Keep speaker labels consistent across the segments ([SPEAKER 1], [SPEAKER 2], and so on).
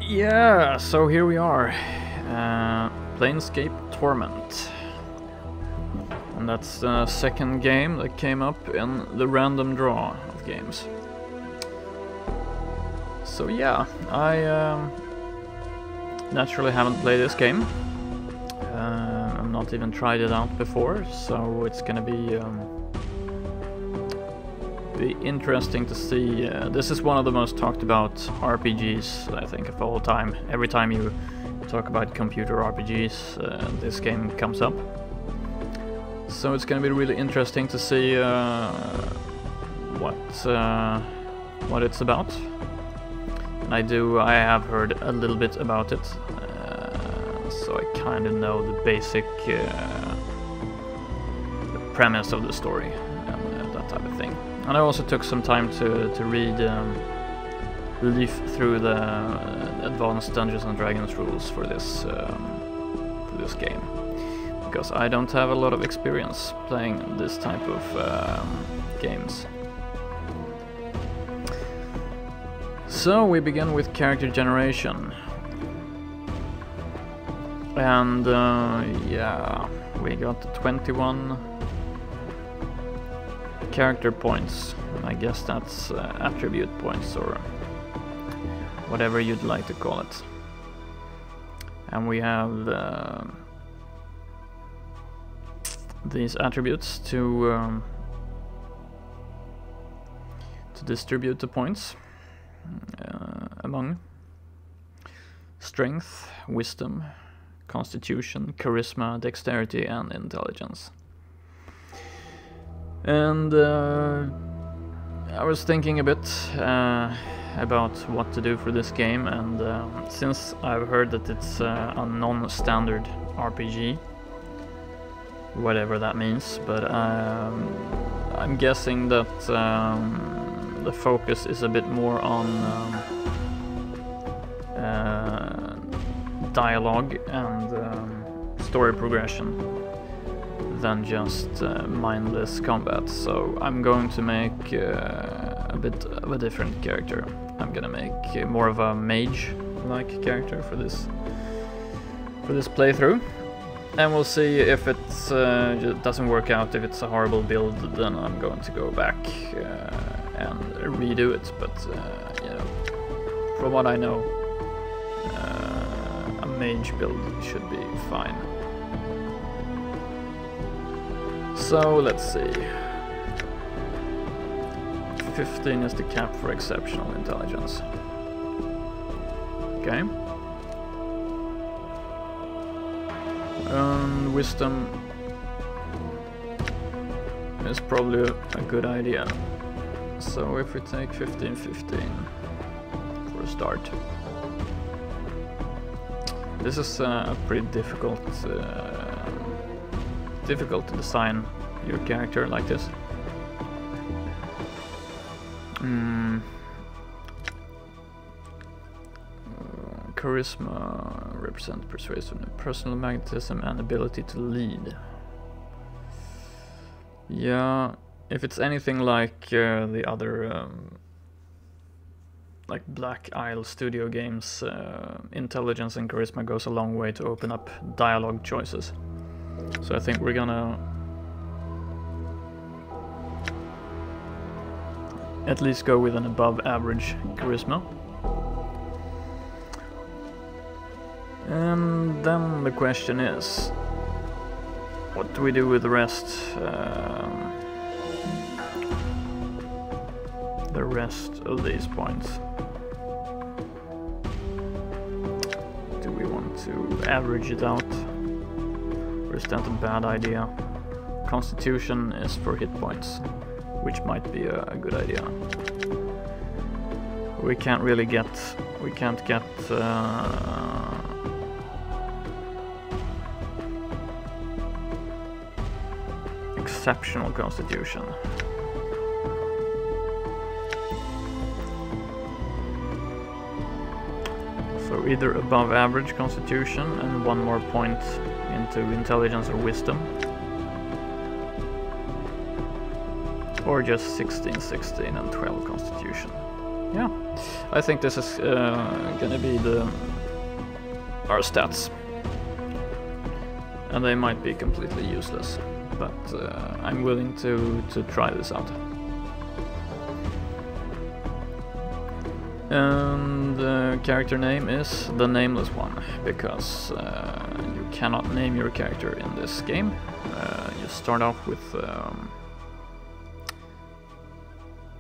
[SPEAKER 1] Yeah, so here we are. Planescape Torment. And that's the second game that came up in the random draw of games. So yeah, I naturally haven't played this game. I've not even tried it out before, so it's gonna be interesting to see. This is one of the most talked about RPGs, I think, of all time. Every time you talk about computer RPGs, this game comes up. So it's going to be really interesting to see what it's about. And I have heard a little bit about it, so I kind of know the basic the premise of the story and that type of thing. And I also took some time to read, leaf through the advanced Dungeons and Dragons rules for this game, because I don't have a lot of experience playing this type of games. So we begin with character generation, and yeah, we got 21 character points. I guess that's attribute points, or whatever you'd like to call it. And we have these attributes to distribute the points among strength, wisdom, constitution, charisma, dexterity, and intelligence. And I was thinking a bit about what to do for this game, and since I've heard that it's a non-standard RPG, whatever that means, but I'm guessing that the focus is a bit more on dialogue and story progression than just mindless combat. So I'm going to make a bit of a different character. I'm gonna make more of a mage-like character for this playthrough, and we'll see if it doesn't work out. If it's a horrible build, then I'm going to go back and redo it. But you know, from what I know, a mage build should be fine. So let's see. 15 is the cap for exceptional intelligence. Okay. And wisdom is probably a good idea. So if we take 15-15 for a start. This is a pretty difficult to design your character like this. Charisma represents persuasion, personal magnetism, and ability to lead. Yeah, if it's anything like the other like Black Isle Studio games, intelligence and charisma goes a long way to open up dialogue choices. So I think we're gonna at least go with an above average charisma. And then the question is, what do we do with the rest? The rest of these points. Do we want to average it out? Or is that a bad idea? Constitution is for hit points, which might be a good idea. We can't really get... we can't get... exceptional constitution. So either above average constitution and one more point into intelligence or wisdom, or just 16, 16 and 12 constitution. yeah, I think this is gonna be our stats, and they might be completely useless, but I'm willing to try this out. And the character name is the Nameless One, because you cannot name your character in this game. You start off with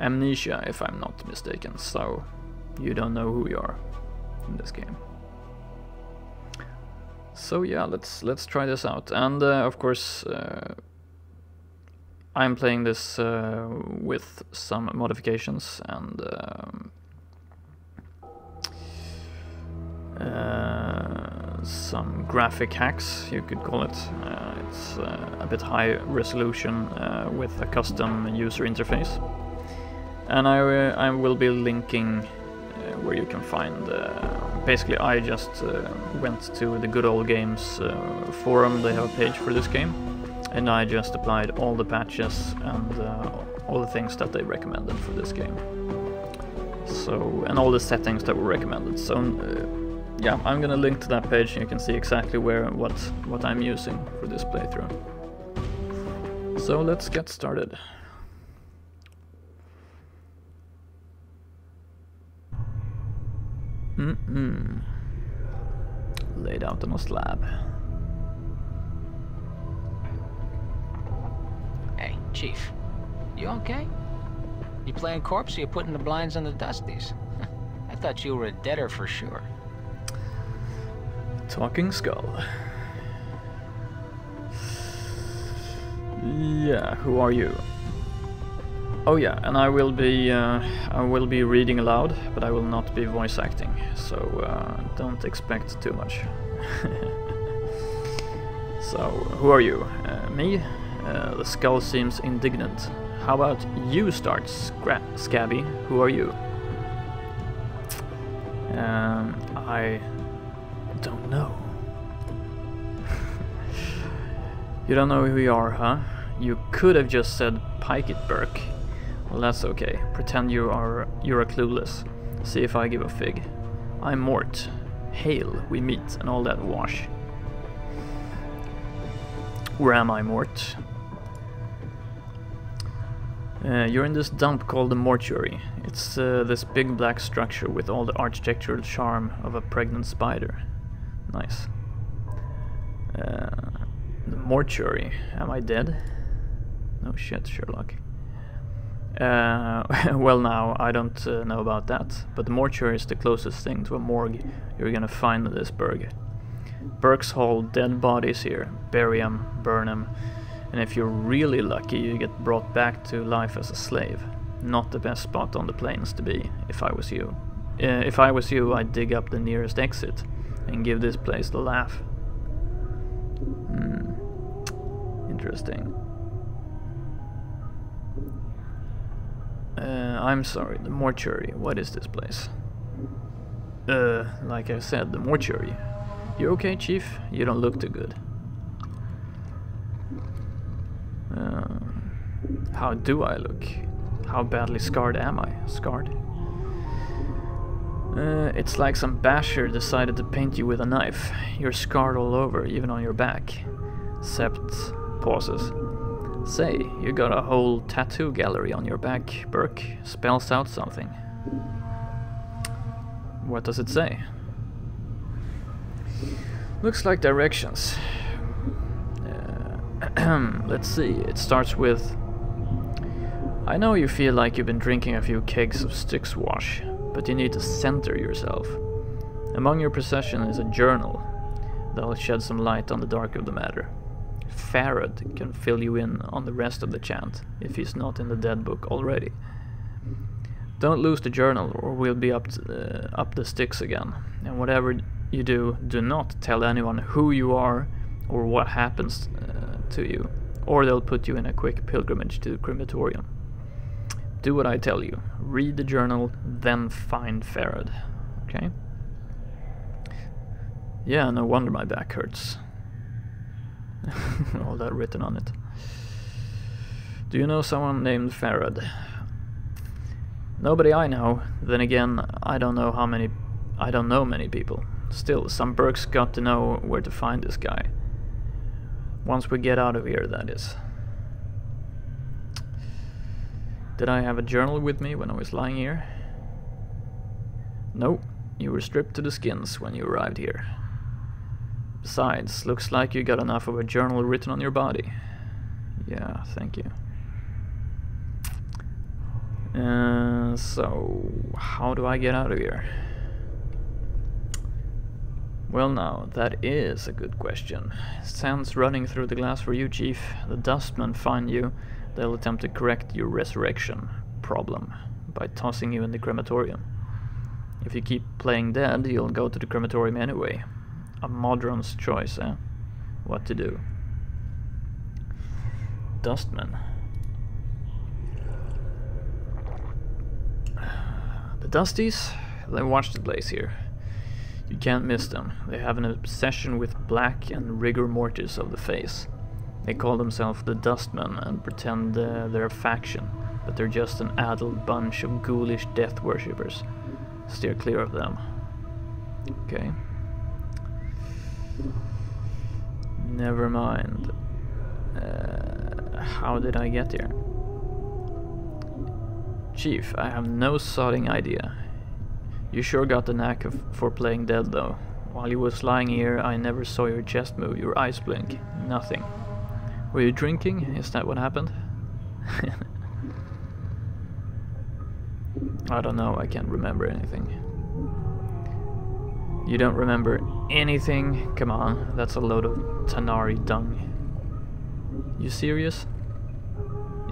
[SPEAKER 1] amnesia, if I'm not mistaken, so you don't know who you are in this game. So yeah, let's try this out. And of course, I'm playing this with some modifications and some graphic hacks, you could call it. It's a bit high resolution with a custom user interface. And I will be linking where you can find... basically, I just went to the Good Old Games forum. They have a page for this game. And I just applied all the patches and all the things that they recommended for this game. So, and all the settings that were recommended. So, yeah, I'm gonna link to that page and you can see exactly what I'm using for this playthrough. So, let's get started. Laid out on a slab.
[SPEAKER 2] Hey, Chief. You okay? You playing corpse or you putting the blinds on the dusties? I thought you were a deader for sure.
[SPEAKER 1] Talking skull. Yeah, who are you? Oh yeah, and I will be reading aloud, but I will not be voice acting, so don't expect too much. So, who are you? Me? The skull seems indignant. How about you start, Scabby? Who are you? I don't know. You don't know who you are, huh? You could have just said Pike it, Burke. Well, that's okay. Pretend you're a clueless. See if I give a fig. I'm Mort. Hail, we meet, and all that wash. Where am I, Mort? You're in this dump called the Mortuary. It's this big black structure with all the architectural charm of a pregnant spider. Nice. The Mortuary. Am I dead? No shit, Sherlock. Well, now, I don't know about that, but the Mortuary is the closest thing to a morgue you're gonna find in this burg. Burkes haul dead bodies here, bury 'em, burn 'em, and if you're really lucky you get brought back to life as a slave. Not the best spot on the plains to be, if I was you. If I was you, I'd dig up the nearest exit and give this place the laugh. Interesting. I'm sorry, the Mortuary. What is this place? Like I said, the Mortuary. You okay, Chief? You don't look too good. How do I look? How badly scarred am I? Scarred? It's like some basher decided to paint you with a knife. You're scarred all over, even on your back. Sept pauses. Say, you got a whole tattoo gallery on your back, Burke. Spells out something. What does it say? Looks like directions. Let's see, it starts with... I know you feel like you've been drinking a few kegs of Styx wash, but you need to center yourself. Among your possession is a journal that'll shed some light on the dark of the matter. Farad can fill you in on the rest of the chant, if he's not in the dead book already. Don't lose the journal, or we'll be up the Styx again. And whatever you do, do not tell anyone who you are or what happens to you, or they'll put you in a quick pilgrimage to the crematorium. Do what I tell you. Read the journal, then find Farad. Okay? Yeah, no wonder my back hurts. All that written on it. Do you know someone named Farad? Nobody I know. Then again, I don't know many people. Still, some Burks got to know where to find this guy. Once we get out of here, that is. Did I have a journal with me when I was lying here? Nope, you were stripped to the skins when you arrived here. Besides, looks like you got enough of a journal written on your body. Yeah, thank you. So, how do I get out of here? Well now, that is a good question. Sounds running through the glass for you, Chief. The dustmen find you. They'll attempt to correct your resurrection problem by tossing you in the crematorium. If you keep playing dead, you'll go to the crematorium anyway. A modron's choice, eh? What to do? Dustmen. The Dusties? They watch the place here. You can't miss them. They have an obsession with black and rigor mortis of the face. They call themselves the Dustmen and pretend they're a faction, but they're just an addled bunch of ghoulish death worshippers. Steer clear of them. Okay. Never mind. How did I get here? Chief, I have no sodding idea. You sure got the knack for playing dead though. While you was lying here, I never saw your chest move, your eyes blink. Nothing. Were you drinking? Is that what happened? I don't know, I can't remember anything. You don't remember anything? Come on, that's a load of Tanari dung. You serious?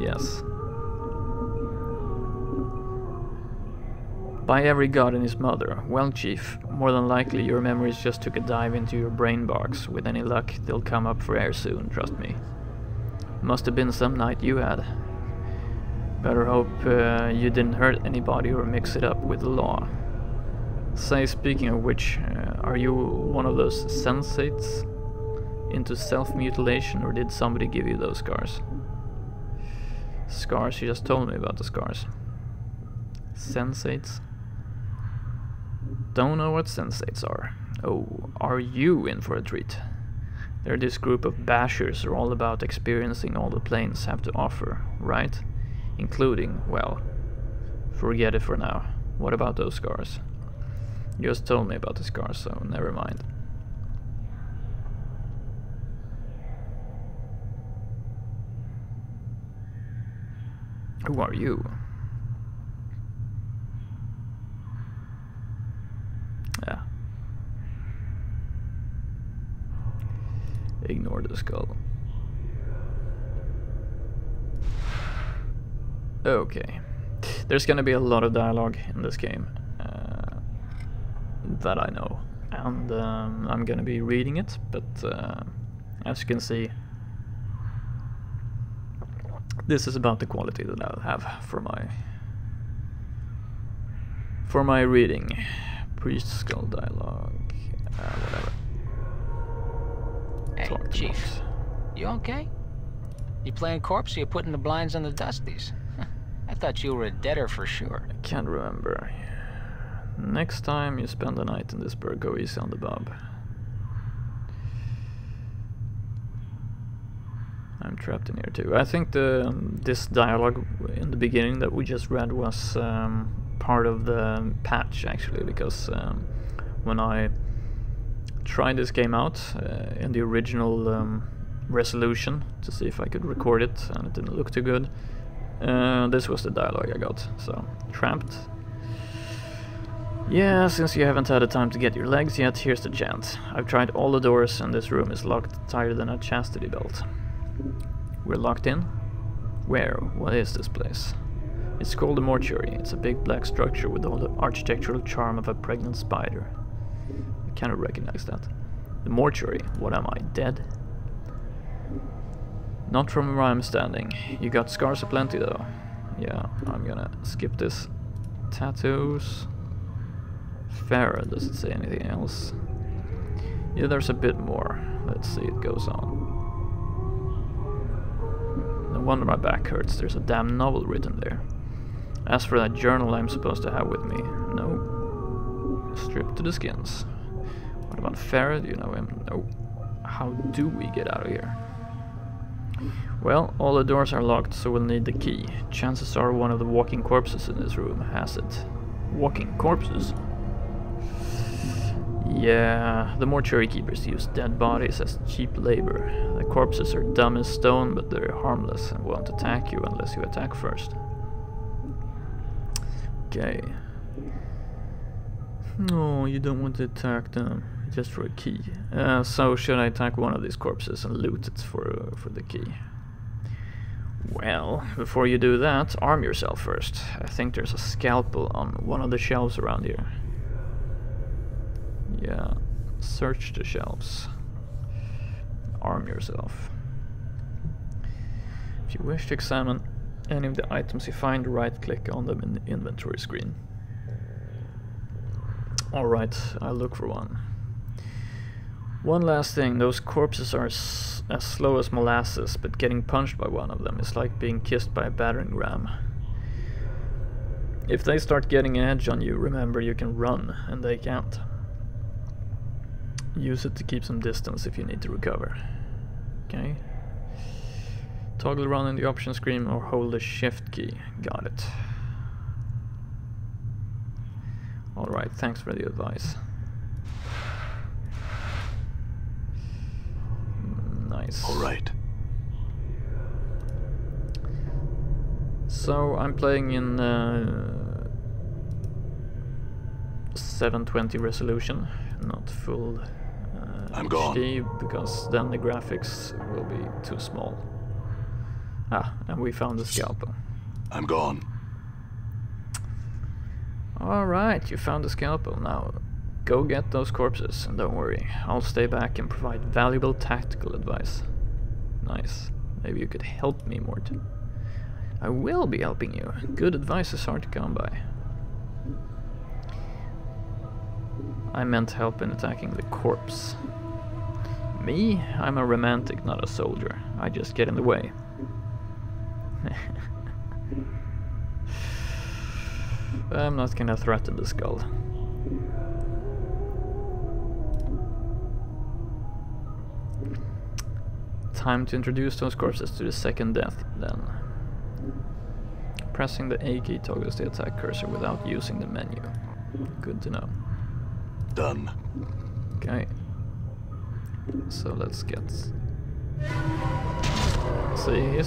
[SPEAKER 1] Yes. By every god and his mother. Well, Chief, more than likely your memories just took a dive into your brain box. With any luck, they'll come up for air soon, trust me. Must have been some night you had. Better hope you didn't hurt anybody or mix it up with the law. Say, speaking of which, are you one of those sensates into self-mutilation, or did somebody give you those scars? Scars? You just told me about the scars. Sensates? Don't know what sensates are. Oh, are you in for a treat? They're this group of bashers are all about experiencing all the planes have to offer, right? Including, well, forget it for now. What about those scars? You just told me about the scars, so never mind. Who are you? Yeah. Ignore the skull. Okay. There's gonna be a lot of dialogue in this game. That I know. And I'm gonna be reading it, but as you can see, this is about the quality that I'll have for my reading. Priest skull dialogue, whatever.
[SPEAKER 2] Hey, Chief, you okay? You playing corpse or you putting the blinds on the dusties? I thought you were a deader for sure.
[SPEAKER 1] I can't remember. Next time you spend the night in this burg, go easy on the bub. I'm trapped in here too. I think this dialogue in the beginning that we just read was part of the patch actually, because when I tried this game out in the original resolution to see if I could record it, and it didn't look too good, this was the dialogue I got. So, trapped. Yeah, since you haven't had the time to get your legs yet, here's the chant. I've tried all the doors and this room is locked tighter than a chastity belt. We're locked in? Where? What is this place? It's called the Mortuary. It's a big black structure with all the architectural charm of a pregnant spider. I kind of recognize that. The Mortuary? What am I, dead? Not from where I'm standing. You got scars aplenty though. Yeah, I'm gonna skip this. Tattoos. Farah, does it say anything else? Yeah, there's a bit more. Let's see, it goes on. No wonder my back hurts, there's a damn novel written there. As for that journal I'm supposed to have with me, no. Stripped to the skins. What about Farah? Do you know him? No. How do we get out of here? Well, all the doors are locked, so we'll need the key. Chances are one of the walking corpses in this room has it. Walking corpses? Yeah, the mortuary keepers use dead bodies as cheap labor. The corpses are dumb as stone, but they're harmless and won't attack you unless you attack first. Okay. No, you don't want to attack them, just for a key. So should I attack one of these corpses and loot it for the key? Well, before you do that, arm yourself first. I think there's a scalpel on one of the shelves around here. Yeah, search the shelves. Arm yourself. If you wish to examine any of the items you find, right-click on them in the inventory screen. Alright, I'll look for one. One last thing, those corpses are as slow as molasses, but getting punched by one of them is like being kissed by a battering ram. If they start getting an edge on you, remember you can run, and they can't. Use it to keep some distance if you need to recover. Okay. Toggle run in the option screen or hold the shift key. Got it. Alright, thanks for the advice. Nice.
[SPEAKER 3] Alright.
[SPEAKER 1] So I'm playing in 720 resolution, not full
[SPEAKER 3] I'm
[SPEAKER 1] HD,
[SPEAKER 3] gone.
[SPEAKER 1] because then the graphics will be too small. Ah, and we found the scalpel.
[SPEAKER 3] I'm gone.
[SPEAKER 1] Alright, you found the scalpel. Now, go get those corpses, and don't worry, I'll stay back and provide valuable tactical advice. Nice. Maybe you could help me, Morton. I will be helping you. Good advice is hard to come by. I meant help in attacking the corpse. Me? I'm a romantic, not a soldier. I just get in the way. I'm not gonna threaten the skull. Time to introduce those corpses to the second death, then. Pressing the A key toggles the attack cursor without using the menu. Good to know.
[SPEAKER 3] Done.
[SPEAKER 1] Okay. So let's get... See, I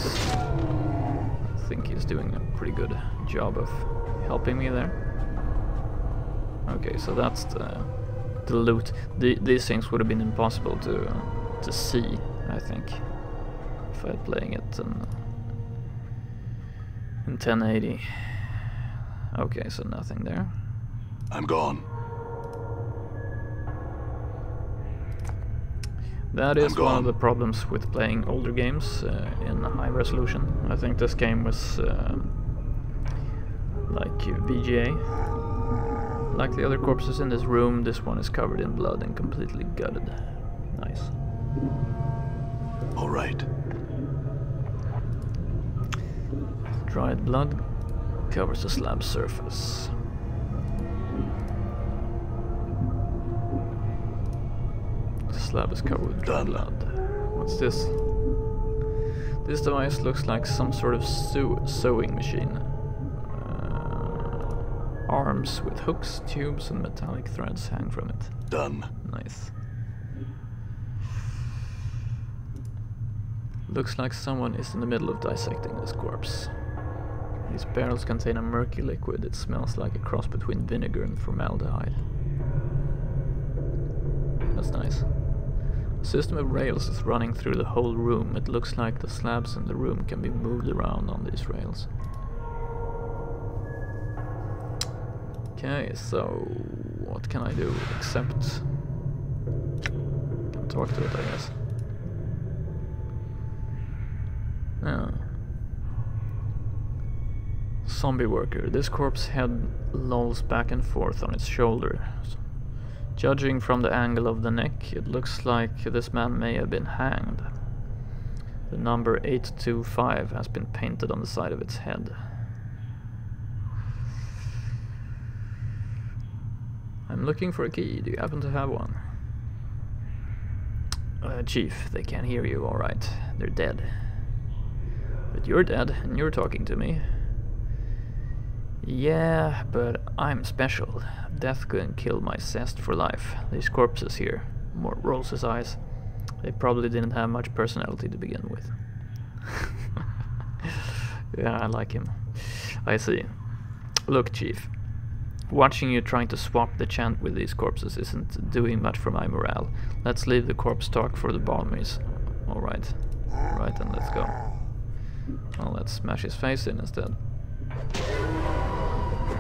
[SPEAKER 1] think he's doing a pretty good job of helping me there. Okay, so that's the loot. These things would have been impossible to see, I think, if I had playing it in 1080. Okay, so nothing there.
[SPEAKER 3] I'm gone.
[SPEAKER 1] That is one of the problems with playing older games in high resolution. I think this game was like VGA. Like the other corpses in this room, this one is covered in blood and completely gutted. Nice.
[SPEAKER 3] All right.
[SPEAKER 1] Dried blood covers the slab surface. The slab is covered with dried blood. What's this? This device looks like some sort of sewing machine. Arms with hooks, tubes, and metallic threads hang from it.
[SPEAKER 3] Done.
[SPEAKER 1] Nice. Looks like someone is in the middle of dissecting this corpse. These barrels contain a murky liquid. It smells like a cross between vinegar and formaldehyde. That's nice. A system of rails is running through the whole room. It looks like the slabs in the room can be moved around on these rails. Okay, so what can I do except talk to it, I guess. Yeah. Zombie worker. This corpse head lolls back and forth on its shoulder. Judging from the angle of the neck, it looks like this man may have been hanged. The number 825 has been painted on the side of its head. I'm looking for a key. Do you happen to have one? Chief, they can't hear you, alright. They're dead. But you're dead, and you're talking to me. Yeah, but I'm special. Death couldn't kill my zest for life. These corpses here. Mort rolls his eyes. They probably didn't have much personality to begin with. Yeah, I like him. I see. Look, Chief. Watching you trying to swap the chant with these corpses isn't doing much for my morale. Let's leave the corpse talk for the balmies. Alright. Right, then let's go. Well, let's smash his face in instead.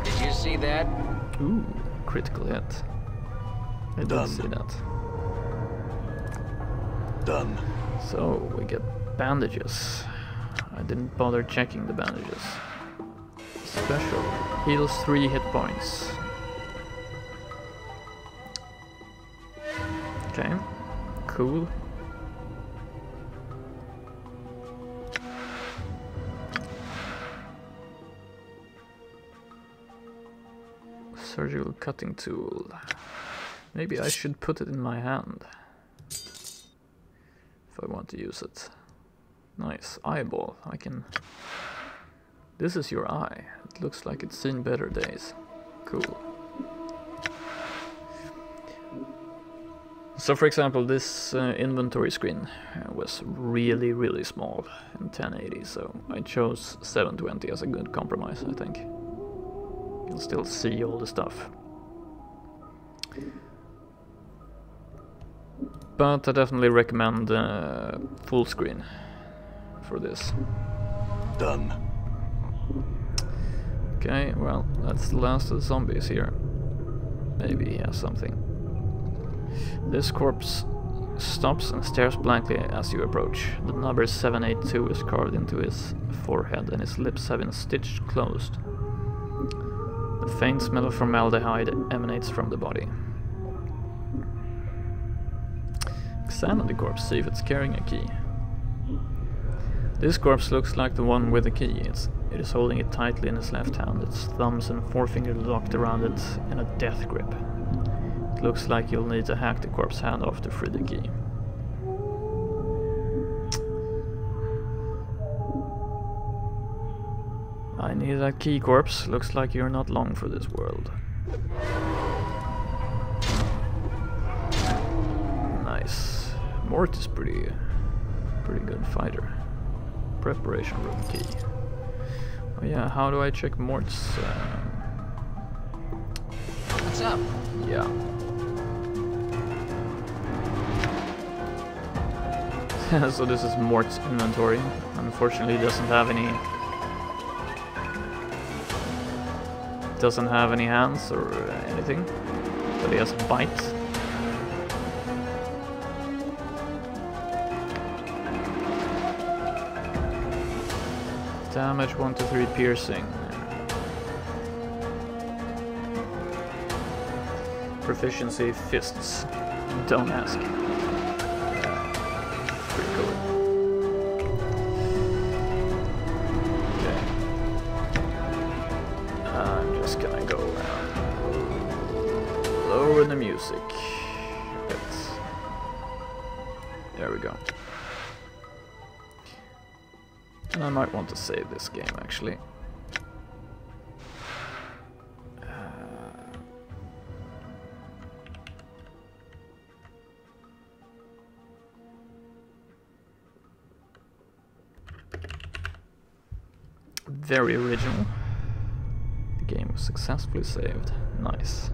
[SPEAKER 2] Did you see that?
[SPEAKER 1] Ooh, critical hit. I did see that.
[SPEAKER 3] Done.
[SPEAKER 1] So, we get bandages. I didn't bother checking the bandages. Special. Heals 3 hit points. Okay. Cool. Surgical cutting tool. Maybe I should put it in my hand if I want to use it. Nice. Eyeball. I can... This is your eye. It looks like it's seen better days. Cool. So for example, this inventory screen was really small in 1080, so I chose 720 as a good compromise, I think. You can still see all the stuff. But I definitely recommend full screen for this.
[SPEAKER 3] Done.
[SPEAKER 1] Okay, well, that's the last of the zombies here. Maybe he has something. This corpse stops and stares blankly as you approach. The number 782 is carved into his forehead and his lips have been stitched closed. The faint smell of formaldehyde emanates from the body. Examine the corpse, see if it's carrying a key. This corpse looks like the one with the key. It is holding it tightly in its left hand, its thumbs and forefinger locked around it in a death grip. It looks like you'll need to hack the corpse's hand off to free the key. I need that key, corpse. Looks like you're not long for this world. Nice. Mort is pretty good fighter. Preparation room key. Oh yeah, how do I check Mort's?
[SPEAKER 2] What's up?
[SPEAKER 1] Yeah. So this is Mort's inventory. Unfortunately, it doesn't have any hands or anything, but he has a bite. Damage 1 to 3 piercing. Proficiency fists. Don't ask. Pretty cool. Okay. I'm just gonna go around. Lower the music. There we go. And I might want to save this game, actually. Very original. The game was successfully saved. Nice.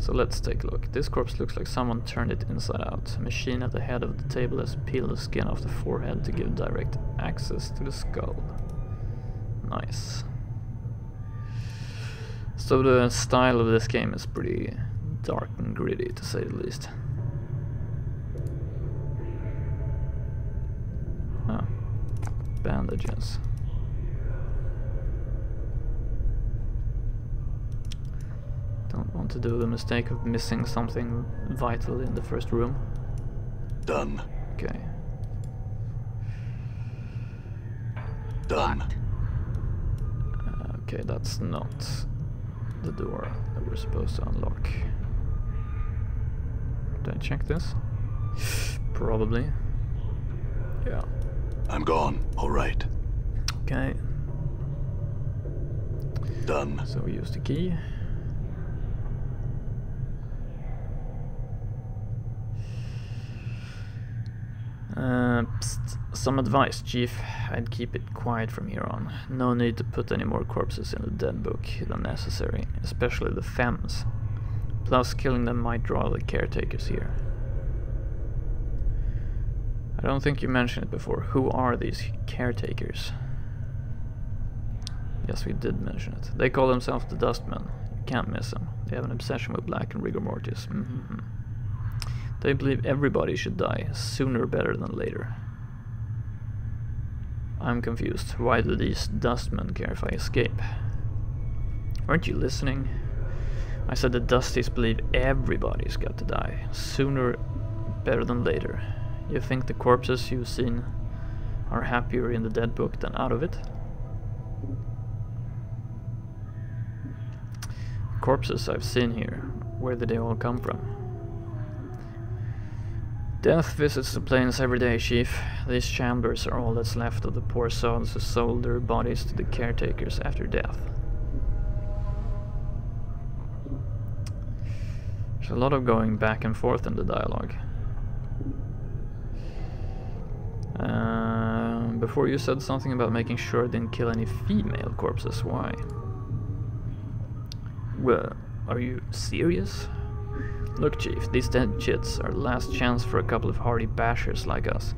[SPEAKER 1] So let's take a look. This corpse looks like someone turned it inside out. A machine at the head of the table has peeled the skin off the forehead to give direct access to the skull. Nice. So the style of this game is pretty dark and gritty, to say the least. Ah, bandages. Don't want to do the mistake of missing something vital in the first room.
[SPEAKER 3] Done.
[SPEAKER 1] Okay.
[SPEAKER 3] Done.
[SPEAKER 1] Okay, that's not the door that we're supposed to unlock. Did I check this? Probably. Yeah.
[SPEAKER 3] I'm gone. All right.
[SPEAKER 1] Okay.
[SPEAKER 3] Done.
[SPEAKER 1] So we use the key. Psst. Some advice, Chief. I'd keep it quiet from here on. No need to put any more corpses in the dead book than necessary, especially the femmes. Plus, killing them might draw the caretakers here. I don't think you mentioned it before. Who are these caretakers? Yes, we did mention it. They call themselves the Dustmen. You can't miss them. They have an obsession with black and rigor mortis. They believe everybody should die, sooner better than later. I'm confused. Why do these Dustmen care if I escape? Weren't you listening? I said the Dusties believe everybody's got to die, sooner better than later. You think the corpses you've seen are happier in the dead book than out of it? Corpses I've seen here, where did they all come from? Death visits the plains every day, Chief. These chambers are all that's left of the poor souls who sold their bodies to the caretakers after death. There's a lot of going back and forth in the dialogue. Before you said something about making sure I didn't kill any female corpses. Why? Well, are you serious? Look, Chief, these dead chits are the last chance for a couple of hardy bashers like us.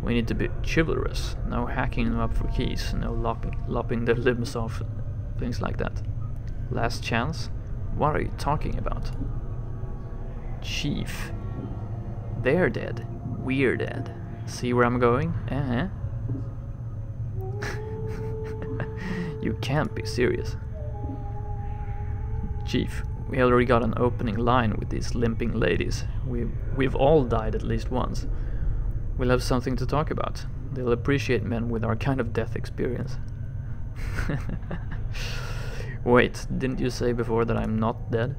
[SPEAKER 1] We need to be chivalrous. No hacking them up for keys, no lopping their limbs off, things like that. Last chance? What are you talking about? Chief, they're dead. We're dead. See where I'm going? You can't be serious. Chief, we already got an opening line with these limping ladies. We've all died at least once. We'll have something to talk about. They'll appreciate men with our kind of death experience. Wait, didn't you say before that I'm not dead?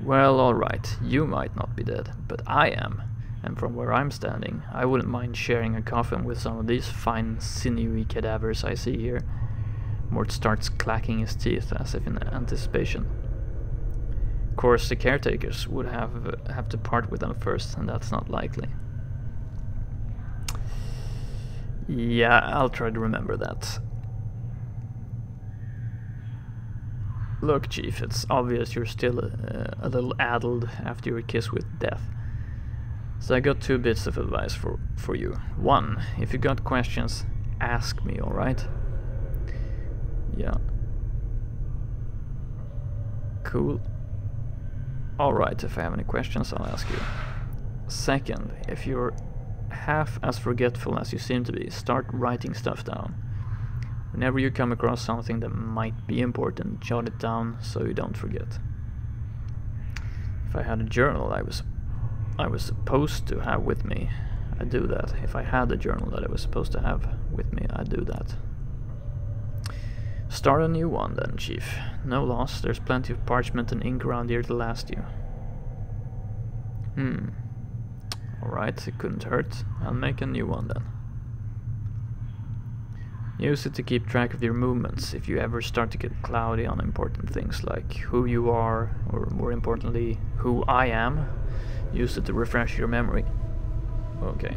[SPEAKER 1] Well, alright, you might not be dead, but I am. And from where I'm standing, I wouldn't mind sharing a coffin with some of these fine, sinewy cadavers I see here. Mort starts clacking his teeth as if in anticipation. Of course, the caretakers would have to part with them first, and that's not likely. Yeah, I'll try to remember that. Look, Chief, it's obvious you're still a little addled after your kiss with death. So I got 2 bits of advice for you. 1, if you got questions, ask me, alright? Yeah. Cool. Alright, if I have any questions, I'll ask you. 2nd, if you're half as forgetful as you seem to be, start writing stuff down. Whenever you come across something that might be important, jot it down so you don't forget. If I had a journal I was supposed to have with me, I'd do that. If I had a journal that I was supposed to have with me, I'd do that. Start a new one then, Chief. No loss, there's plenty of parchment and ink around here to last you. Alright, it couldn't hurt. I'll make a new one then. Use it to keep track of your movements if you ever start to get cloudy on important things like who you are, or more importantly, who I am. Use it to refresh your memory. Okay.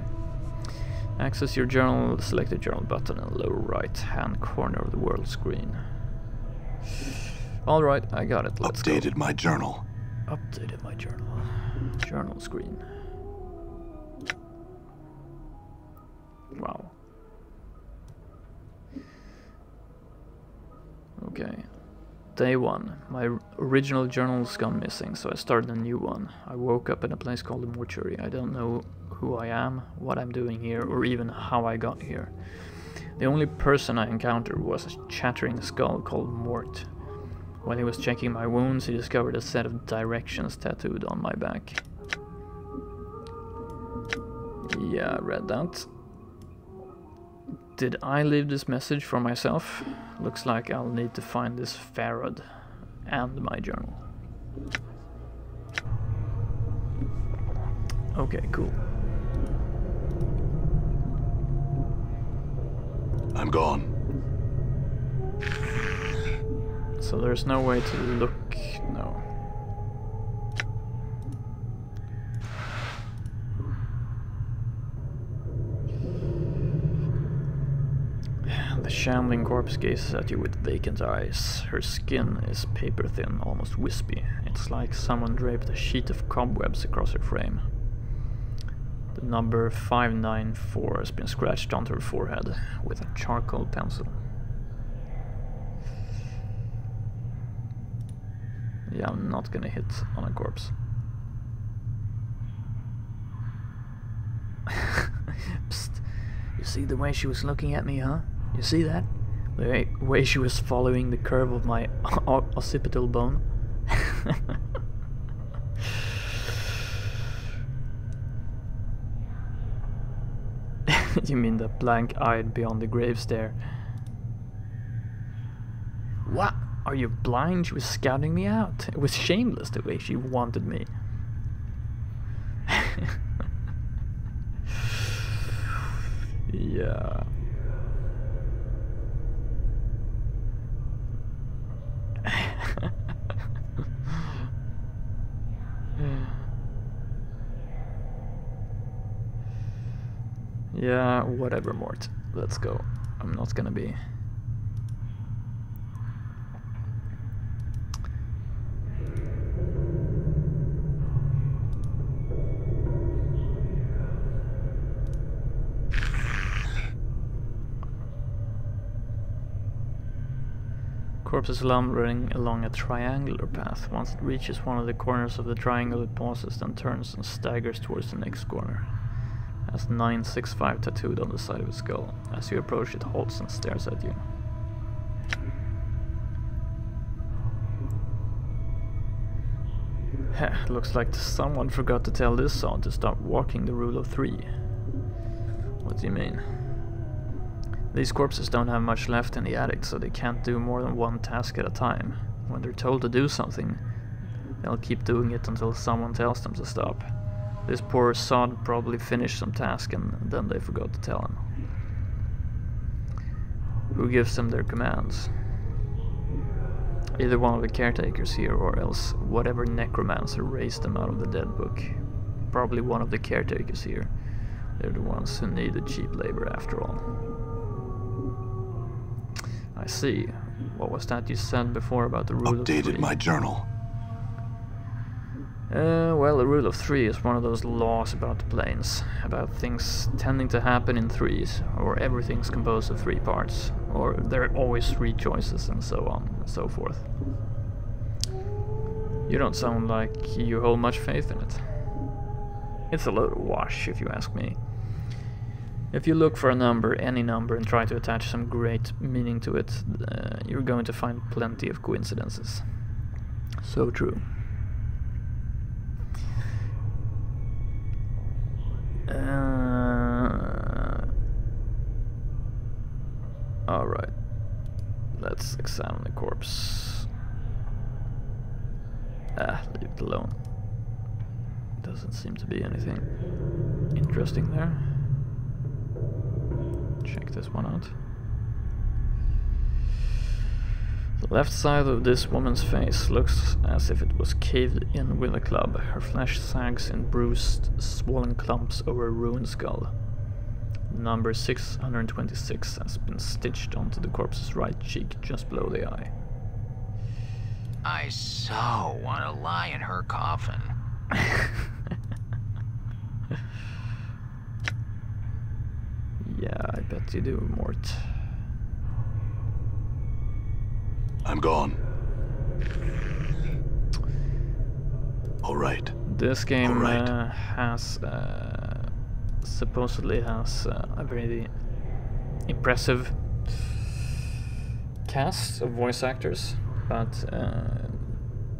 [SPEAKER 1] Access your journal, select the journal button in the lower right hand corner of the world screen. Alright, I got it. Let's
[SPEAKER 3] Updated
[SPEAKER 1] go.
[SPEAKER 3] my journal.
[SPEAKER 1] Updated my journal. Journal screen. Wow. Okay. Day 1. My original journal's gone missing, so I started a new one. I woke up in a place called the Mortuary. I don't know who I am, what I'm doing here, or even how I got here. The only person I encountered was a chattering skull called Mort. While he was checking my wounds, he discovered a set of directions tattooed on my back. Yeah, I read that. Did I leave this message for myself? Looks like I'll need to find this Farad. and my journal. Okay, cool.
[SPEAKER 3] I'm gone.
[SPEAKER 1] So there's no way to look, no. The shambling corpse gazes at you with vacant eyes. Her skin is paper thin, almost wispy. It's like someone draped a sheet of cobwebs across her frame. The number 594 has been scratched onto her forehead with a charcoal pencil. Yeah, I'm not gonna hit on a corpse. Psst. You see the way she was looking at me, huh? You see that? The way she was following the curve of my occipital bone? You mean the blank-eyed beyond the grave stare? What? Are you blind? She was scouting me out. It was shameless the way she wanted me. Yeah. Yeah, whatever, Mort. Let's go. I'm not gonna be... Corpse is lumbering along a triangular path. Once it reaches one of the corners of the triangle, it pauses, then turns and staggers towards the next corner. It has 965 tattooed on the side of its skull. As you approach, it halts and stares at you. Looks like someone forgot to tell this song to stop walking the rule of 3. What do you mean? These corpses don't have much left in the attic, so they can't do more than one task at a time. When they're told to do something, they'll keep doing it until someone tells them to stop. This poor sod probably finished some task and then they forgot to tell him. Who gives them their commands? Either one of the caretakers here, or else whatever necromancer raised them out of the dead book. Probably one of the caretakers here. They're the ones who need the cheap labor after all. I see. What was that you said before about the rule of 3?
[SPEAKER 3] Updated my journal.
[SPEAKER 1] Well, the rule of 3 is one of those laws about the planes, about things tending to happen in threes, or everything's composed of 3 parts, or there are always 3 choices, and so on and so forth. You don't sound like you hold much faith in it. It's a load of wash, if you ask me. If you look for a number, any number, and try to attach some great meaning to it, you're going to find plenty of coincidences. So true. Alright, let's examine the corpse. Leave it alone. Doesn't seem to be anything interesting there. Check this one out. The left side of this woman's face looks as if it was caved in with a club. Her flesh sags in bruised, swollen clumps over a ruined skull. Number 626 has been stitched onto the corpse's right cheek, just below the eye.
[SPEAKER 2] I so want to lie in her coffin.
[SPEAKER 1] Yeah, I bet you do, Mort.
[SPEAKER 3] I'm gone. All right.
[SPEAKER 1] This game
[SPEAKER 3] All right.
[SPEAKER 1] has supposedly has a very impressive cast of voice actors, but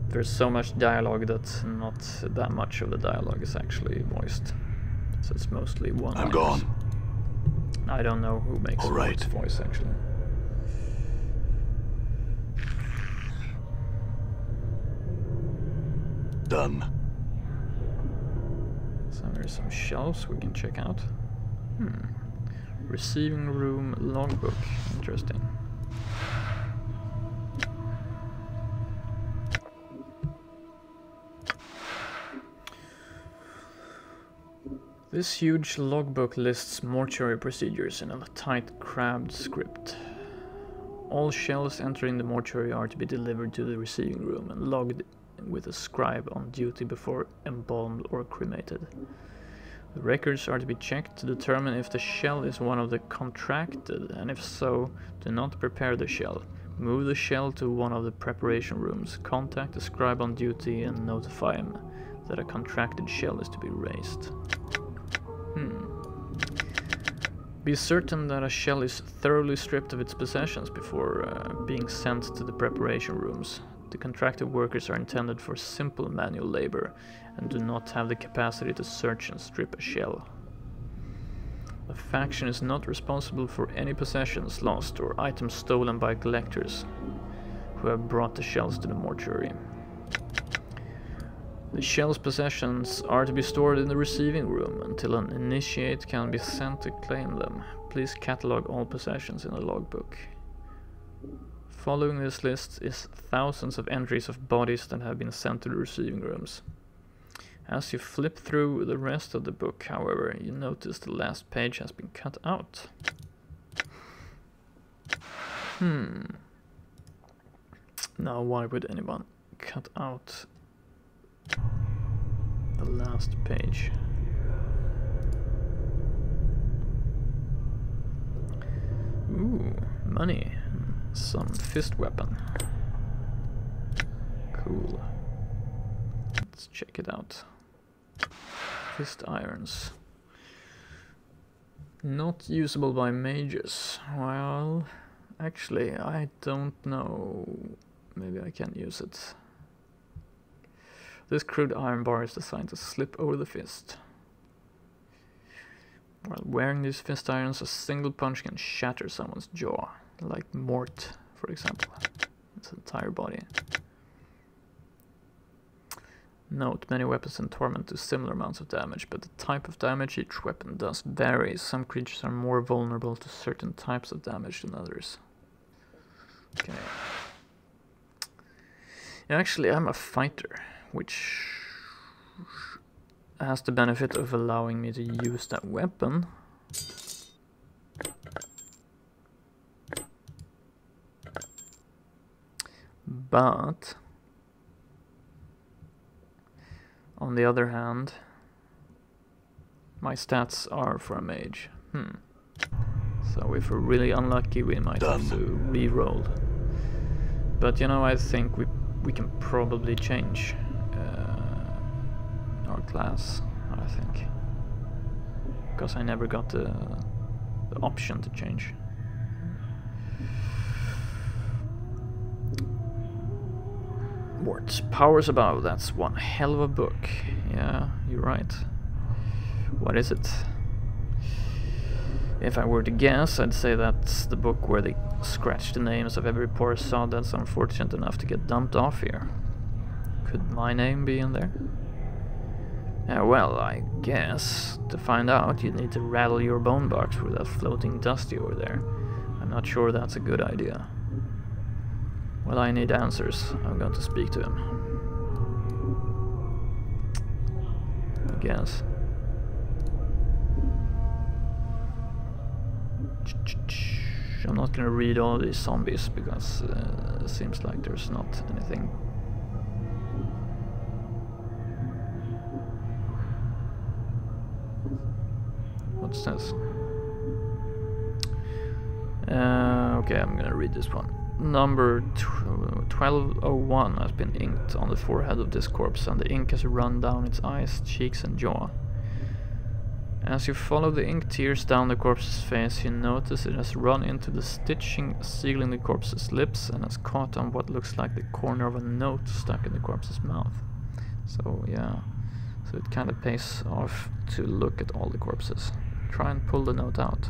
[SPEAKER 1] there's so much dialogue that not that much of the dialogue is actually voiced. So it's mostly one.
[SPEAKER 3] I'm gone.
[SPEAKER 1] I don't know who makes
[SPEAKER 3] All right.
[SPEAKER 1] Mort's voice actually.
[SPEAKER 3] Done.
[SPEAKER 1] So there's some shelves we can check out. Receiving room logbook. Interesting. This huge logbook lists mortuary procedures in a tight, crabbed script. All shells entering the mortuary are to be delivered to the receiving room and logged with a scribe on duty before embalmed or cremated. The records are to be checked to determine if the shell is one of the contracted, and if so, do not prepare the shell. Move the shell to one of the preparation rooms, contact the scribe on duty and notify him that a contracted shell is to be raised. Be certain that a shell is thoroughly stripped of its possessions before being sent to the preparation rooms. The contracted workers are intended for simple manual labor and do not have the capacity to search and strip a shell. The faction is not responsible for any possessions lost or items stolen by collectors who have brought the shells to the mortuary. The shell's possessions are to be stored in the receiving room until an initiate can be sent to claim them. Please catalog all possessions in the logbook. Following this list is thousands of entries of bodies that have been sent to the receiving rooms. As you flip through the rest of the book, however, you notice the last page has been cut out. Now, why would anyone cut out the last page? Ooh, money. Some fist weapon. Cool. Let's check it out. Fist irons. Not usable by mages. Well, actually, I don't know. Maybe I can use it. This crude iron bar is designed to slip over the fist. While wearing these fist irons, a single punch can shatter someone's jaw, like Mort, for example. Its entire body. Note, many weapons in Torment do similar amounts of damage, but the type of damage each weapon does varies. Some creatures are more vulnerable to certain types of damage than others. Okay. Actually, I'm a fighter, which has the benefit of allowing me to use that weapon. But on the other hand, my stats are for a mage. So if we're really unlucky, we might have to re-roll. But you know, I think we can probably change our class, I think. Because I never got the option to change. Mort's Powers Above, that's one hell of a book. Yeah, you're right. What is it? If I were to guess, I'd say that's the book where they scratch the names of every poor sod that's unfortunate enough to get dumped off here. Could my name be in there? Yeah, well, I guess to find out you'd need to rattle your bone box with that floating dusty over there. I'm not sure that's a good idea. Well, I need answers. I'm going to speak to him. I guess. I'm not gonna read all these zombies because it seems like there's not anything. What's this? Okay, I'm gonna read this one. Number 1201 has been inked on the forehead of this corpse, and the ink has run down its eyes, cheeks and jaw. As you follow the ink tears down the corpse's face, you notice it has run into the stitching sealing the corpse's lips and has caught on what looks like the corner of a note stuck in the corpse's mouth. So yeah, so it kind of pays off to look at all the corpses. Try and pull the note out.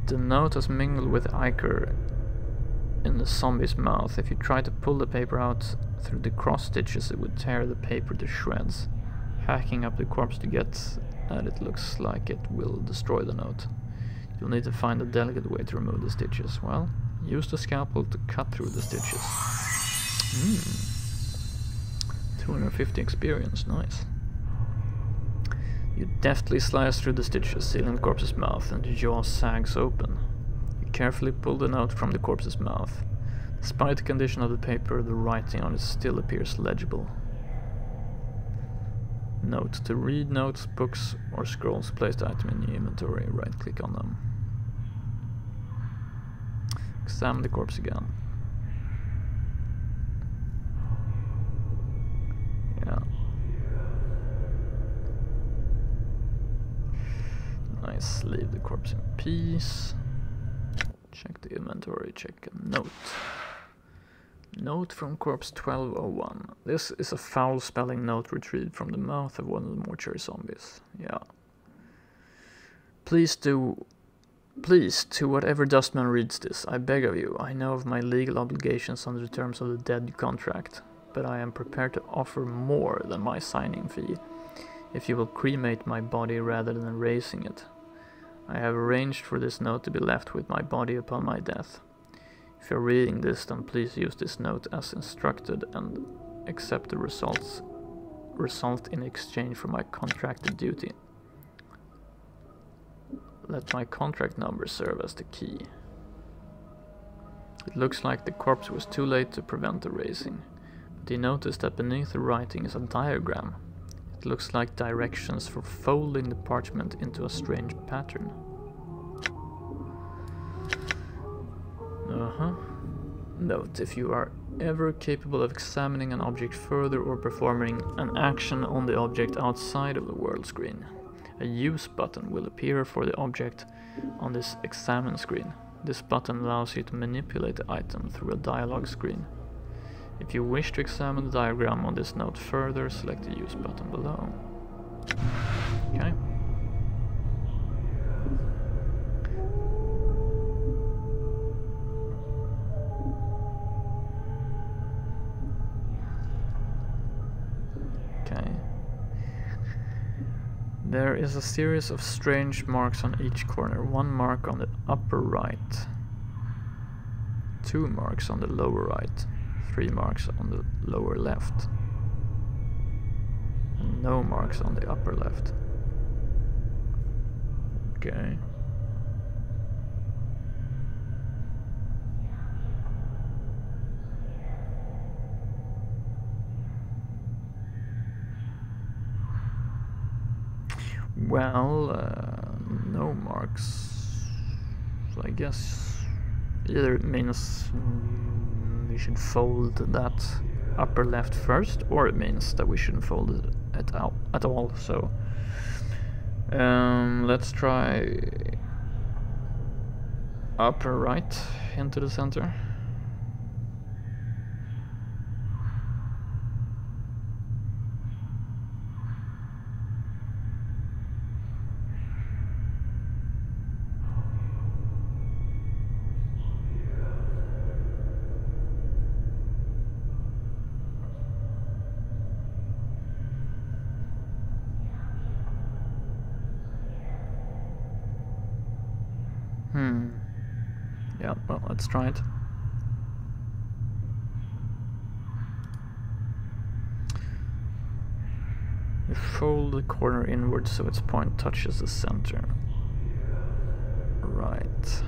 [SPEAKER 1] The note has mingled with ichor in the zombie's mouth. If you try to pull the paper out through the cross stitches, it would tear the paper to shreds. Hacking up the corpse to get at it looks like it will destroy the note. You'll need to find a delicate way to remove the stitches. Well, use the scalpel to cut through the stitches. 250 experience, nice. You deftly slice through the stitches, sealing the corpse's mouth, and the jaw sags open. You carefully pull the note from the corpse's mouth. Despite the condition of the paper, the writing on it still appears legible. Note: to read notes, books, or scrolls, place the item in your inventory. Right-click on them. Examine the corpse again. Yeah. Nice. Leave the corpse in peace. Check the inventory. Check a note. Note from corpse 1201. This is a foul spelling note retrieved from the mouth of one of the mortuary zombies. Yeah. Please, to whatever dustman reads this, I beg of you, I know of my legal obligations under the terms of the dead contract, but I am prepared to offer more than my signing fee, if you will cremate my body rather than erasing it. I have arranged for this note to be left with my body upon my death. If you're reading this, then please use this note as instructed and accept the result in exchange for my contracted duty. Let my contract number serve as the key. It looks like the corpse was too late to prevent erasing, but you notice that beneath the writing is a diagram. It looks like directions for folding the parchment into a strange pattern. Note: if you are ever capable of examining an object further or performing an action on the object outside of the world screen, a use button will appear for the object on this examine screen. This button allows you to manipulate the item through a dialog screen. If you wish to examine the diagram on this note further, select the use button below. Okay. There is a series of strange marks on each corner. One mark on the upper right, 2 marks on the lower right, 3 marks on the lower left, and no marks on the upper left. Okay. Well, no marks. So I guess either it means we should fold that upper left first, or it means that we shouldn't fold it at all. So let's try upper right into the center. Yeah, well, let's try it. You fold the corner inward so its point touches the center. Right.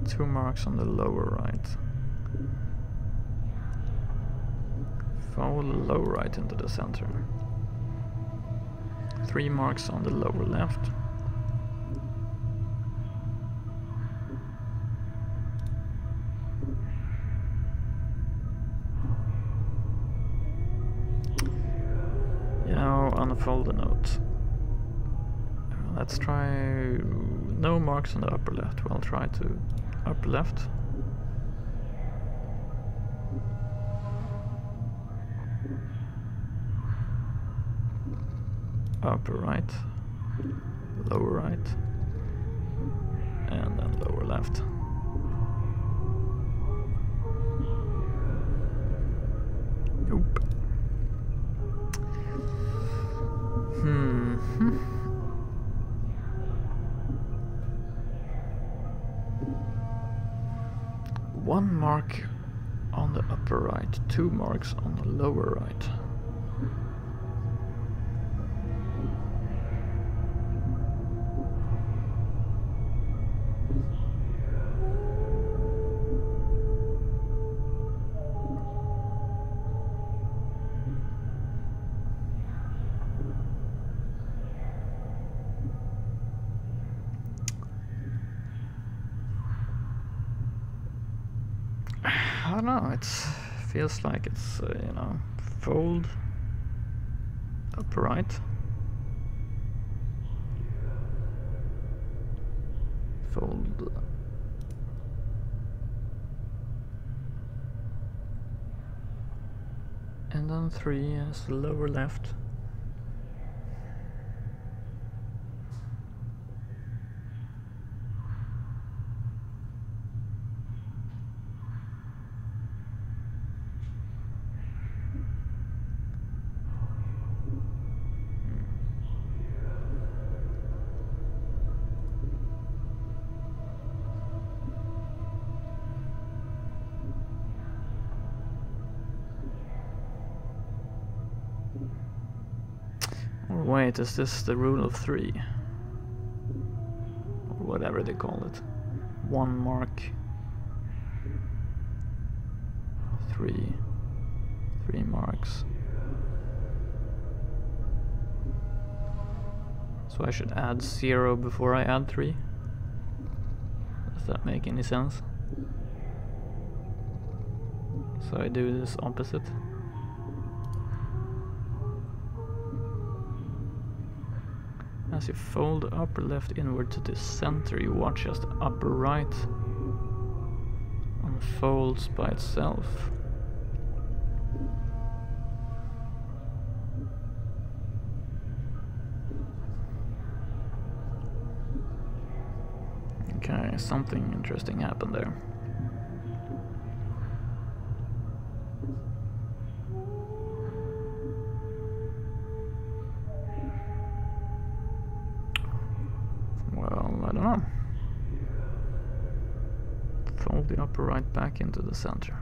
[SPEAKER 1] 2 marks on the lower right. Fold the lower right into the center. 3 marks on the lower left. Now unfold the note. Let's try no marks on the upper left. We'll try to upper left. Upper right, lower right, and then lower left. Nope. One mark on the upper right, 2 marks on the lower right. I don't know, it feels like it's, you know, fold upper right, fold and then 3 as the lower left. Or wait, is this the rule of 3? Or whatever they call it. 1 mark. 3 marks. So I should add 0 before I add 3? Does that make any sense? So I do this opposite. As you fold upper left inward to the center, you watch as the upper right unfolds by itself. Okay, something interesting happened there. Well, I don't know. Fold the upper right back into the center.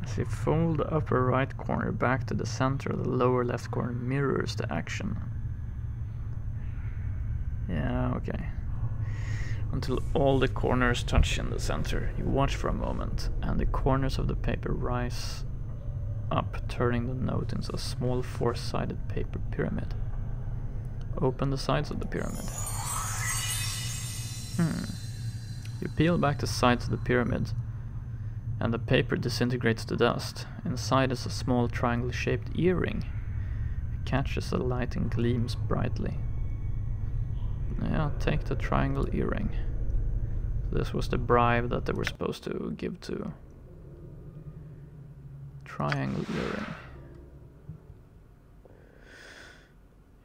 [SPEAKER 1] As you fold the upper right corner back to the center, the lower left corner mirrors the action. Yeah, okay. Until all the corners touch in the center. You watch for a moment, and the corners of the paper rise up, turning the note into a small 4-sided paper pyramid. Open the sides of the pyramid. You peel back the sides of the pyramid, and the paper disintegrates to dust. Inside is a small triangle-shaped earring. It catches the light and gleams brightly. Yeah, take the triangle earring. This was the bribe that they were supposed to give to. Triangle earring.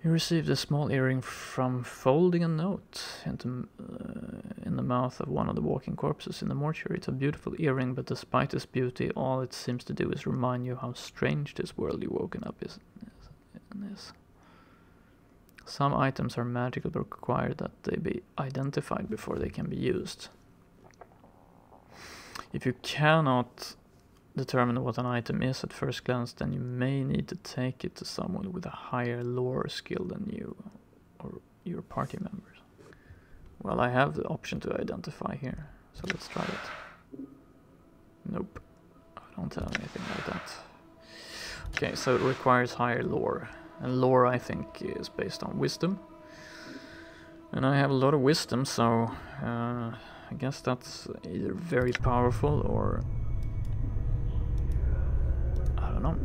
[SPEAKER 1] You received a small earring from folding a note into in the mouth of one of the walking corpses in the mortuary. It's a beautiful earring, but despite its beauty, all it seems to do is remind you how strange this world you've woken up is. Some items are magical but require that they be identified before they can be used. If you cannot determine what an item is at first glance, then you may need to take it to someone with a higher lore skill than you or your party members. Well, I have the option to identify here, so let's try it. Nope, I don't have anything like that. Okay, so it requires higher lore. And lore, I think, is based on wisdom. And I have a lot of wisdom, so I guess that's either very powerful or... I don't know.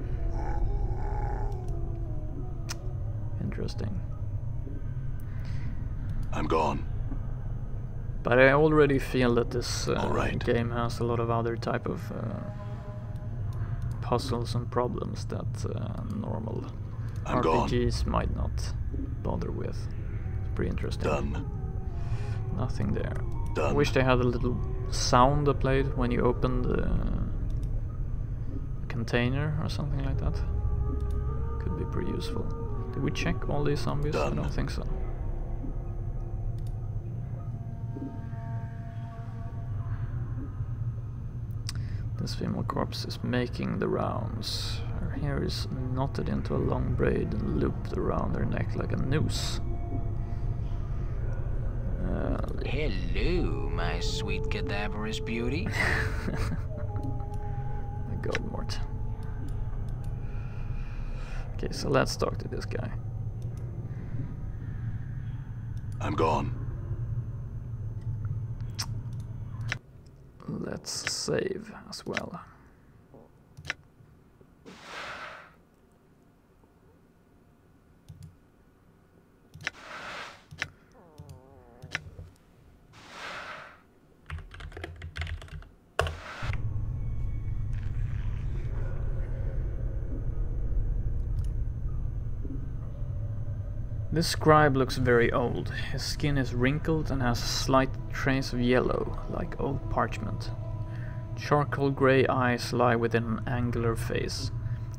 [SPEAKER 1] Interesting.
[SPEAKER 3] I'm gone.
[SPEAKER 1] But I already feel that this
[SPEAKER 3] right.
[SPEAKER 1] game has a lot of other type of puzzles and problems that normal RPGs might not bother with. Pretty interesting.
[SPEAKER 3] Done.
[SPEAKER 1] Nothing there. I
[SPEAKER 3] Done.
[SPEAKER 1] wish they had a little sound that played when you opened the container or something like that. Could be pretty useful. Did we check all these zombies?
[SPEAKER 3] Done.
[SPEAKER 1] I don't think so. This female corpse is making the rounds. Her hair is knotted into a long braid and looped around her neck like a noose.
[SPEAKER 2] Hello, my sweet cadaverous beauty.
[SPEAKER 1] My God, Mort. Okay, so let's talk to this guy.
[SPEAKER 3] I'm gone.
[SPEAKER 1] Let's save as well. This scribe looks very old. His skin is wrinkled and has a slight trace of yellow, like old parchment. Charcoal grey eyes lie within an angular face,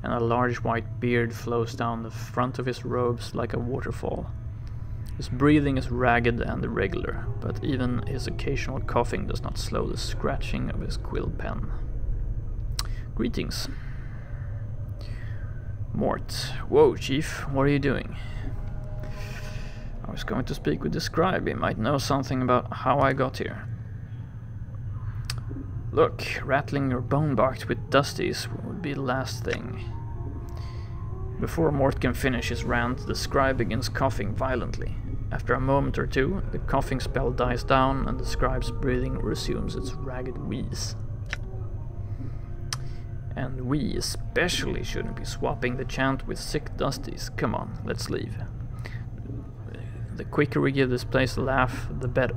[SPEAKER 1] and a large white beard flows down the front of his robes like a waterfall. His breathing is ragged and irregular, but even his occasional coughing does not slow the scratching of his quill pen. Greetings. Mort. Whoa, Chief, what are you doing? I was going to speak with the scribe. He might know something about how I got here. Look, rattling your bone barked with dusties would be the last thing. Before Mort can finish his rant, the scribe begins coughing violently. After a moment or two, the coughing spell dies down and the scribe's breathing resumes its ragged wheeze. And we especially shouldn't be swapping the chant with sick dusties. Come on, let's leave. The quicker we give this place a laugh, the better.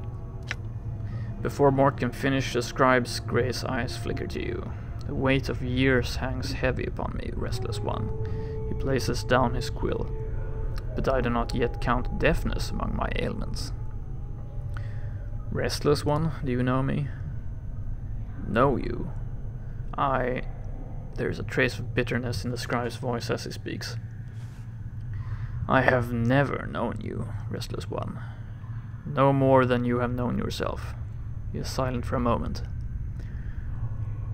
[SPEAKER 1] Before Mort can finish, the scribe's grey eyes flicker to you. The weight of years hangs heavy upon me, restless one. He places down his quill. But I do not yet count deafness among my ailments. Restless one, do you know me? Know you? There's a trace of bitterness in the scribe's voice as he speaks. I have never known you, restless one. No more than you have known yourself. He is silent for a moment.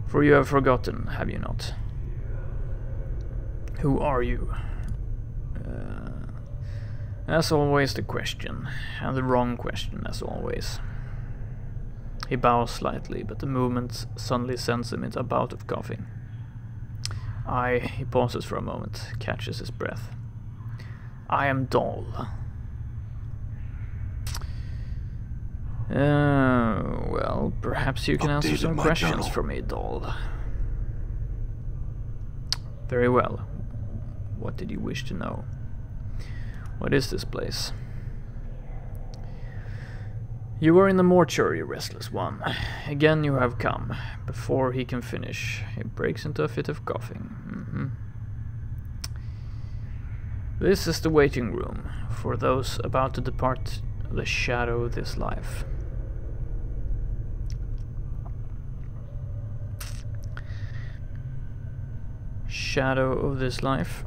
[SPEAKER 1] For you have forgotten, have you not? Who are you? As always, the question, and the wrong question as always. He bows slightly, but the movement suddenly sends him into a bout of coughing. He pauses for a moment, catches his breath. I am Dhal. Well, perhaps you can answer some questions for me, Dhal. Very well. What did you wish to know? What is this place? You are in the mortuary, restless one. Again you have come. Before he can finish, he breaks into a fit of coughing. This is the waiting room for those about to depart the shadow of this life. Shadow of this life?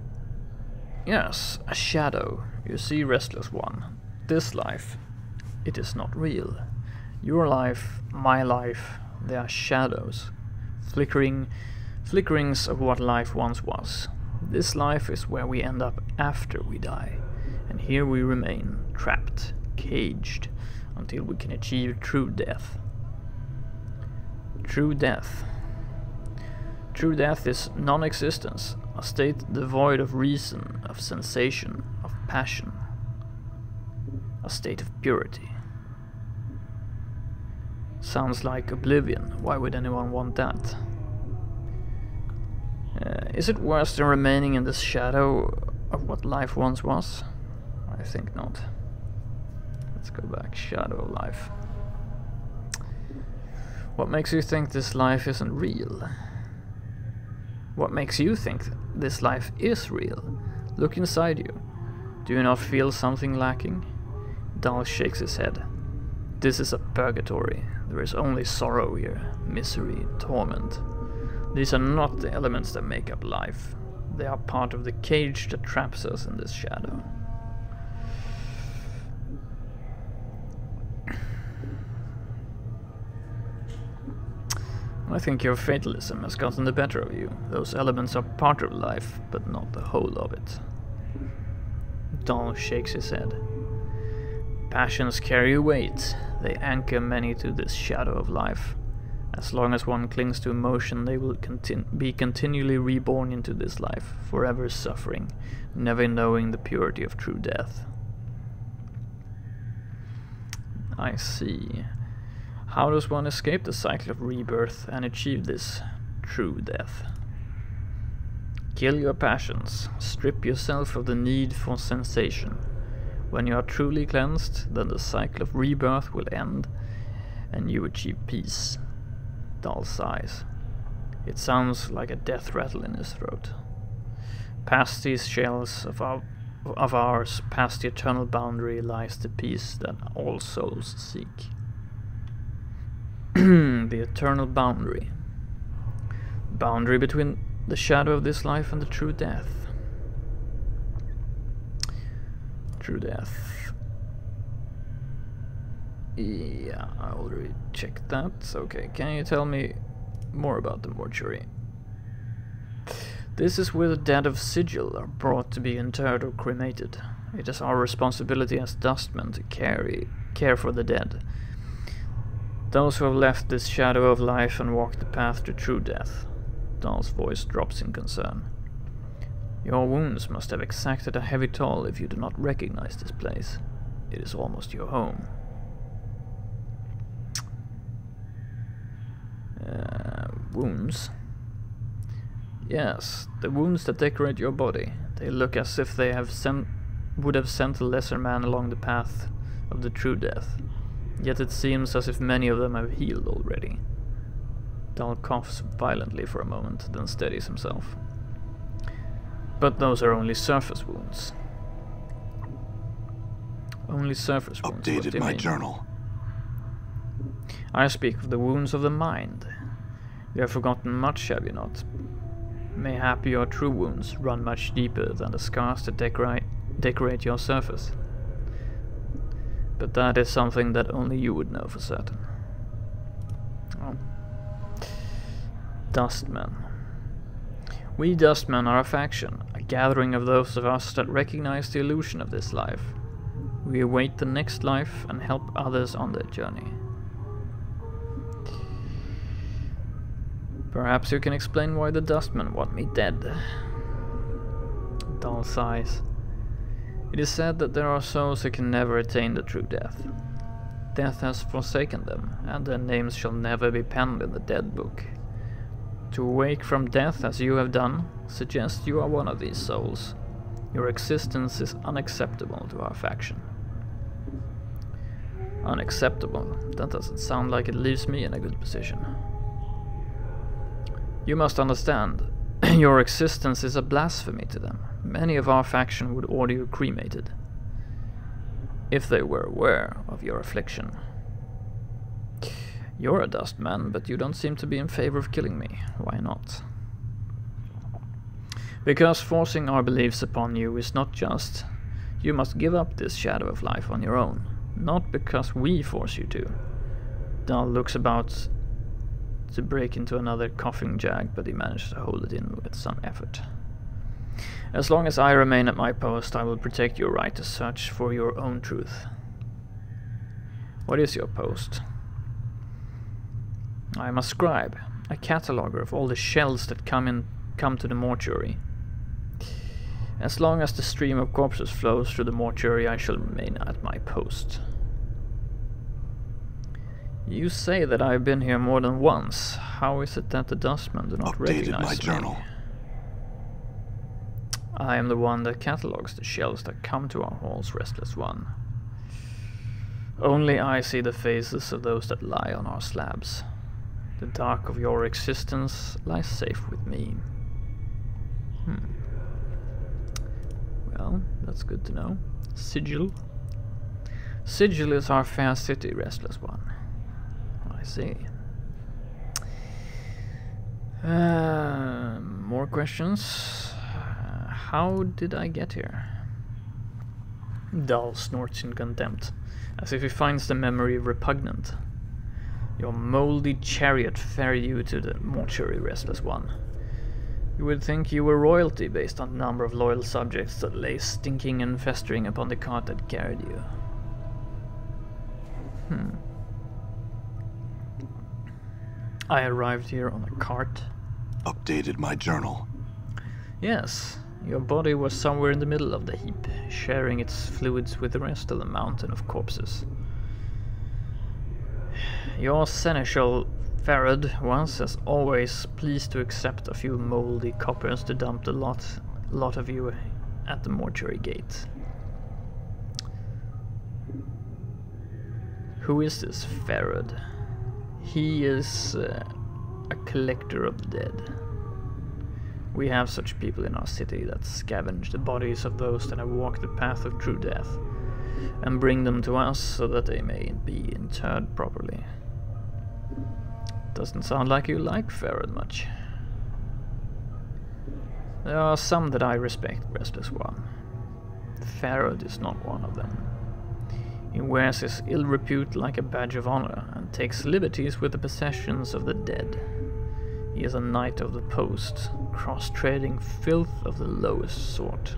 [SPEAKER 1] Yes, a shadow. You see, restless one. This life, it is not real. Your life, my life, they are shadows. Flickerings of what life once was. This life is where we end up after we die, and here we remain, trapped, caged, until we can achieve true death. True death. True death is non-existence, a state devoid of reason, of sensation, of passion. A state of purity. Sounds like oblivion. Why would anyone want that? Is it worse than remaining in the shadow of what life once was? I think not. Let's go back. Shadow of life. What makes you think this life isn't real? What makes you think this life is real? Look inside you. Do you not feel something lacking? Dhal shakes his head. This is a purgatory. There is only sorrow here, misery, torment. These are not the elements that make up life. They are part of the cage that traps us in this shadow. I think your fatalism has gotten the better of you. Those elements are part of life, but not the whole of it. Dhal shakes his head. Passions carry weight. They anchor many to this shadow of life. As long as one clings to emotion, they will be continually reborn into this life, forever suffering, never knowing the purity of true death. I see. How does one escape the cycle of rebirth and achieve this true death? Kill your passions. Strip yourself of the need for sensation. When you are truly cleansed, then the cycle of rebirth will end and you achieve peace. Dhal sighs. It sounds like a death rattle in his throat. Past these shells of ours, past the eternal boundary, lies the peace that all souls seek. The eternal boundary. Boundary between the shadow of this life and the true death. True death. Yeah, I already checked that. Okay, can you tell me more about the mortuary? This is where the dead of Sigil are brought to be interred or cremated. It is our responsibility as dustmen to care for the dead. Those who have left this shadow of life and walked the path to true death. Dhal's voice drops in concern. Your wounds must have exacted a heavy toll if you do not recognize this place. It is almost your home. Wounds? Yes, the wounds that decorate your body. They look as if they would have sent a lesser man along the path of the true death. Yet it seems as if many of them have healed already. Dhal coughs violently for a moment, then steadies himself. But those are only surface wounds. Only surface wounds.
[SPEAKER 3] Updated my journal.
[SPEAKER 1] I speak of the wounds of the mind. You have forgotten much, have you not? Mayhap your true wounds run much deeper than the scars that decorate your surface. But that is something that only you would know for certain. Oh. Dustmen. We dustmen are a faction, a gathering of those of us that recognize the illusion of this life. We await the next life and help others on their journey. Perhaps you can explain why the dustmen want me dead. Dhal sighs. It is said that there are souls who can never attain the true death. Death has forsaken them, and their names shall never be penned in the dead book. To awake from death as you have done suggests you are one of these souls. Your existence is unacceptable to our faction. Unacceptable? That doesn't sound like it leaves me in a good position. You must understand, your existence is a blasphemy to them. Many of our faction would order you cremated, if they were aware of your affliction. You're a dustman, but you don't seem to be in favor of killing me. Why not? Because forcing our beliefs upon you is not just. You must give up this shadow of life on your own, not because we force you to. Dhal looks about to break into another coughing jag, but he managed to hold it in with some effort. As long as I remain at my post, I will protect your right to search for your own truth. What is your post? I am a scribe, a cataloger of all the shells that come to the mortuary. As long as the stream of corpses flows through the mortuary, I shall remain at my post. You say that I have been here more than once. How is it that the dustmen do not recognize me?
[SPEAKER 3] My journal.
[SPEAKER 1] I am the one that catalogs the shells that come to our halls, Restless One. Only I see the faces of those that lie on our slabs. The dark of your existence lies safe with me. Well, that's good to know. Sigil. Sigil is our fair city, Restless One. I see. More questions? How did I get here? Dhal snorts in contempt, as if he finds the memory repugnant. Your moldy chariot ferried you to the mortuary, Restless One. You would think you were royalty based on the number of loyal subjects that lay stinking and festering upon the cart that carried you. I arrived here on a cart.
[SPEAKER 3] Updated my journal.
[SPEAKER 1] Yes, your body was somewhere in the middle of the heap, sharing its fluids with the rest of the mountain of corpses. Your seneschal Farad was, as always, pleased to accept a few moldy coppers to dump the lot of you at the mortuary gate. Who is this Farad? He is a collector of the dead. We have such people in our city that scavenge the bodies of those that have walked the path of true death and bring them to us so that they may be interred properly. Doesn't sound like you like Farad much. There are some that I respect, Restless One. Farad is not one of them. He wears his ill repute like a badge of honor and takes liberties with the possessions of the dead. He is a knight of the post, cross-trading filth of the lowest sort.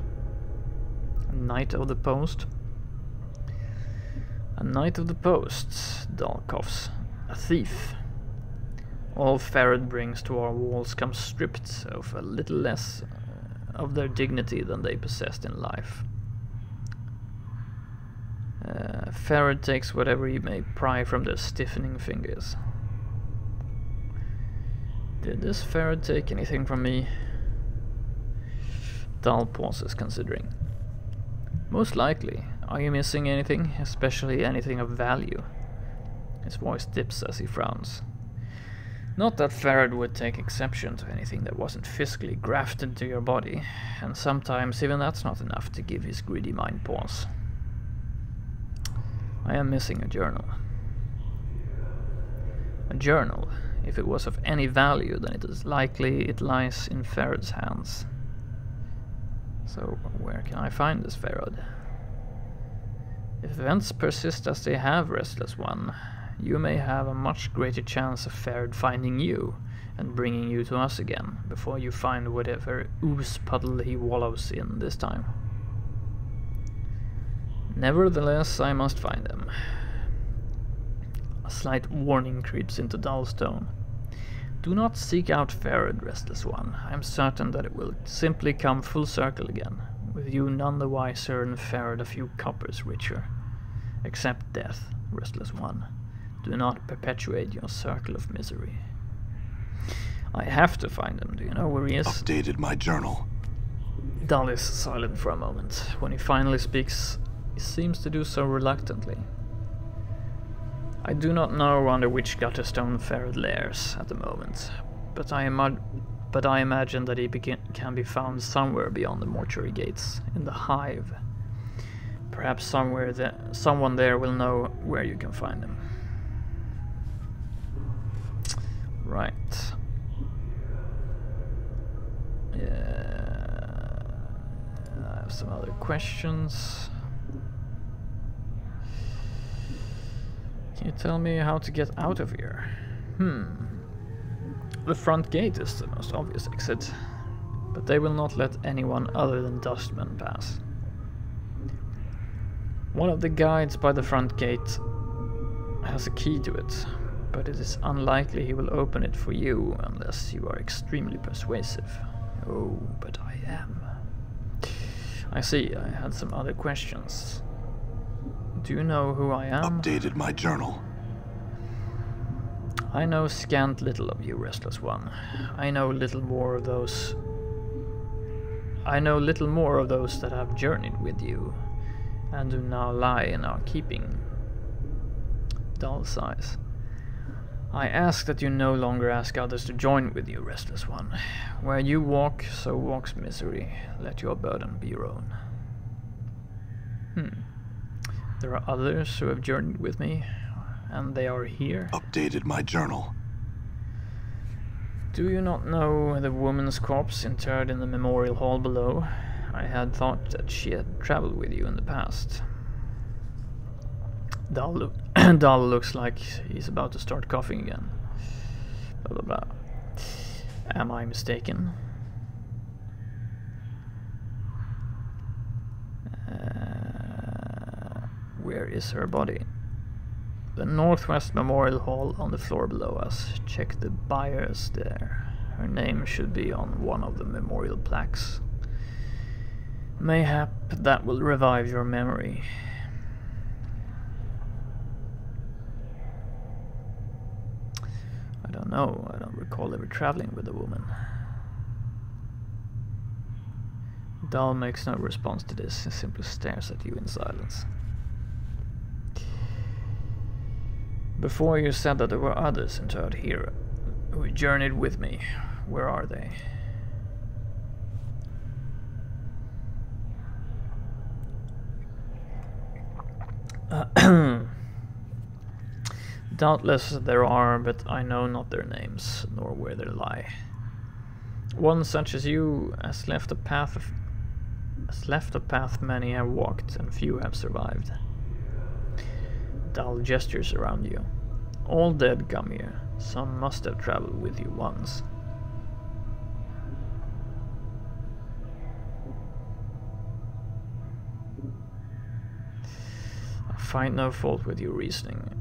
[SPEAKER 1] A knight of the post? A knight of the post, Dhal coughs. A thief. All Farad brings to our walls comes stripped of a little less of their dignity than they possessed in life. Farad takes whatever he may pry from their stiffening fingers. Did this Farad take anything from me? Dhal pauses, considering. Most likely. Are you missing anything, especially anything of value? His voice dips as he frowns. Not that Farad would take exception to anything that wasn't physically grafted to your body, and sometimes even that's not enough to give his greedy mind pause. I am missing a journal. A journal. If it was of any value, then it is likely it lies in Farad's hands. So, where can I find this Farad? If events persist as they have, Restless One, you may have a much greater chance of Farad finding you and bringing you to us again, before you find whatever ooze puddle he wallows in this time. Nevertheless, I must find him. A slight warning creeps into Dhal's tone. Do not seek out Farad, Restless One. I am certain that it will simply come full circle again, with you none the wiser and Farad a few coppers richer. Accept death, Restless One. Do not perpetuate your circle of misery. I have to find him. Do you know where he is?
[SPEAKER 3] Updated my journal.
[SPEAKER 1] Dhal is silent for a moment. When he finally speaks, he seems to do so reluctantly. I do not know under which gutterstone Farad lairs at the moment, but I imagine that he can be found somewhere beyond the mortuary gates, in the hive. Perhaps someone there will know where you can find him. Right. Yeah. I have some other questions. Can you tell me how to get out of here? The front gate is the most obvious exit, but they will not let anyone other than dustmen pass. One of the guides by the front gate has a key to it, but it is unlikely he will open it for you unless you are extremely persuasive. Oh, but I am. I see, I had some other questions. Do you know who I am?
[SPEAKER 3] Updated my journal.
[SPEAKER 1] I know scant little of you, Restless One. I know little more of those that have journeyed with you, and who now lie in our keeping. Dhal sighs. I ask that you no longer ask others to join with you, Restless One. Where you walk, so walks misery. Let your burden be your own. There are others who have journeyed with me, and they are here.
[SPEAKER 3] Updated my journal.
[SPEAKER 1] Do you not know the woman's corpse interred in the memorial hall below? I had thought that she had traveled with you in the past. Dhal looks like he's about to start coughing again. Blah blah blah. Am I mistaken? Where is her body? The Northwest Memorial Hall on the floor below us. Check the biers there. Her name should be on one of the memorial plaques. Mayhap that will revive your memory. I don't know. I don't recall ever traveling with a woman. Dhal makes no response to this. He simply stares at you in silence. Before you said that there were others interred here who journeyed with me. Where are they? Doubtless there are, but I know not their names, nor where they lie. One such as you has left a path many have walked, and few have survived. Dhal gestures around you. All dead come here. Some must have traveled with you once. I find no fault with your reasoning.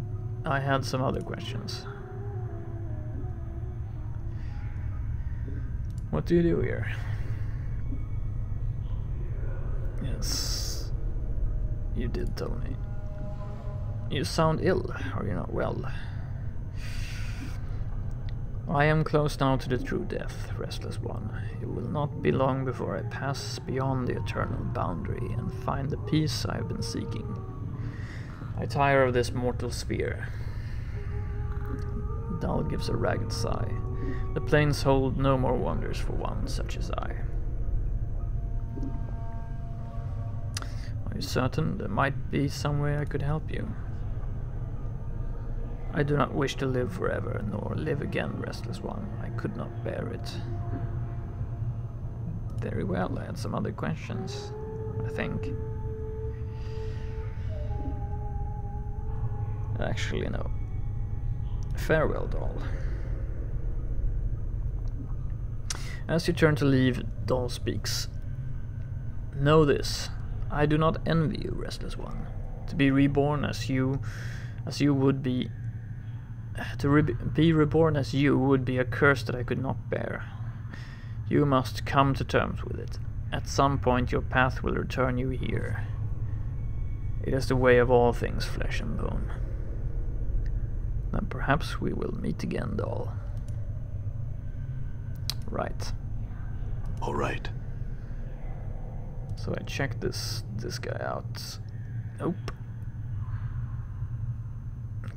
[SPEAKER 1] I had some other questions. What do you do here? Yes, you did tell me. You sound ill. Are you not well? I am close now to the true death, Restless One. It will not be long before I pass beyond the eternal boundary and find the peace I have been seeking. I tire of this mortal sphere. Dhal gives a ragged sigh. The plains hold no more wonders for one such as I. Are you certain there might be some way I could help you? I do not wish to live forever, nor live again, Restless One. I could not bear it. Very well, I had some other questions, I think. Actually, no. Farewell, Dhal. As you turn to leave, Dhal speaks. Know this. I do not envy you, Restless One. To be reborn as you would be... be reborn as you would be a curse that I could not bear. You must come to terms with it. At some point your path will return you here. It is the way of all things flesh and bone. Then perhaps we will meet again, Dhal. Right.
[SPEAKER 3] All right.
[SPEAKER 1] So I checked this guy out. Nope.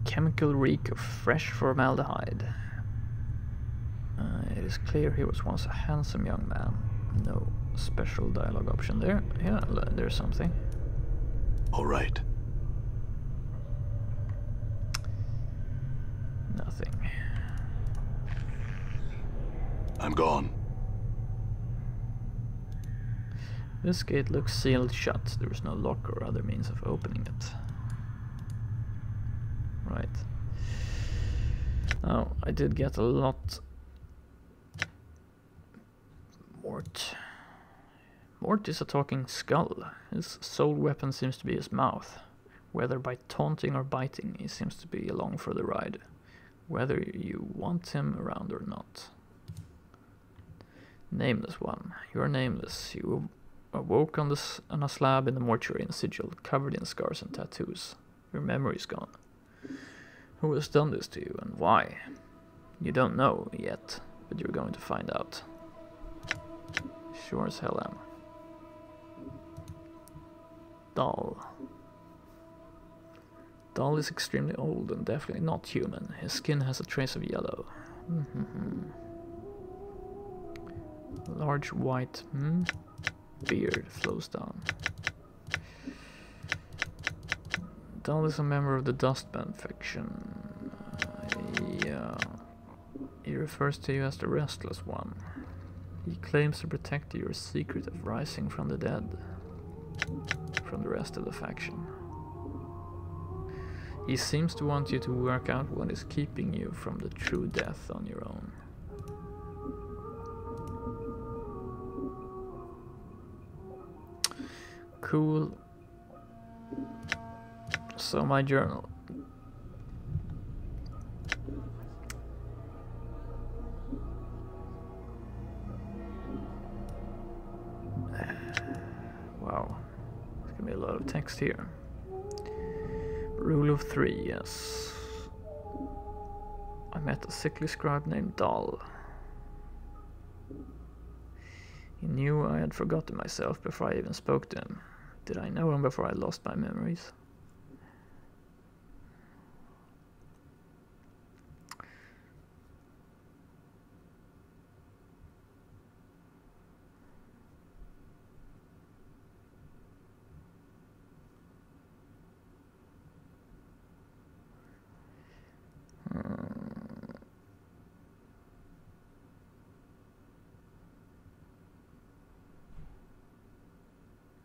[SPEAKER 1] Chemical reek of fresh formaldehyde. It is clear he was once a handsome young man. No special dialogue option there. Yeah, there's something.
[SPEAKER 3] All right.
[SPEAKER 1] Nothing.
[SPEAKER 3] I'm gone.
[SPEAKER 1] This gate looks sealed shut. There is no lock or other means of opening it. Right. Now, I did get a lot... Mort is a talking skull. His sole weapon seems to be his mouth. Whether by taunting or biting, he seems to be along for the ride. Whether you want him around or not. Nameless One. You are nameless. You awoke on a slab in the mortuary in Sigil, covered in scars and tattoos. Your memory's gone. Who has done this to you and why? You don't know yet, but you're going to find out. Sure as hell am. Dhal. Dhal is extremely old and definitely not human. His skin has a trace of yellow. Large white beard flows down. Dhal is a member of the Dustman faction. Yeah. He refers to you as the Restless One. He claims to protect your secret of rising from the dead from the rest of the faction. He seems to want you to work out what is keeping you from the true death on your own. Cool. So my journal. Wow. There's gonna be a lot of text here. Rule of 3, yes. I met a sickly scribe named Dhal. He knew I had forgotten myself before I even spoke to him. Did I know him before I lost my memories?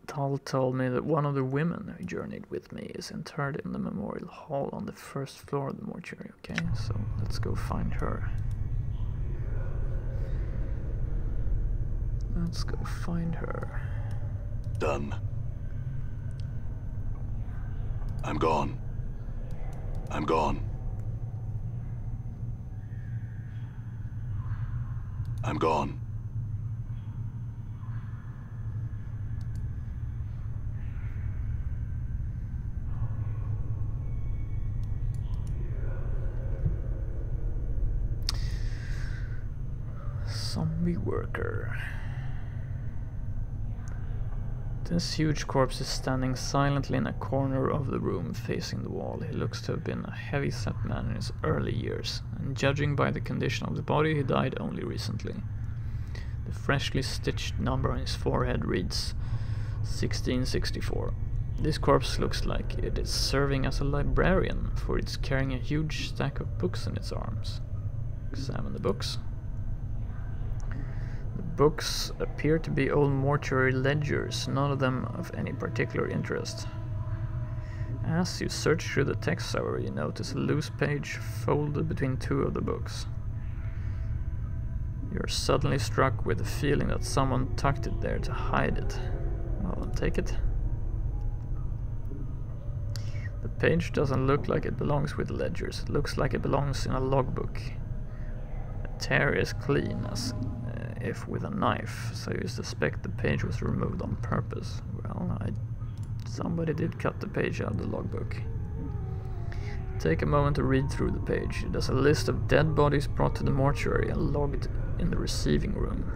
[SPEAKER 1] Dhal told me that one of the women who journeyed with me is interred in the memorial hall on the first floor of the mortuary. Okay, so let's go find her. Let's go find her.
[SPEAKER 3] Done. I'm gone. I'm gone. I'm gone.
[SPEAKER 1] Zombie worker. This huge corpse is standing silently in a corner of the room facing the wall. He looks to have been a heavy-set man in his early years, and judging by the condition of the body, he died only recently. The freshly stitched number on his forehead reads 1664. This corpse looks like it is serving as a librarian, for it's carrying a huge stack of books in its arms. Examine the books. The books appear to be old mortuary ledgers, none of them of any particular interest. As you search through the text, however, you notice a loose page folded between two of the books. You're suddenly struck with the feeling that someone tucked it there to hide it. Well, I'll take it. The page doesn't look like it belongs with the ledgers. It looks like it belongs in a logbook. The tear is clean, as if with a knife, so you suspect the page was removed on purpose. Well, somebody did cut the page out of the logbook. Take a moment to read through the page. It has a list of dead bodies brought to the mortuary and logged in the receiving room.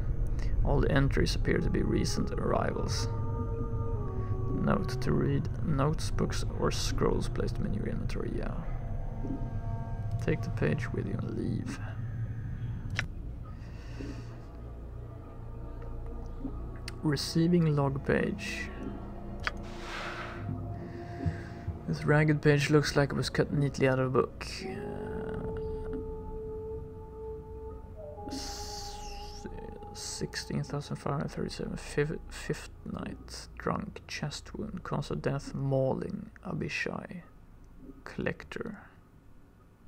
[SPEAKER 1] All the entries appear to be recent arrivals. Note to read: notes, books, or scrolls placed in your inventory. Yeah. Take the page with you and leave. Receiving log page. This ragged page looks like it was cut neatly out of a book. 16,537. Fifth night. Drunk. Chest wound. Cause of death. Mauling. Abishai. Collector.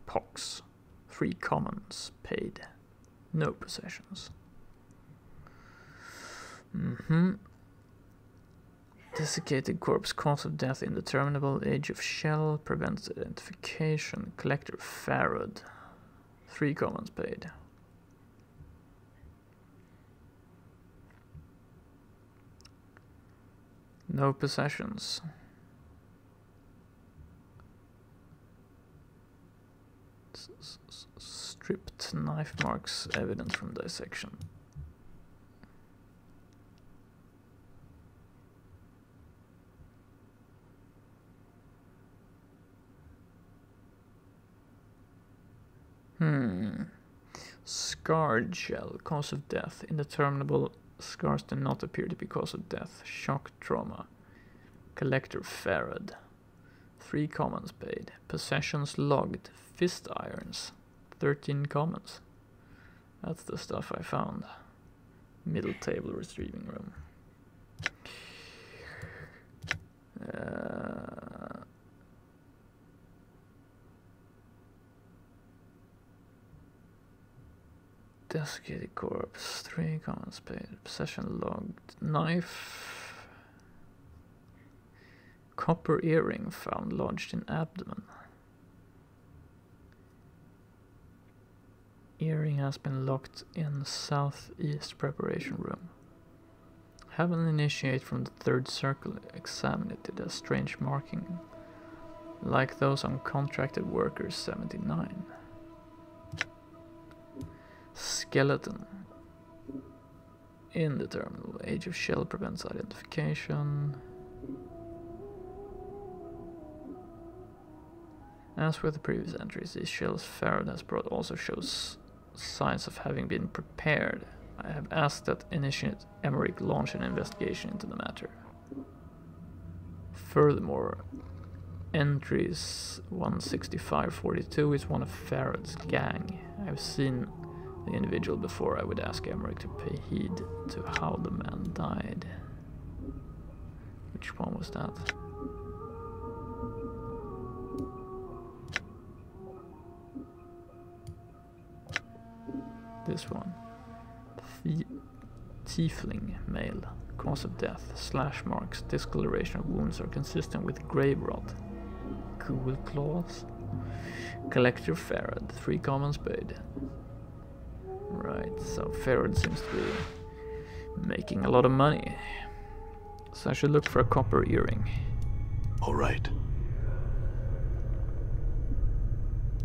[SPEAKER 1] Pox. 3 commons. Paid. No possessions. Desiccated corpse, cause of death indeterminable, age of shell, prevents identification, collector Farad. 3 commons paid. No possessions. Stripped knife marks, evidence from dissection. Scarred shell, cause of death, indeterminable, scars do not appear to be cause of death, shock trauma, collector Farad, 3 commons paid. Possessions logged. Fist irons. 13 commons. That's the stuff I found. Middle table retrieving room. Desiccated corpse. 3 commons paid. Possession logged. Knife. Copper earring found lodged in abdomen. Earring has been locked in southeast preparation room. Have an initiate from the 3rd circle examine it. It has strange marking, like those on contracted workers 79. Skeleton. Indeterminable. Age of shell prevents identification. As with the previous entries, these shells Farad has brought also shows signs of having been prepared. I have asked that Initiate Emmerich launch an investigation into the matter. Furthermore, entries 16542 is one of Farad's gang. I've seen the individual before. I would ask Emmerich to pay heed to how the man died. Which one was that? This one. Tiefling male. Cause of death. Slash marks. Discoloration of wounds are consistent with grave rot. Cool claws. Collector Farad. 3 commons paid. Right, so Farad seems to be making a lot of money. So I should look for a copper earring.
[SPEAKER 3] All right.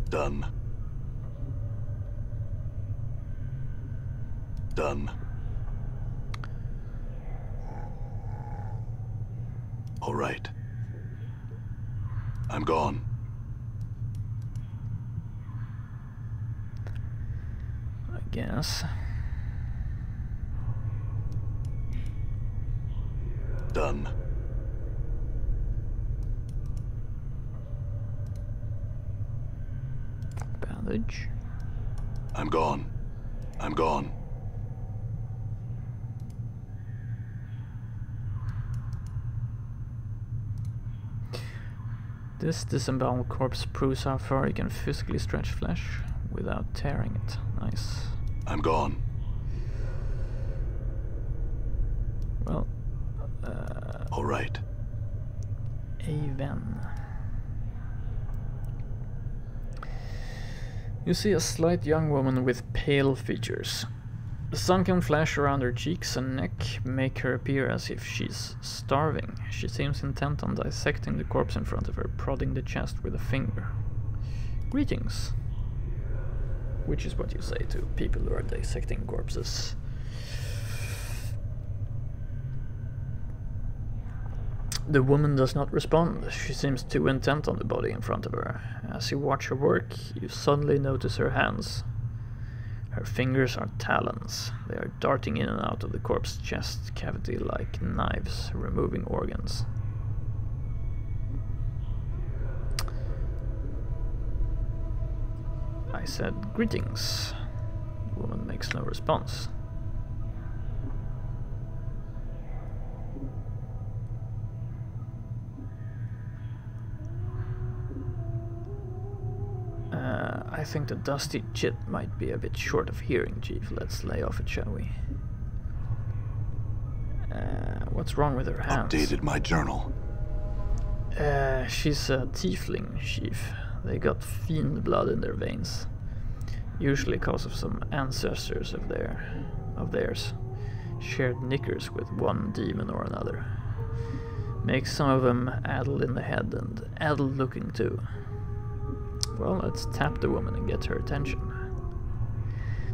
[SPEAKER 3] Done. Done. All right. I'm gone.
[SPEAKER 1] I guess.
[SPEAKER 3] Done.
[SPEAKER 1] Bandage.
[SPEAKER 3] I'm gone. I'm gone.
[SPEAKER 1] This disemboweled corpse proves how far you can physically stretch flesh without tearing it. Nice.
[SPEAKER 3] I'm gone.
[SPEAKER 1] Well,
[SPEAKER 3] all right.
[SPEAKER 1] Ivin. You see a slight young woman with pale features. The sunken flesh around her cheeks and neck make her appear as if she's starving. She seems intent on dissecting the corpse in front of her, prodding the chest with a finger. Greetings. Which is what you say to people who are dissecting corpses. The woman does not respond. She seems too intent on the body in front of her. As you watch her work, you suddenly notice her hands. Her fingers are talons. They are darting in and out of the corpse's chest cavity like knives, removing organs. I said, "Greetings." The woman makes no response. I think the dusty chit might be a bit short of hearing, Chief. Let's lay off it, shall we? What's wrong with her hands?
[SPEAKER 3] Updated my journal.
[SPEAKER 1] She's a tiefling, Chief. They got fiend blood in their veins. Usually cause of some ancestors of theirs. Shared knickers with one demon or another. Makes some of them addled in the head and addled looking too. Well, let's tap the woman and get her attention.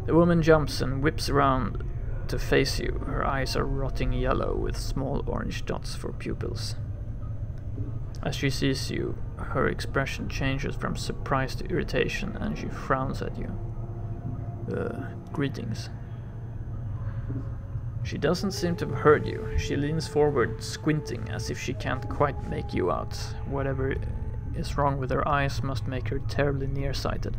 [SPEAKER 1] The woman jumps and whips around to face you. Her eyes are rotting yellow with small orange dots for pupils. As she sees you, her expression changes from surprise to irritation and she frowns at you. Greetings. She doesn't seem to have heard you. She leans forward, squinting, as if she can't quite make you out. Whatever is wrong with her eyes must make her terribly nearsighted.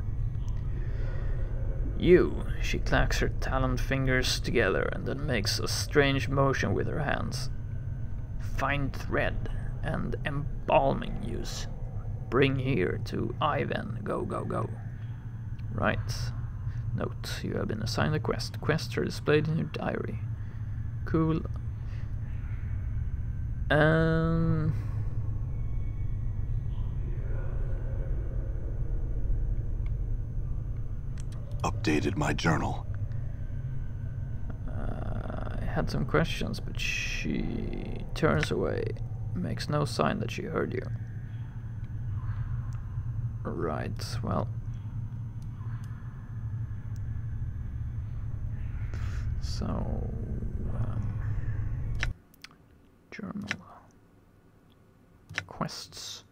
[SPEAKER 1] You, she clacks her taloned fingers together and then makes a strange motion with her hands. Find thread and embalming use. Bring here to Ivin. Go, go, go. Right. Note, you have been assigned a quest. Quests are displayed in your diary. Cool.
[SPEAKER 3] Updated my journal.
[SPEAKER 1] I had some questions, but she turns away. Makes no sign that she heard you. Right, well. So, journal. Quests.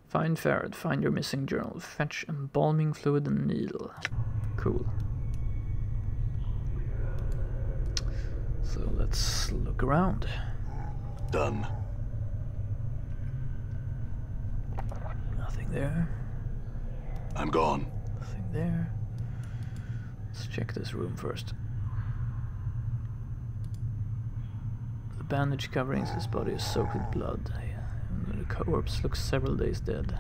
[SPEAKER 1] Find ferret, find your missing journal, fetch embalming fluid and needle. Cool. So let's look around.
[SPEAKER 3] Done.
[SPEAKER 1] Nothing there.
[SPEAKER 3] I'm gone.
[SPEAKER 1] Nothing there. Let's check this room first. The bandage covering his body is soaked with blood. The corpse looks several days dead.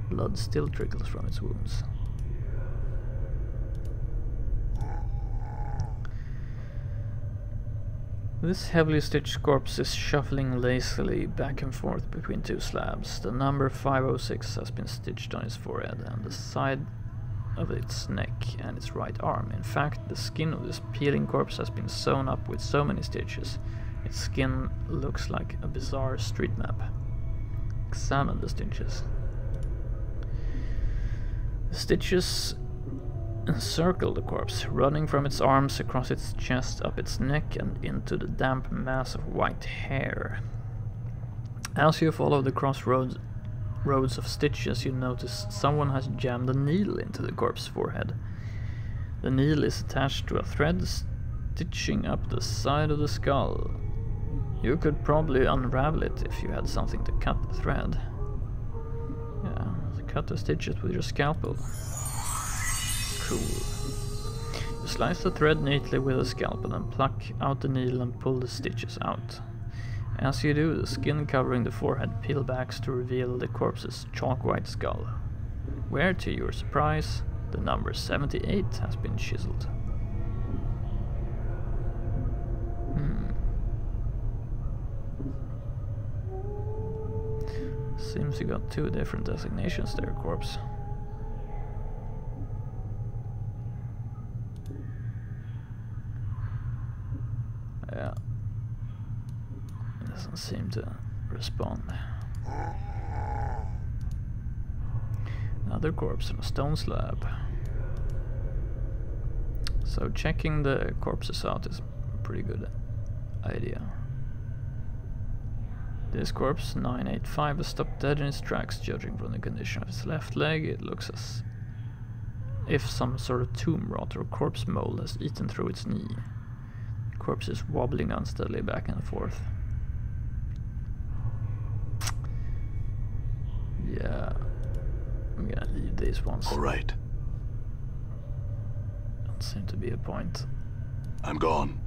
[SPEAKER 1] Blood still trickles from its wounds. This heavily stitched corpse is shuffling lazily back and forth between two slabs. The number 506 has been stitched on its forehead and the side of its neck and its right arm. In fact, the skin of this peeling corpse has been sewn up with so many stitches. Its skin looks like a bizarre street map. Examine the stitches. The stitches encircle the corpse, running from its arms across its chest, up its neck, and into the damp mass of white hair. As you follow the crossroads of stitches, you notice someone has jammed a needle into the corpse's forehead. The needle is attached to a thread stitching up the side of the skull. You could probably unravel it if you had something to cut the thread. Yeah, cut the stitches with your scalpel. Cool. You slice the thread neatly with a scalpel and pluck out the needle and pull the stitches out. As you do, the skin covering the forehead peel backs to reveal the corpse's chalk-white skull, where, to your surprise, the number 78 has been chiseled. Seems you got two different designations there, corpse. Yeah. Doesn't seem to respond. Another corpse on a stone slab. So checking the corpses out is a pretty good idea. This corpse, 985, has stopped dead in its tracks. Judging from the condition of its left leg, it looks as if some sort of tomb rot or corpse mold has eaten through its knee. The corpse is wobbling unsteadily back and forth. Yeah, I'm gonna leave these ones.
[SPEAKER 3] All right.
[SPEAKER 1] Don't seem to be a point.
[SPEAKER 3] I'm gone.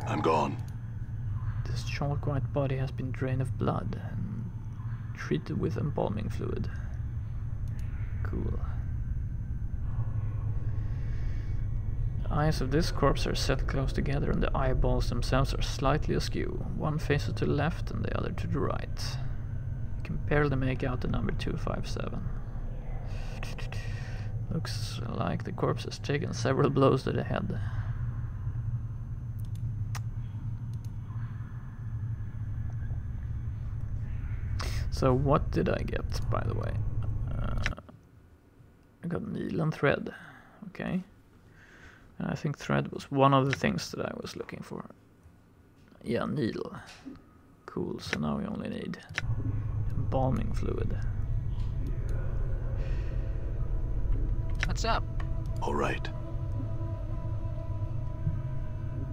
[SPEAKER 3] I'm gone.
[SPEAKER 1] This chalk-white body has been drained of blood and treated with embalming fluid. Cool. The eyes of this corpse are set close together and the eyeballs themselves are slightly askew. One faces to the left and the other to the right. You can barely make out the number 257. Looks like the corpse has taken several blows to the head. So what did I get, by the way? I got needle and thread, okay. And I think thread was one of the things that I was looking for. Yeah, needle. Cool, so now we only need embalming fluid.
[SPEAKER 2] What's up?
[SPEAKER 3] All right.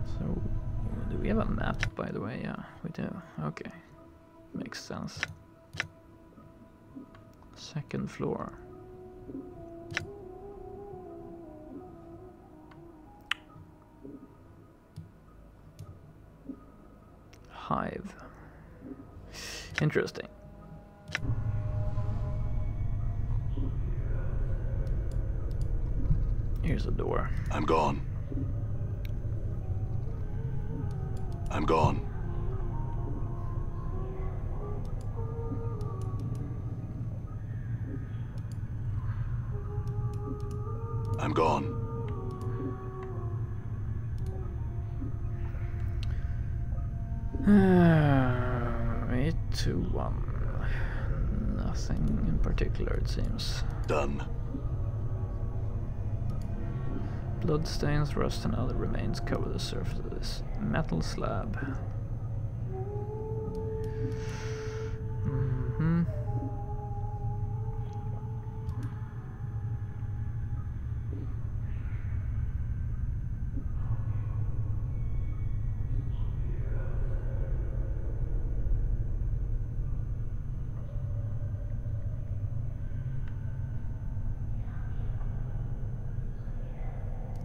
[SPEAKER 1] So, we'll do we have a map, by the way? Yeah, we do. Okay. Makes sense. Second floor. Hive. Interesting. Here's a door.
[SPEAKER 3] I'm gone. I'm gone. I'm gone.
[SPEAKER 1] 821. Nothing in particular, it seems.
[SPEAKER 3] Done.
[SPEAKER 1] Bloodstains, rust, and other remains cover the surface of this metal slab.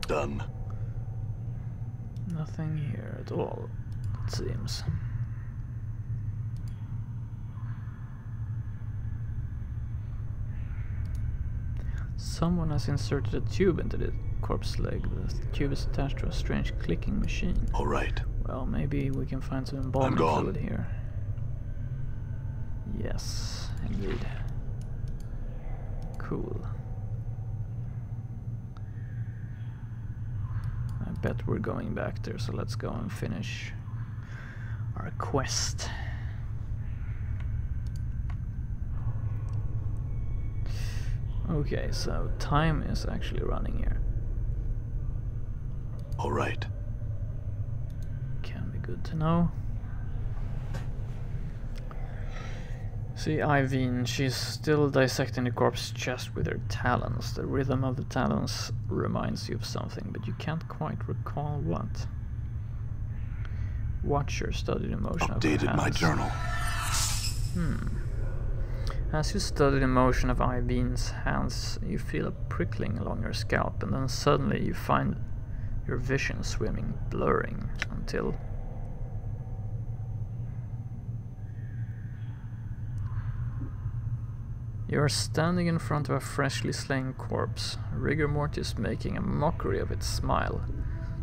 [SPEAKER 3] Done.
[SPEAKER 1] Nothing here at all, it seems. Someone has inserted a tube into the corpse leg. The tube is attached to a strange clicking machine.
[SPEAKER 3] All right.
[SPEAKER 1] Well, maybe we can find some embalming fluid here. Yes, indeed. Cool. I bet we're going back there, so let's go and finish our quest. Okay, so time is actually running here.
[SPEAKER 3] All right.
[SPEAKER 1] Can be good to know. See, Ivin, she's still dissecting the corpse's chest with her talons. The rhythm of the talons reminds you of something, but you can't quite recall what. Watcher studied the motion of her hands.
[SPEAKER 3] Updated my journal.
[SPEAKER 1] As you study the motion of Ivin's hands, you feel a prickling along your scalp, and then suddenly you find your vision swimming, blurring, until... You are standing in front of a freshly slain corpse, rigor mortis making a mockery of its smile.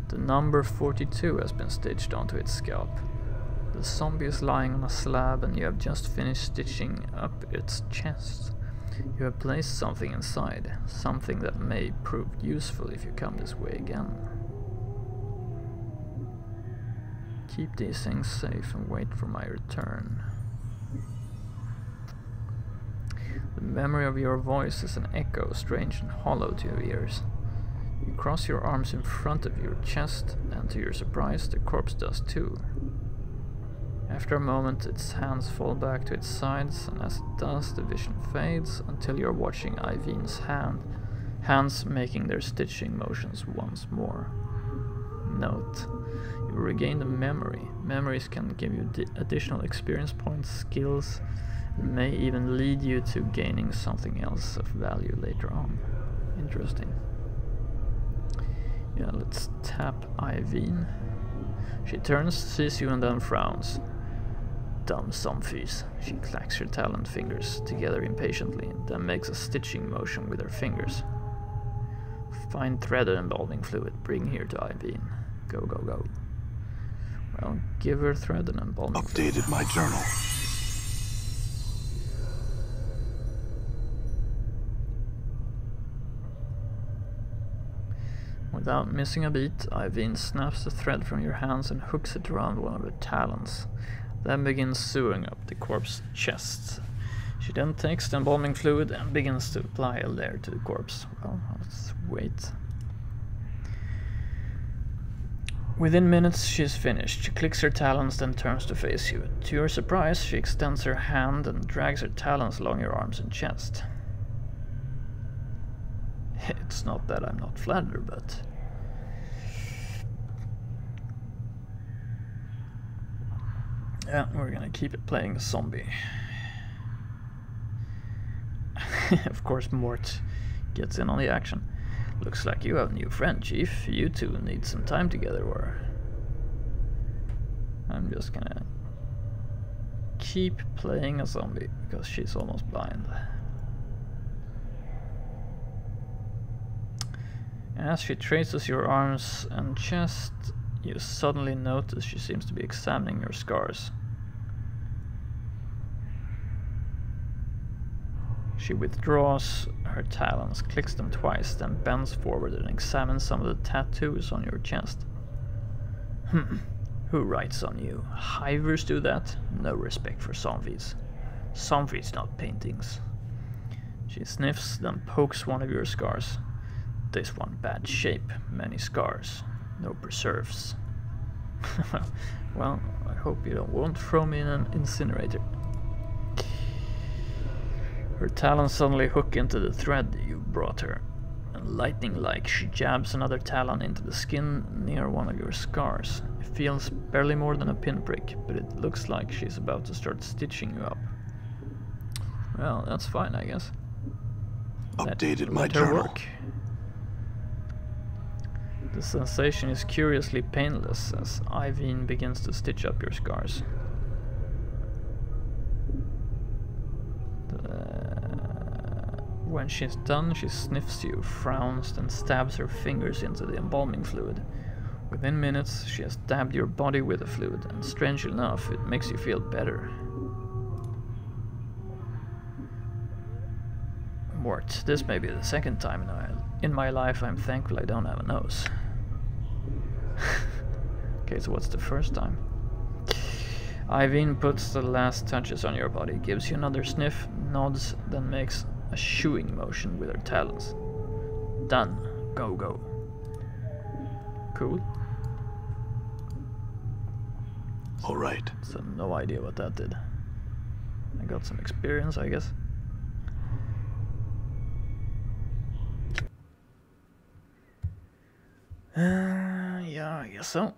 [SPEAKER 1] The number 42 has been stitched onto its scalp. The zombie is lying on a slab and you have just finished stitching up its chest. You have placed something inside, something that may prove useful if you come this way again. Keep these things safe and wait for my return. The memory of your voice is an echo, strange and hollow to your ears. You cross your arms in front of your chest, and to your surprise, the corpse does too. After a moment, its hands fall back to its sides, and as it does, the vision fades until you're watching Ivin's hands making their stitching motions once more. Note: you regain the memory. Memories can give you additional experience points, skills, and may even lead you to gaining something else of value later on. Interesting. Yeah, let's tap Ivin. She turns, sees you, and then frowns. Dumb somfis. She clacks her taloned fingers together impatiently, then makes a stitching motion with her fingers. Find threaded embalming fluid. Bring here to Ivin. Go, go, go. Well, give her threaded embalming fluid.
[SPEAKER 3] Updated my journal.
[SPEAKER 1] Without missing a beat, Ivin snaps the thread from your hands and hooks it around one of her talons, then begins sewing up the corpse's chest. She then takes the embalming fluid and begins to apply a layer to the corpse. Well, let's wait. Within minutes, she is finished. She clicks her talons, then turns to face you. To your surprise, she extends her hand and drags her talons along your arms and chest. It's not that I'm not flattered, but... Yeah, we're gonna keep it playing zombie. Of course, Mort gets in on the action. Looks like you have a new friend, Chief. You two need some time together, or... I'm just gonna keep playing a zombie, because she's almost blind. As she traces your arms and chest, you suddenly notice she seems to be examining your scars. She withdraws her talons, clicks them twice, then bends forward and examines some of the tattoos on your chest. Who writes on you? Hivers do that? No respect for zombies. Zombies, not paintings. She sniffs, then pokes one of your scars. This one bad shape, many scars, no preserves. Well, I hope you won't throw me in an incinerator. Her talons suddenly hook into the thread you brought her, and lightning-like she jabs another talon into the skin near one of your scars. It feels barely more than a pinprick, but it looks like she's about to start stitching you up. Well, that's fine, I guess.
[SPEAKER 3] Updated my
[SPEAKER 1] Let her
[SPEAKER 3] journal.
[SPEAKER 1] work. The sensation is curiously painless as Ivin begins to stitch up your scars. When she's done, she sniffs you, frowns, then stabs her fingers into the embalming fluid. Within minutes, she has dabbed your body with the fluid, and strangely enough, it makes you feel better. Mort, this may be the second time in my life I'm thankful I don't have a nose. Okay, so what's the first time? Ivin puts the last touches on your body, gives you another sniff, nods, then makes a shooing motion with her talons. Done. Go, go. Cool.
[SPEAKER 3] All right.
[SPEAKER 1] So no idea what that did. I got some experience, I guess. Yeah, I guess so.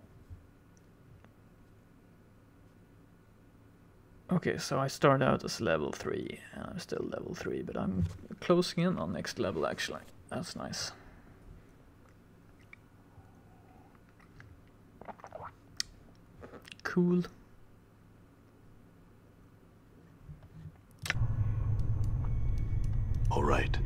[SPEAKER 1] Okay, so I start out as level 3, and I'm still level 3, but I'm closing in on next level actually. That's nice. Cool.
[SPEAKER 3] All right.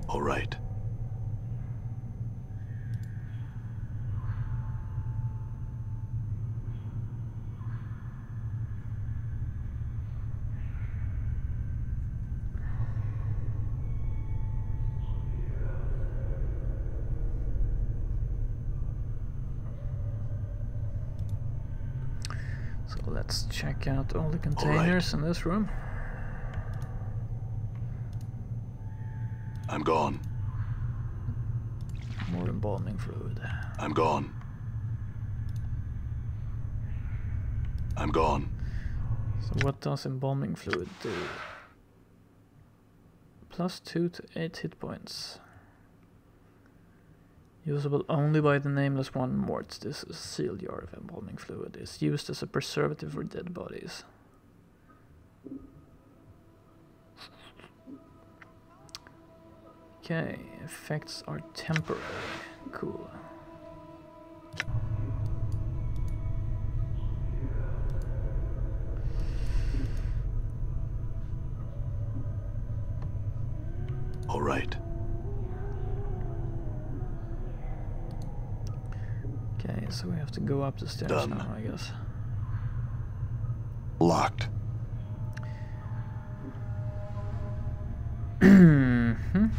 [SPEAKER 3] All right.
[SPEAKER 1] So let's check out all the containers in this room.
[SPEAKER 3] I'm gone.
[SPEAKER 1] More embalming fluid.
[SPEAKER 3] I'm gone. I'm gone.
[SPEAKER 1] So what does embalming fluid do? +2 to 8 hit points. Usable only by the nameless one Mort. This is a sealed jar of embalming fluid. It's used as a preservative for dead bodies. Okay, effects are temporary. Cool.
[SPEAKER 3] All right.
[SPEAKER 1] Okay, so we have to go up the stairs
[SPEAKER 3] Done.
[SPEAKER 1] now, I guess.
[SPEAKER 3] Locked.
[SPEAKER 1] Mhm.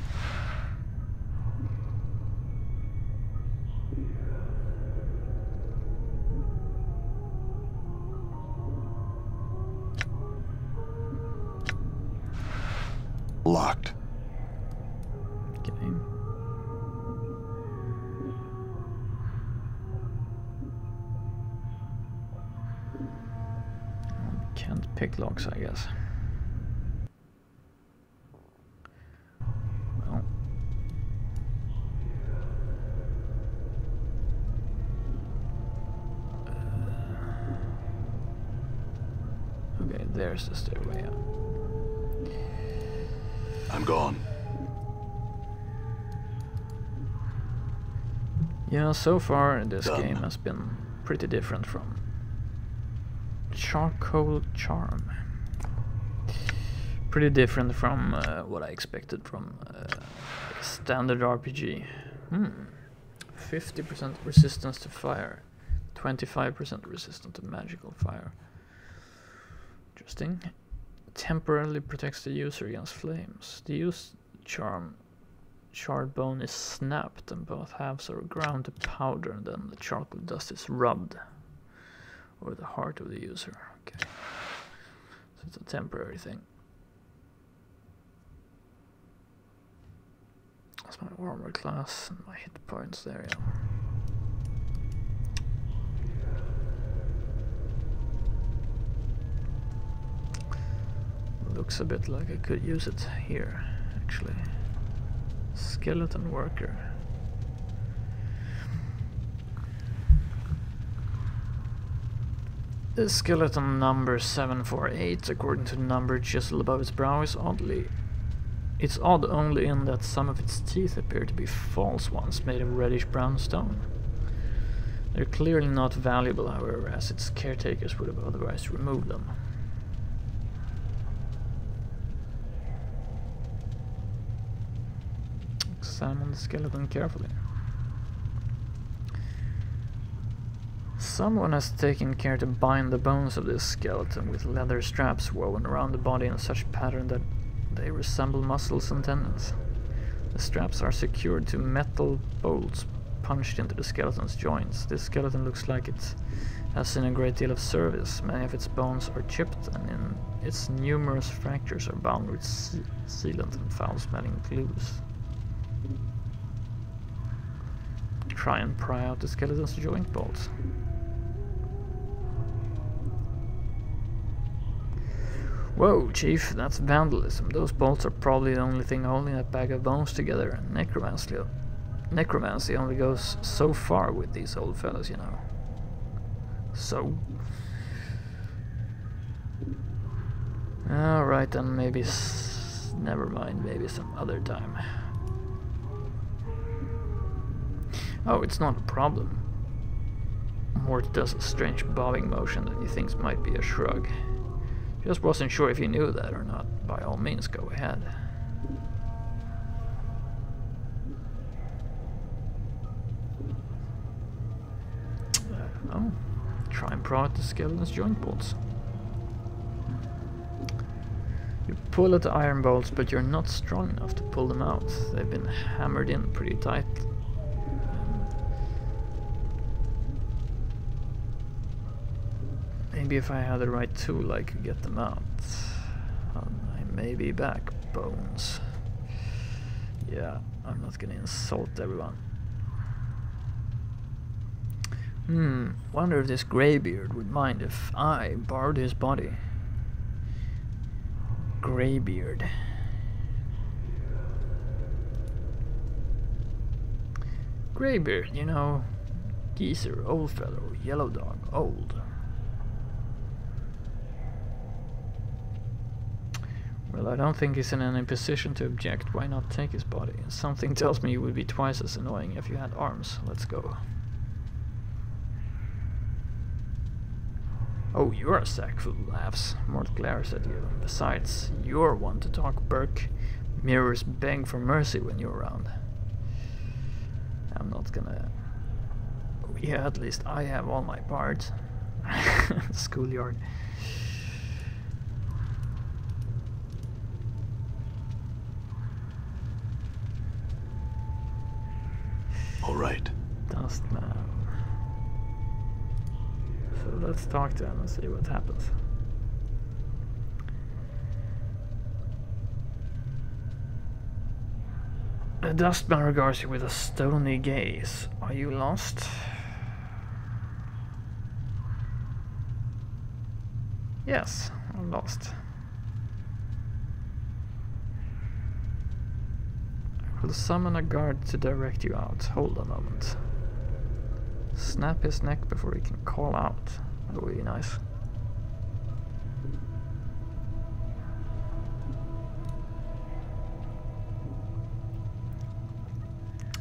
[SPEAKER 3] Locked.
[SPEAKER 1] Okay. Can't pick locks, I guess. There's the stairway out.
[SPEAKER 3] I'm gone.
[SPEAKER 1] Yeah, so far this
[SPEAKER 3] Done.
[SPEAKER 1] game has been pretty different from Charcoal Charm. Pretty different from what I expected from standard RPG. 50% resistance to fire, 25% resistance to magical fire. Interesting. Temporarily protects the user against flames. The use charm shard bone is snapped and both halves are ground to powder, and then the charcoal dust is rubbed over the heart of the user. Okay, so it's a temporary thing. That's my armor class and my hit points there, yeah. Looks a bit like I could use it here, actually. Skeleton worker. The skeleton number 748, according to the number chiseled above its brow, is it's odd only in that some of its teeth appear to be false ones made of reddish brown stone. They're clearly not valuable, however, as its caretakers would have otherwise removed them. Examine the skeleton carefully. Someone has taken care to bind the bones of this skeleton with leather straps woven around the body in such pattern that they resemble muscles and tendons. The straps are secured to metal bolts punched into the skeleton's joints. This skeleton looks like it has seen a great deal of service. Many of its bones are chipped, and in its numerous fractures are bound with sealant and foul-smelling glues. Try and pry out the skeleton's joint bolts. Whoa, Chief, that's vandalism. Those bolts are probably the only thing holding that bag of bones together, and necromancy only goes so far with these old fellas, you know. So? Alright then, maybe never mind, maybe some other time. Oh, it's not a problem. Mort does a strange bobbing motion that he thinks might be a shrug. Just wasn't sure if you knew that or not. By all means, go ahead. Oh, try and pry out the skeleton's joint bolts. You pull at the iron bolts, but you're not strong enough to pull them out. They've been hammered in pretty tight. Maybe if I had the right tool I could get them out. I may be back, bones. Yeah, I'm not gonna insult everyone. Wonder if this Greybeard would mind if I borrowed his body. Greybeard. Greybeard, you know, geezer, old fellow, yellow dog, old. Well, I don't think he's in any position to object. Why not take his body? Something tells me you would be twice as annoying if you had arms. Let's go. Oh, you're a sack full of laughs. Mort glares at you. Besides, you're one to talk, Burke. Mirrors beg for mercy when you're around. I'm not gonna... Yeah, at least I have all my parts. Schoolyard.
[SPEAKER 3] All right.
[SPEAKER 1] Dustman. So let's talk to him and see what happens. The Dustman regards you with a stony gaze. Are you lost? Yes, I'm lost. I will summon a guard to direct you out. Hold a moment. Snap his neck before he can call out. That would be nice.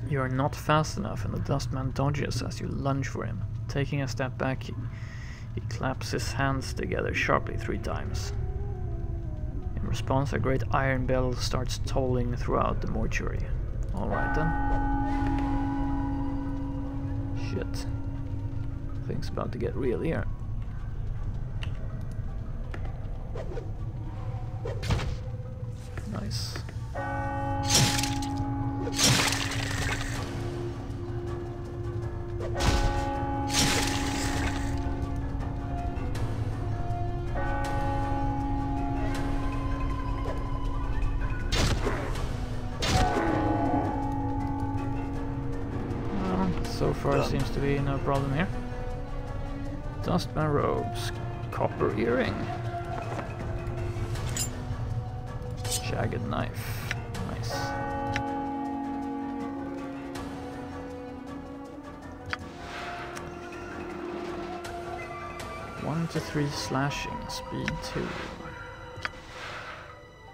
[SPEAKER 1] You are not fast enough, and the Dustman dodges as you lunge for him. Taking a step back, he claps his hands together sharply 3 times. In response, a great iron bell starts tolling throughout the mortuary. Alright then. Shit. Things about to get real here. Nice. So far seems to be no problem here. Dustman robes, copper earring, jagged knife, nice. One to 3 slashing, speed 2,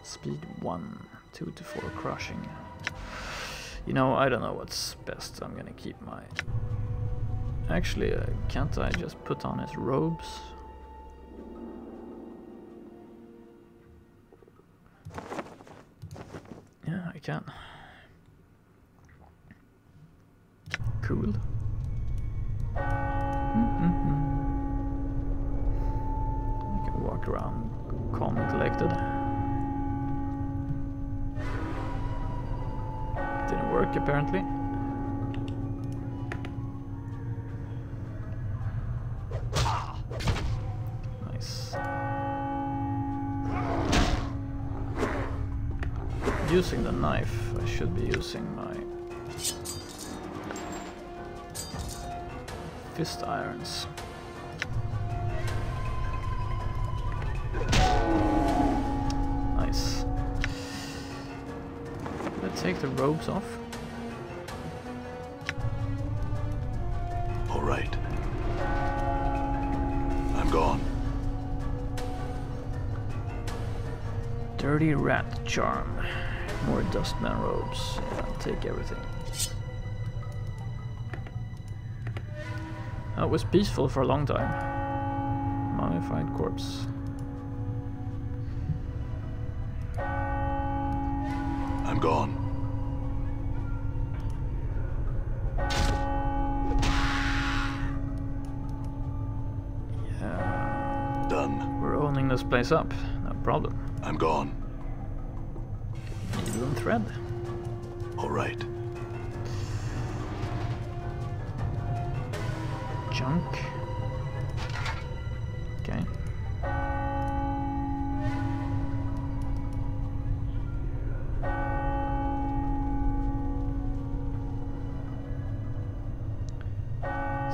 [SPEAKER 1] speed 1, 2 to 4 crushing. You know, I don't know what's best. I'm gonna keep my... Actually, can't I just put on his robes? Yeah, I can. Cool. I can walk around calm and collected. Didn't work apparently. Nice. Using the knife, I should be using my fist irons. Nice. Let's take the robes off.
[SPEAKER 3] All right. I'm gone.
[SPEAKER 1] Dirty rat charm. More Dustman robes. Yeah, I'll take everything. Oh, it was peaceful for a long time. Mummified corpse.
[SPEAKER 3] I'm gone.
[SPEAKER 1] Yeah.
[SPEAKER 3] Done.
[SPEAKER 1] We're owning this place up. No problem.
[SPEAKER 3] I'm gone.
[SPEAKER 1] Needle and thread.
[SPEAKER 3] All right.
[SPEAKER 1] Junk. Okay.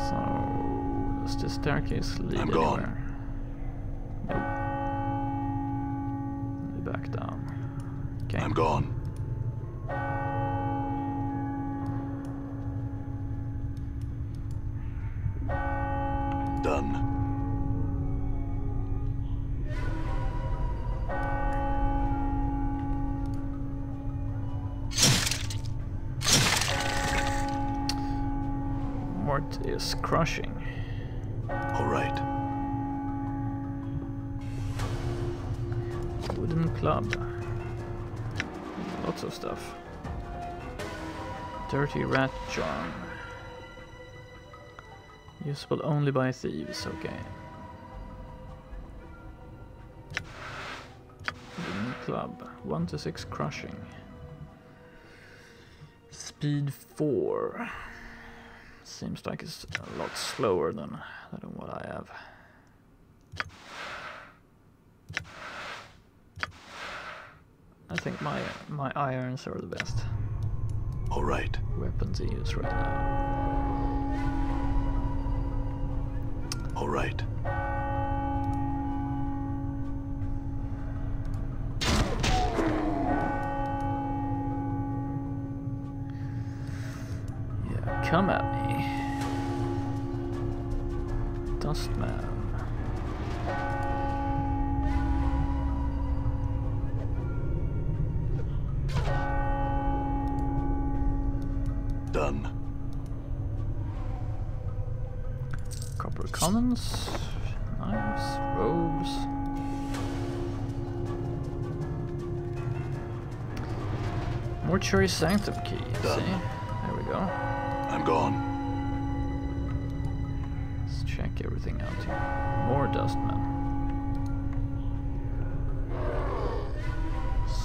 [SPEAKER 1] So, does this staircase lead
[SPEAKER 3] I'm gone.
[SPEAKER 1] anywhere? Nope. Let me back down. Okay.
[SPEAKER 3] I'm gone. Done.
[SPEAKER 1] Mort is crushing.
[SPEAKER 3] All right.
[SPEAKER 1] Wooden club. Lots of stuff. Dirty rat charm. Usable only by thieves, okay. Wooden club. 1 to 6 crushing. Speed 4. Seems like it's a lot slower than what I have. I think my irons are the best
[SPEAKER 3] All right.
[SPEAKER 1] weapon to use right now.
[SPEAKER 3] All right.
[SPEAKER 1] Yeah, come at me. Dustman.
[SPEAKER 3] Done.
[SPEAKER 1] Copper commons, knives, robes. Mortuary sanctum key.
[SPEAKER 3] Done.
[SPEAKER 1] See? There we go.
[SPEAKER 3] I'm gone.
[SPEAKER 1] Let's check everything out here. More dustmen.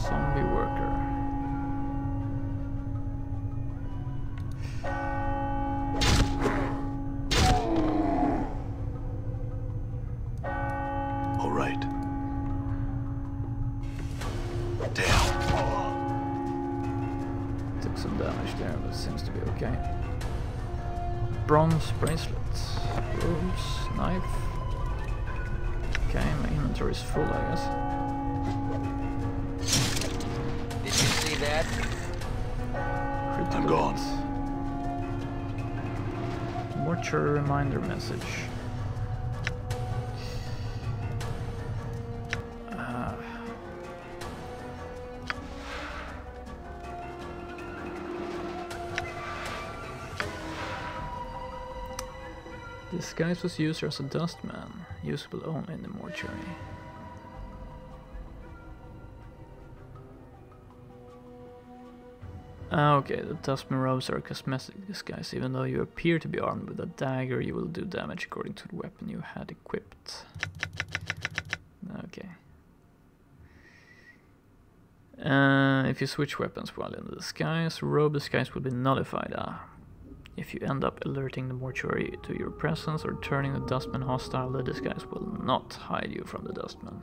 [SPEAKER 1] Zombie worker.
[SPEAKER 3] All right. Damn.
[SPEAKER 1] Took some damage there, but seems to be okay. Bronze bracelets. Robes. Knife. Okay, my inventory is full, I guess.
[SPEAKER 2] Did you see that?
[SPEAKER 3] I'm gone.
[SPEAKER 1] Mortuary reminder message. Disguise was used as a dustman, usable only in the mortuary. Okay, the dustman robes are a cosmetic disguise. Even though you appear to be armed with a dagger, you will do damage according to the weapon you had equipped. Okay. If you switch weapons while in the disguise, robe disguise will be nullified. If you end up alerting the mortuary to your presence or turning the dustman hostile, the disguise will not hide you from the dustman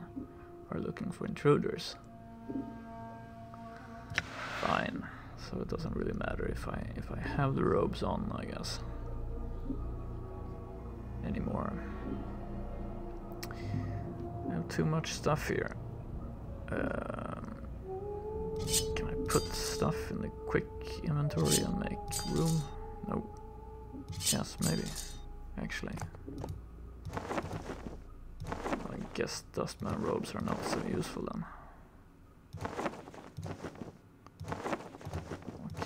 [SPEAKER 1] or looking for intruders. Fine. So it doesn't really matter if I have the robes on, I guess. Anymore. I have too much stuff here. Can I put stuff in the quick inventory and make room? No. Yes, maybe. Actually. I guess dustman robes are not so useful then.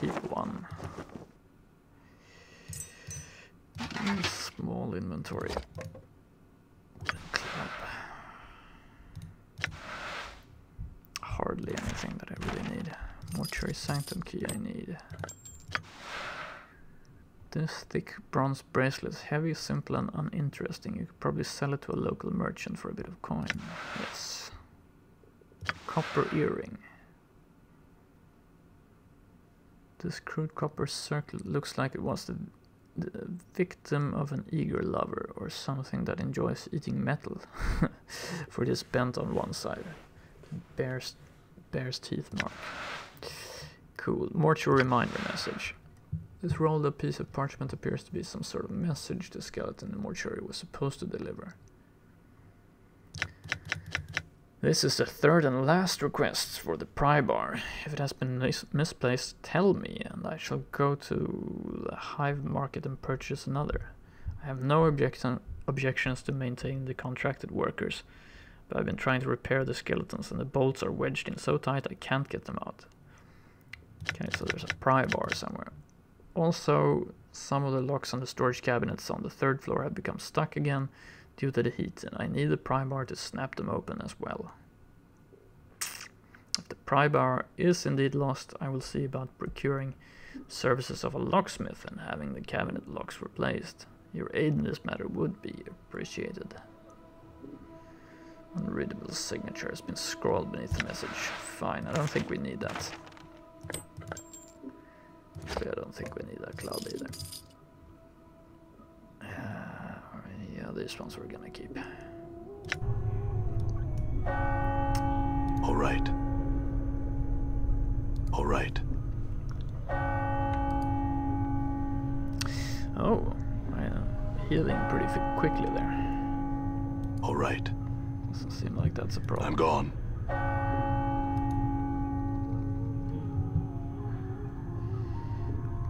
[SPEAKER 1] Keep one. Small inventory. Club. Hardly anything that I really need. Mortuary sanctum key I need. This thick bronze bracelet is heavy, simple and uninteresting. You could probably sell it to a local merchant for a bit of coin. Yes. Copper earring. This crude copper circlet looks like it was the victim of an eager lover or something that enjoys eating metal. For it is bent on one side. Bear's teeth mark. Cool. Mortuary reminder message. This rolled up piece of parchment appears to be some sort of message the skeleton in the mortuary was supposed to deliver. This is the third and last request for the pry bar. If it has been misplaced, tell me, and I shall go to the hive market and purchase another. I have no objections to maintaining the contracted workers, but I've been trying to repair the skeletons and the bolts are wedged in so tight I can't get them out. Okay, so there's a pry bar somewhere. Also, some of the locks on the storage cabinets on the third floor have become stuck again due to the heat, and I need the pry bar to snap them open as well. If the pry bar is indeed lost, I will see about procuring services of a locksmith and having the cabinet locks replaced. Your aid in this matter would be appreciated. Unreadable signature has been scrawled beneath the message. Fine, I don't think we need that. Actually, I don't think we need that cloud either. Yeah, these ones we're gonna keep.
[SPEAKER 3] All right. All right.
[SPEAKER 1] Oh, I am healing pretty quickly there.
[SPEAKER 3] All right.
[SPEAKER 1] Doesn't seem like that's a problem.
[SPEAKER 3] I'm gone.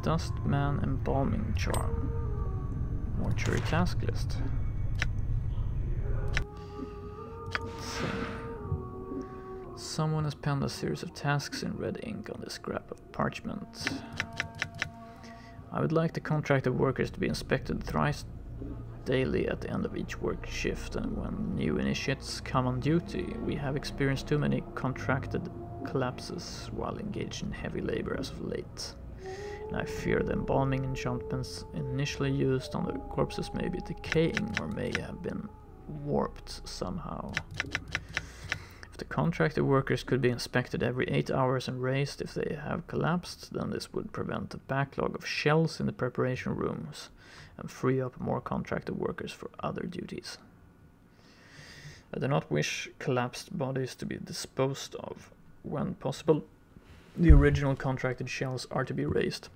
[SPEAKER 1] Dustman embalming charm. Mortuary task list. Let's see. Someone has penned a series of tasks in red ink on this scrap of parchment. I would like the contracted workers to be inspected thrice daily at the end of each work shift, and when new initiates come on duty, we have experienced too many contracted collapses while engaged in heavy labor as of late. And I fear the embalming enchantments initially used on the corpses may be decaying or may have been warped somehow. If the contracted workers could be inspected every 8 hours and raised if they have collapsed, then this would prevent a backlog of shells in the preparation rooms and free up more contracted workers for other duties. I do not wish collapsed bodies to be disposed of. When possible, the original contracted shells are to be raised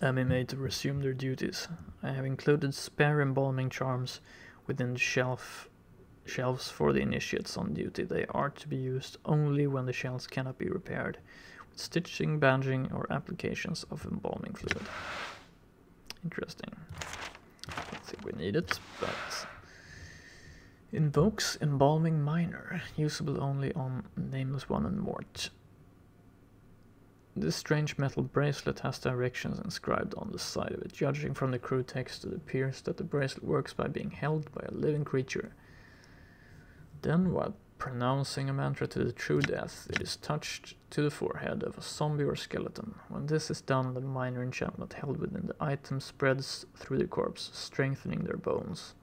[SPEAKER 1] and be made to resume their duties. I have included spare embalming charms within the shelves for the initiates on duty. They are to be used only when the shells cannot be repaired, with stitching, bandaging, or applications of embalming fluid. Interesting. I don't think we need it, but invokes embalming minor, usable only on Nameless One and Mort. This strange metal bracelet has directions inscribed on the side of it. Judging from the crew text, it appears that the bracelet works by being held by a living creature. Then, while pronouncing a mantra to the true death, it is touched to the forehead of a zombie or skeleton. When this is done, the minor enchantment held within the item spreads through the corpse, strengthening their bones,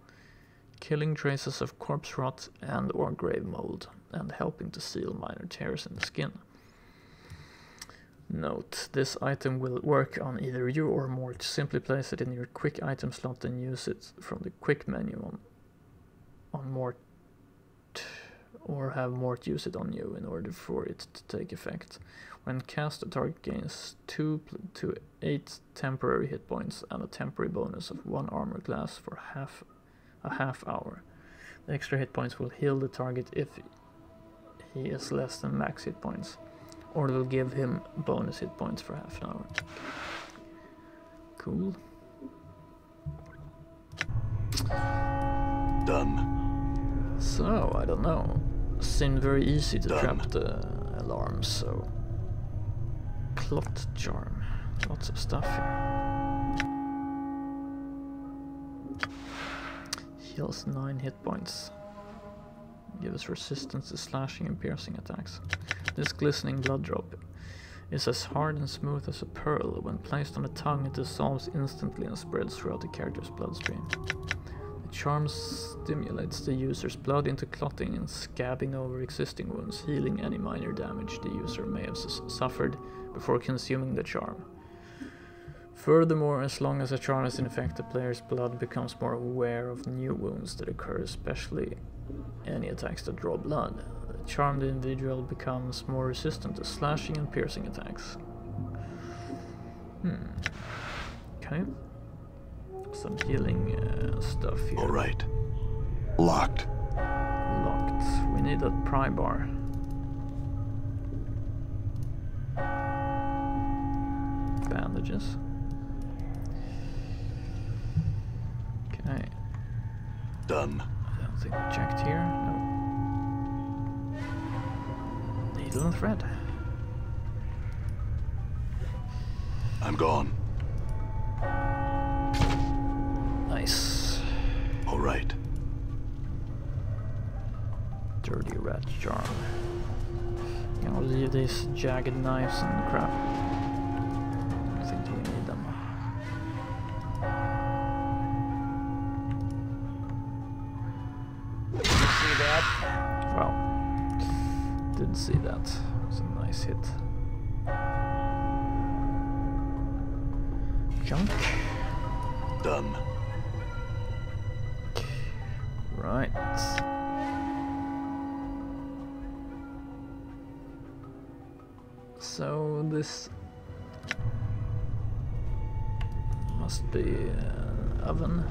[SPEAKER 1] killing traces of corpse rot and or grave mold, and helping to seal minor tears in the skin. Note, this item will work on either you or Mort. Simply place it in your quick item slot and use it from the quick menu on Mort, or have Mort use it on you in order for it to take effect. When cast, the target gains 2 to 8 temporary hit points and a temporary bonus of 1 armor class for a half hour. The extra hit points will heal the target if he is less than max hit points, or it will give him bonus hit points for half an hour. Cool.
[SPEAKER 3] Done.
[SPEAKER 1] So, I don't know. Seemed very easy to
[SPEAKER 3] Done.
[SPEAKER 1] trap the alarms, so... Clot charm. Lots of stuff here. Heals 9 hit points. Gives resistance to slashing and piercing attacks. This glistening blood drop is as hard and smooth as a pearl. When placed on the tongue, it dissolves instantly and spreads throughout the character's bloodstream. The charm stimulates the user's blood into clotting and scabbing over existing wounds, healing any minor damage the user may have suffered before consuming the charm. Furthermore, as long as the charm is in effect, the player's blood becomes more aware of new wounds that occur, especially any attacks that draw blood. The charmed individual becomes more resistant to slashing and piercing attacks. Okay. Some healing stuff here.
[SPEAKER 3] Alright. Locked.
[SPEAKER 1] Locked. We need a pry bar. Bandages. Okay.
[SPEAKER 3] Done.
[SPEAKER 1] I don't think we checked here. No. Needle and thread.
[SPEAKER 3] I'm gone.
[SPEAKER 1] Nice.
[SPEAKER 3] Alright.
[SPEAKER 1] Dirty rat charm. I'll leave these jagged knives and crap. I think we need them.
[SPEAKER 2] Did you see that?
[SPEAKER 1] Wow. Did see that. It was a nice hit. Junk.
[SPEAKER 3] Done.
[SPEAKER 1] Right. So this must be an oven.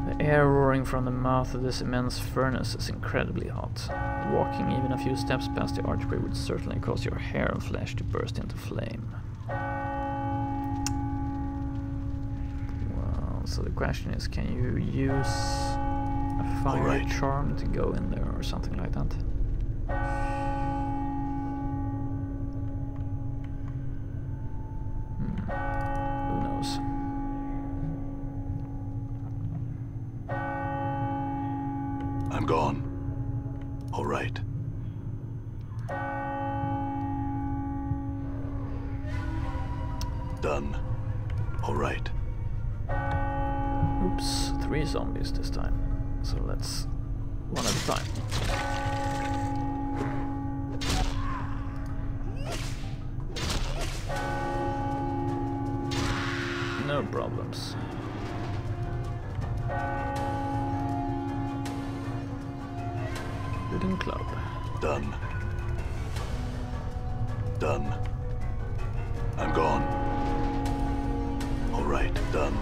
[SPEAKER 1] The air roaring from the mouth of this immense furnace is incredibly hot. Walking even a few steps past the archway would certainly cause your hair and flesh to burst into flame. Well, so the question is, can you use a fire
[SPEAKER 3] Alright.
[SPEAKER 1] charm to go in there or something like that? Who knows?
[SPEAKER 3] I'm gone. All right. Done. All right.
[SPEAKER 1] Oops, 3 zombies this time. So let's one at a time. No problems. Wooden club.
[SPEAKER 3] Done. Done. I'm gone. All right. Done.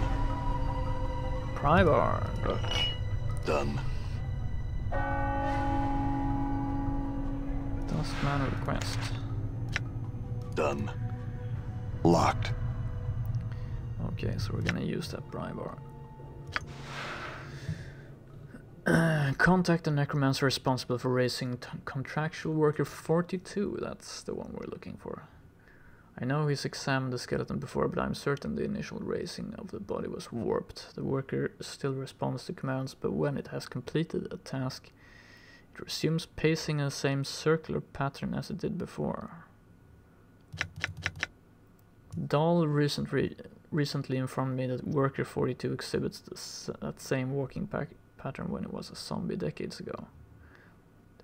[SPEAKER 1] Prybar. Look.
[SPEAKER 3] Done.
[SPEAKER 1] Dustman request.
[SPEAKER 3] Done. Locked.
[SPEAKER 1] Okay, so we're gonna use that Prybar. Contact the necromancer responsible for raising contractual worker 42. That's the one we're looking for. I know he's examined the skeleton before, but I'm certain the initial raising of the body was warped. The worker still responds to commands, but when it has completed a task, it resumes pacing in the same circular pattern as it did before. Dhal recently informed me that worker 42 exhibits that same walking pattern when it was a zombie decades ago.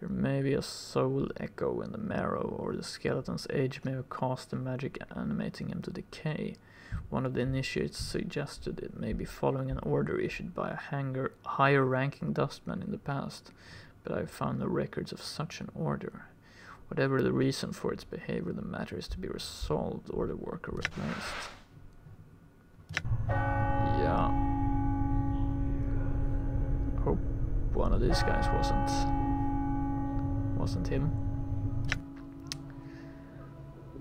[SPEAKER 1] There may be a soul echo in the marrow, or the skeleton's age may have caused the magic animating him to decay. One of the initiates suggested it may be following an order issued by a higher-ranking dustman in the past, but I found no records of such an order. Whatever the reason for its behavior, the matter is to be resolved or the worker replaced. Yeah. Hope one of these guys wasn't him.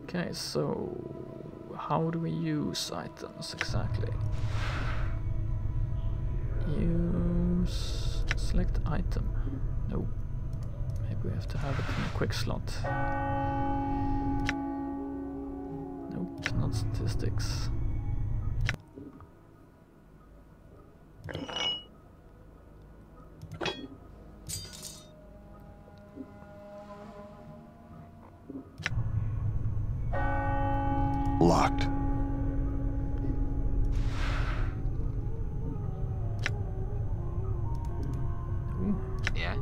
[SPEAKER 1] Okay, so how do we use items exactly? Use select item. No. Maybe we have to have it in a quick slot. Nope, not statistics.
[SPEAKER 3] Locked.
[SPEAKER 2] Yeah?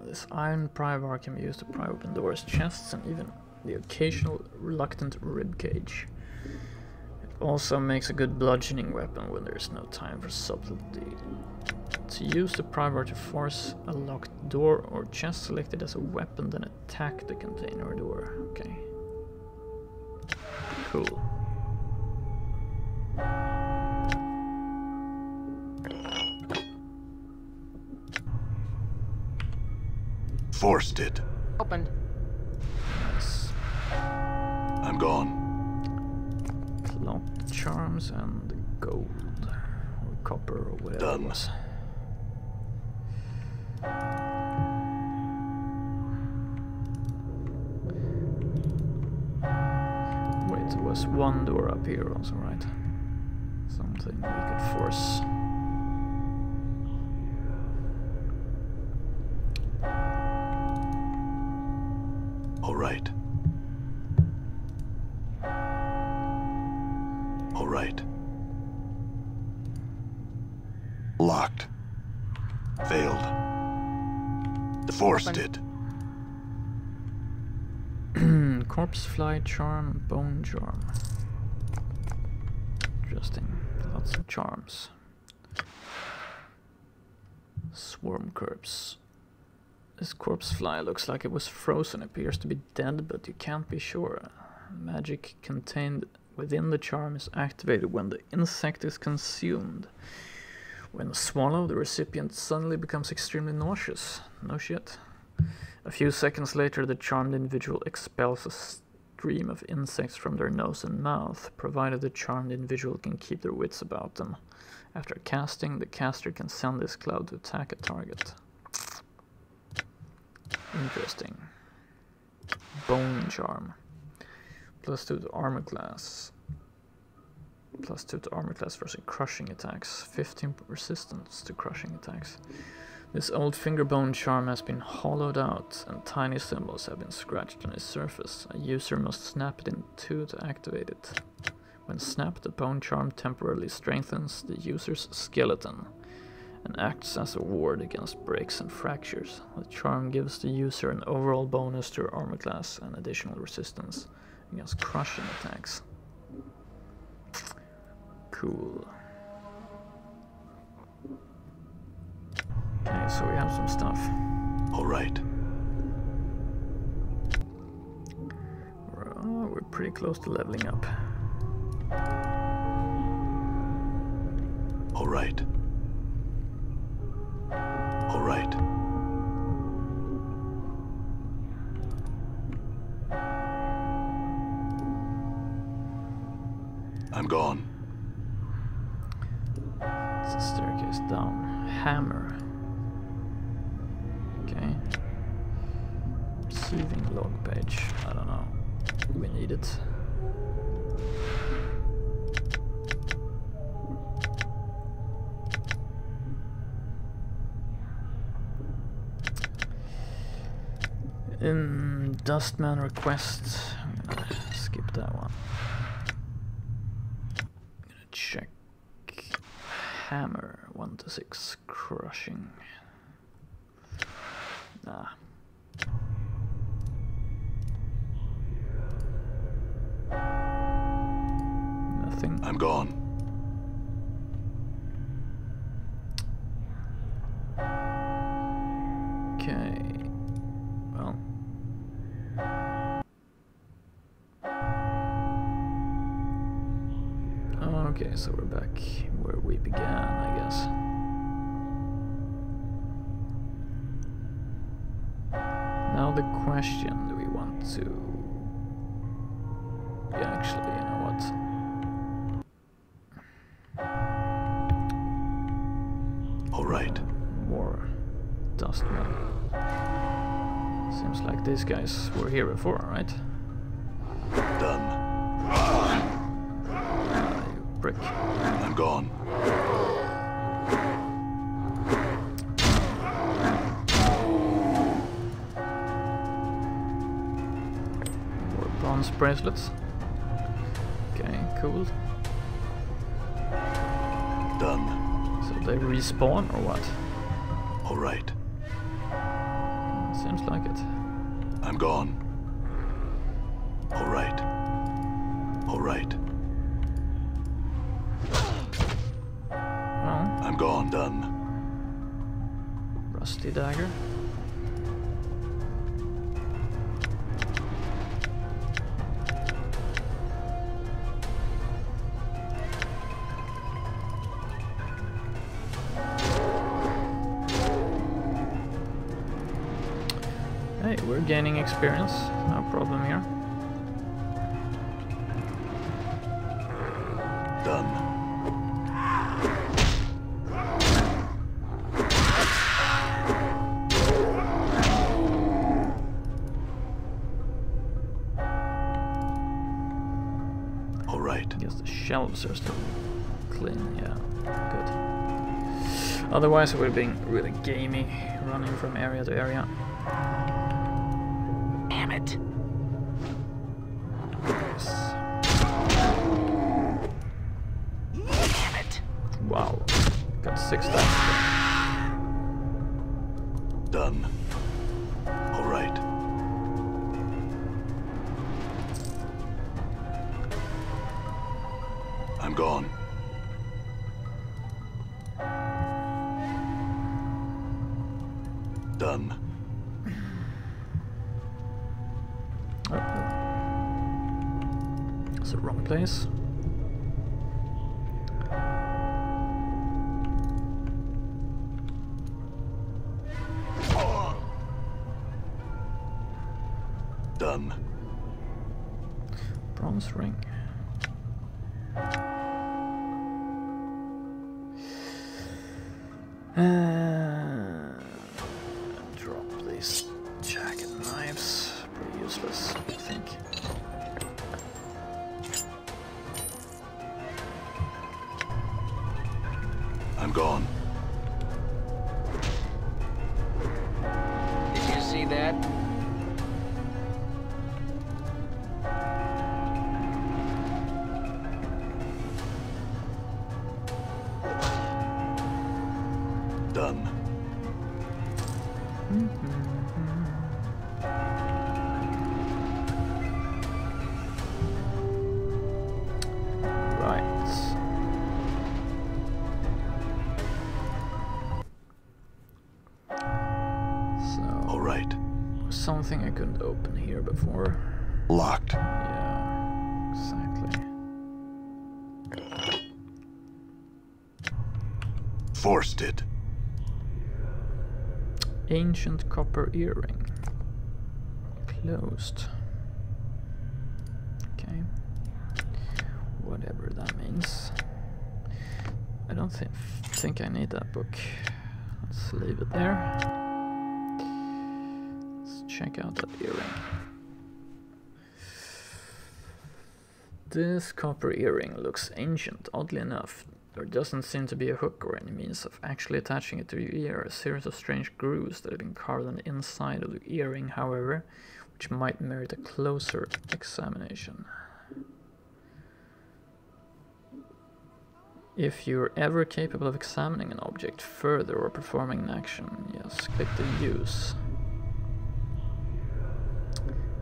[SPEAKER 1] This iron prybar can be used to pry open doors, chests, and even the occasional reluctant rib cage. It also makes a good bludgeoning weapon when there is no time for subtlety. To use the prybar to force a locked door or chest, select it as a weapon, then attack the container or door. Okay. Cool.
[SPEAKER 3] Forced it.
[SPEAKER 2] Opened.
[SPEAKER 1] Nice.
[SPEAKER 3] I'm gone.
[SPEAKER 1] Clock charms and gold. Or copper or whatever
[SPEAKER 3] Done.
[SPEAKER 1] it was. Wait, there was one door up here also, right? Something we could force.
[SPEAKER 3] All right. All right. Locked. Failed. Forced it.
[SPEAKER 1] Corpse fly charm, bone charm. Interesting. Lots of charms. Swarm corpse. This corpse fly looks like it was frozen, appears to be dead, but you can't be sure. Magic contained within the charm is activated when the insect is consumed. When swallowed, the recipient suddenly becomes extremely nauseous. No shit. A few seconds later, the charmed individual expels a stream of insects from their nose and mouth, provided the charmed individual can keep their wits about them. After casting, the caster can send this cloud to attack a target. Interesting. Bone Charm. +2 to armor class. +2 to armor class versus crushing attacks. 15 resistance to crushing attacks. This old finger bone charm has been hollowed out and tiny symbols have been scratched on its surface. A user must snap it in two to activate it. When snapped, the bone charm temporarily strengthens the user's skeleton and acts as a ward against breaks and fractures. The charm gives the user an overall bonus to her armor class and additional resistance against crushing attacks. Cool. Okay, so we have some stuff.
[SPEAKER 3] All right.
[SPEAKER 1] We're pretty close to leveling up.
[SPEAKER 3] All right. All right. I'm gone.
[SPEAKER 1] It's a staircase down. Hammer. Okay. Receiving log page. I don't know. We need it. Dustman request. I'm gonna skip that one. I'm gonna check hammer 1 to 6 crushing. Nah. Nothing.
[SPEAKER 3] I'm gone.
[SPEAKER 1] Okay. Well. Okay, so we're back where we began, I guess. Now the question, do we want to... Yeah, actually, you know what?
[SPEAKER 3] All right.
[SPEAKER 1] More dustmen. Seems like these guys were here before, right?
[SPEAKER 3] Done.
[SPEAKER 1] You prick.
[SPEAKER 3] I'm gone.
[SPEAKER 1] More bronze bracelets. Okay, cool.
[SPEAKER 3] Done.
[SPEAKER 1] So they respawn or what?
[SPEAKER 3] All right.
[SPEAKER 1] Seems like it.
[SPEAKER 3] I'm gone. All right. All right.
[SPEAKER 1] Well,
[SPEAKER 3] I'm gone. Done.
[SPEAKER 1] rusty dagger. Hey, we're gaining experience, no problem here.
[SPEAKER 3] Done. All right.
[SPEAKER 1] I guess the shelves are still clean, yeah, good. Otherwise we're being really gamey, running from area to area.
[SPEAKER 2] Damn it.
[SPEAKER 1] Yes.
[SPEAKER 2] Damn it.
[SPEAKER 1] Wow, got 6 times.
[SPEAKER 3] Done. All right. I'm gone. Done.
[SPEAKER 1] It's the wrong place.
[SPEAKER 3] Done.
[SPEAKER 1] Bronze ring. Drop these jagged knives. Pretty useless, I think.
[SPEAKER 3] I'm gone.
[SPEAKER 2] Did you see that?
[SPEAKER 3] Done.
[SPEAKER 1] Something I couldn't open here before.
[SPEAKER 3] Locked.
[SPEAKER 1] Yeah, exactly.
[SPEAKER 3] Forced it.
[SPEAKER 1] Ancient copper earring. Closed. Okay. Whatever that means. I don't think I need that book. Let's leave it there. Check out that earring. This copper earring looks ancient, oddly enough. There doesn't seem to be a hook or any means of actually attaching it to your ear. A series of strange grooves that have been carved on the inside of the earring, however, which might merit a closer examination. If you're ever capable of examining an object further or performing an action, yes, click the use.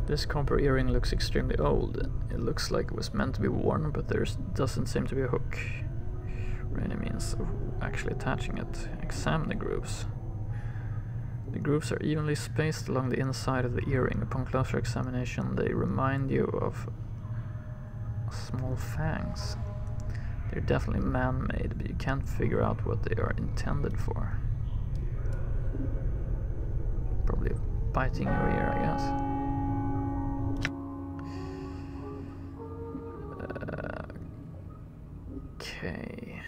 [SPEAKER 1] This copper earring looks extremely old. It looks like it was meant to be worn, but there doesn't seem to be a hook or any means of actually attaching it. Examine the grooves. The grooves are evenly spaced along the inside of the earring. Upon closer examination, they remind you of small fangs. They're definitely man-made, but you can't figure out what they are intended for. Probably biting your ear, I guess. Okay.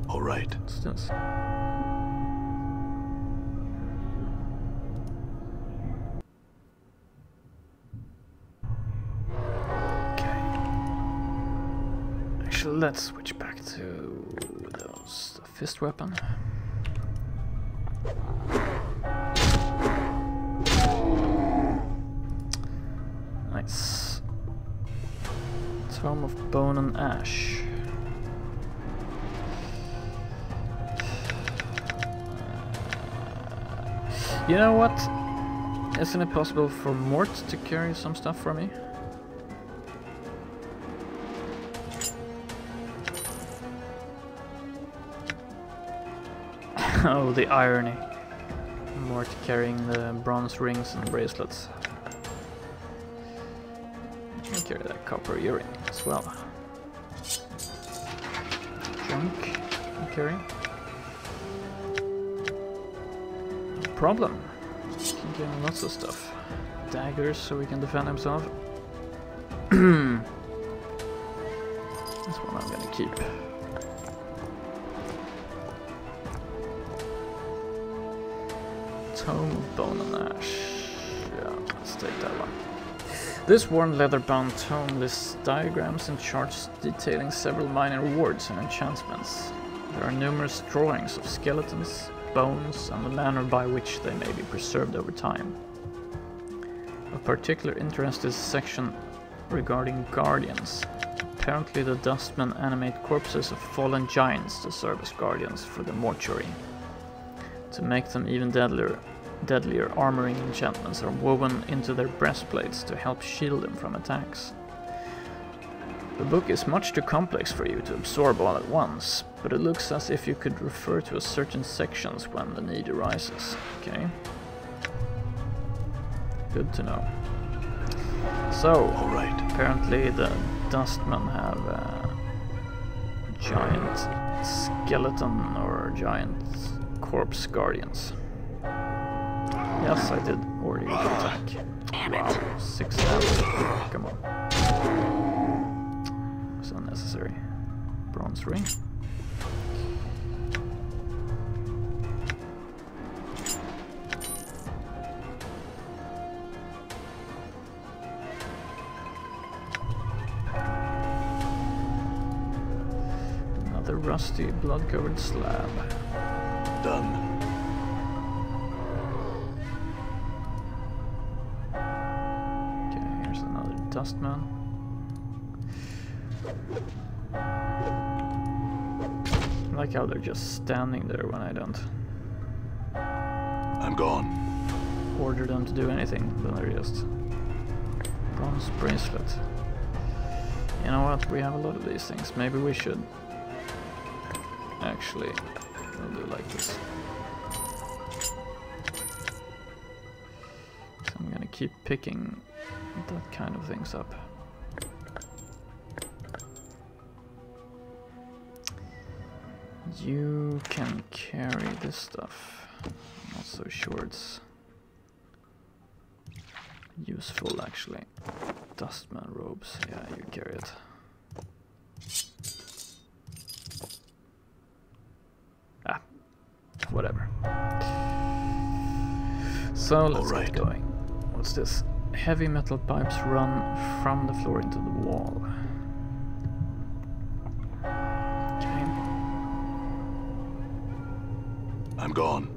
[SPEAKER 3] All right.
[SPEAKER 1] What's this? Let's switch back to the fist weapon. Nice. Tome of Bone and Ash. You know what? Isn't it possible for Mort to carry some stuff for me? Oh, the irony. Mort carrying the bronze rings and bracelets. I can carry that copper earring as well. Junk can carry. No problem. Can carry lots of stuff. Daggers so we can defend himself. This one I'm gonna keep. Tome of Bone and Ash. Yeah, let's take that one. This worn leather-bound tome lists diagrams and charts detailing several minor rewards and enchantments. There are numerous drawings of skeletons, bones, and the manner by which they may be preserved over time. Of particular interest is a section regarding guardians. Apparently the dustmen animate corpses of fallen giants to serve as guardians for the mortuary. To make them even deadlier, armoring enchantments are woven into their breastplates to help shield them from attacks. The book is much too complex for you to absorb all at once, but it looks as if you could refer to certain sections when the need arises. Okay. Good to know. So,
[SPEAKER 3] all right.
[SPEAKER 1] Apparently the dustmen have skeleton or giant corpse guardians. Yes, I did order you to attack.
[SPEAKER 2] Damn it.
[SPEAKER 1] Wow, 6 damage. Come on. It's unnecessary. Bronze ring. Another rusty, blood-covered slab.
[SPEAKER 3] Done.
[SPEAKER 1] Dustman. I like how they're just standing there when I don't
[SPEAKER 3] I'm gone.
[SPEAKER 1] order them to do anything, then they're just bronze bracelet. You know what, we have a lot of these things. Maybe we should actually we'll do like this. So I'm gonna keep picking that kind of things up. You can carry this stuff. I'm not so sure it's useful actually. Dustman robes, yeah, you carry it. Ah, whatever. So let's get going. What's this? Heavy metal pipes run from the floor into the wall. Okay.
[SPEAKER 3] I'm gone.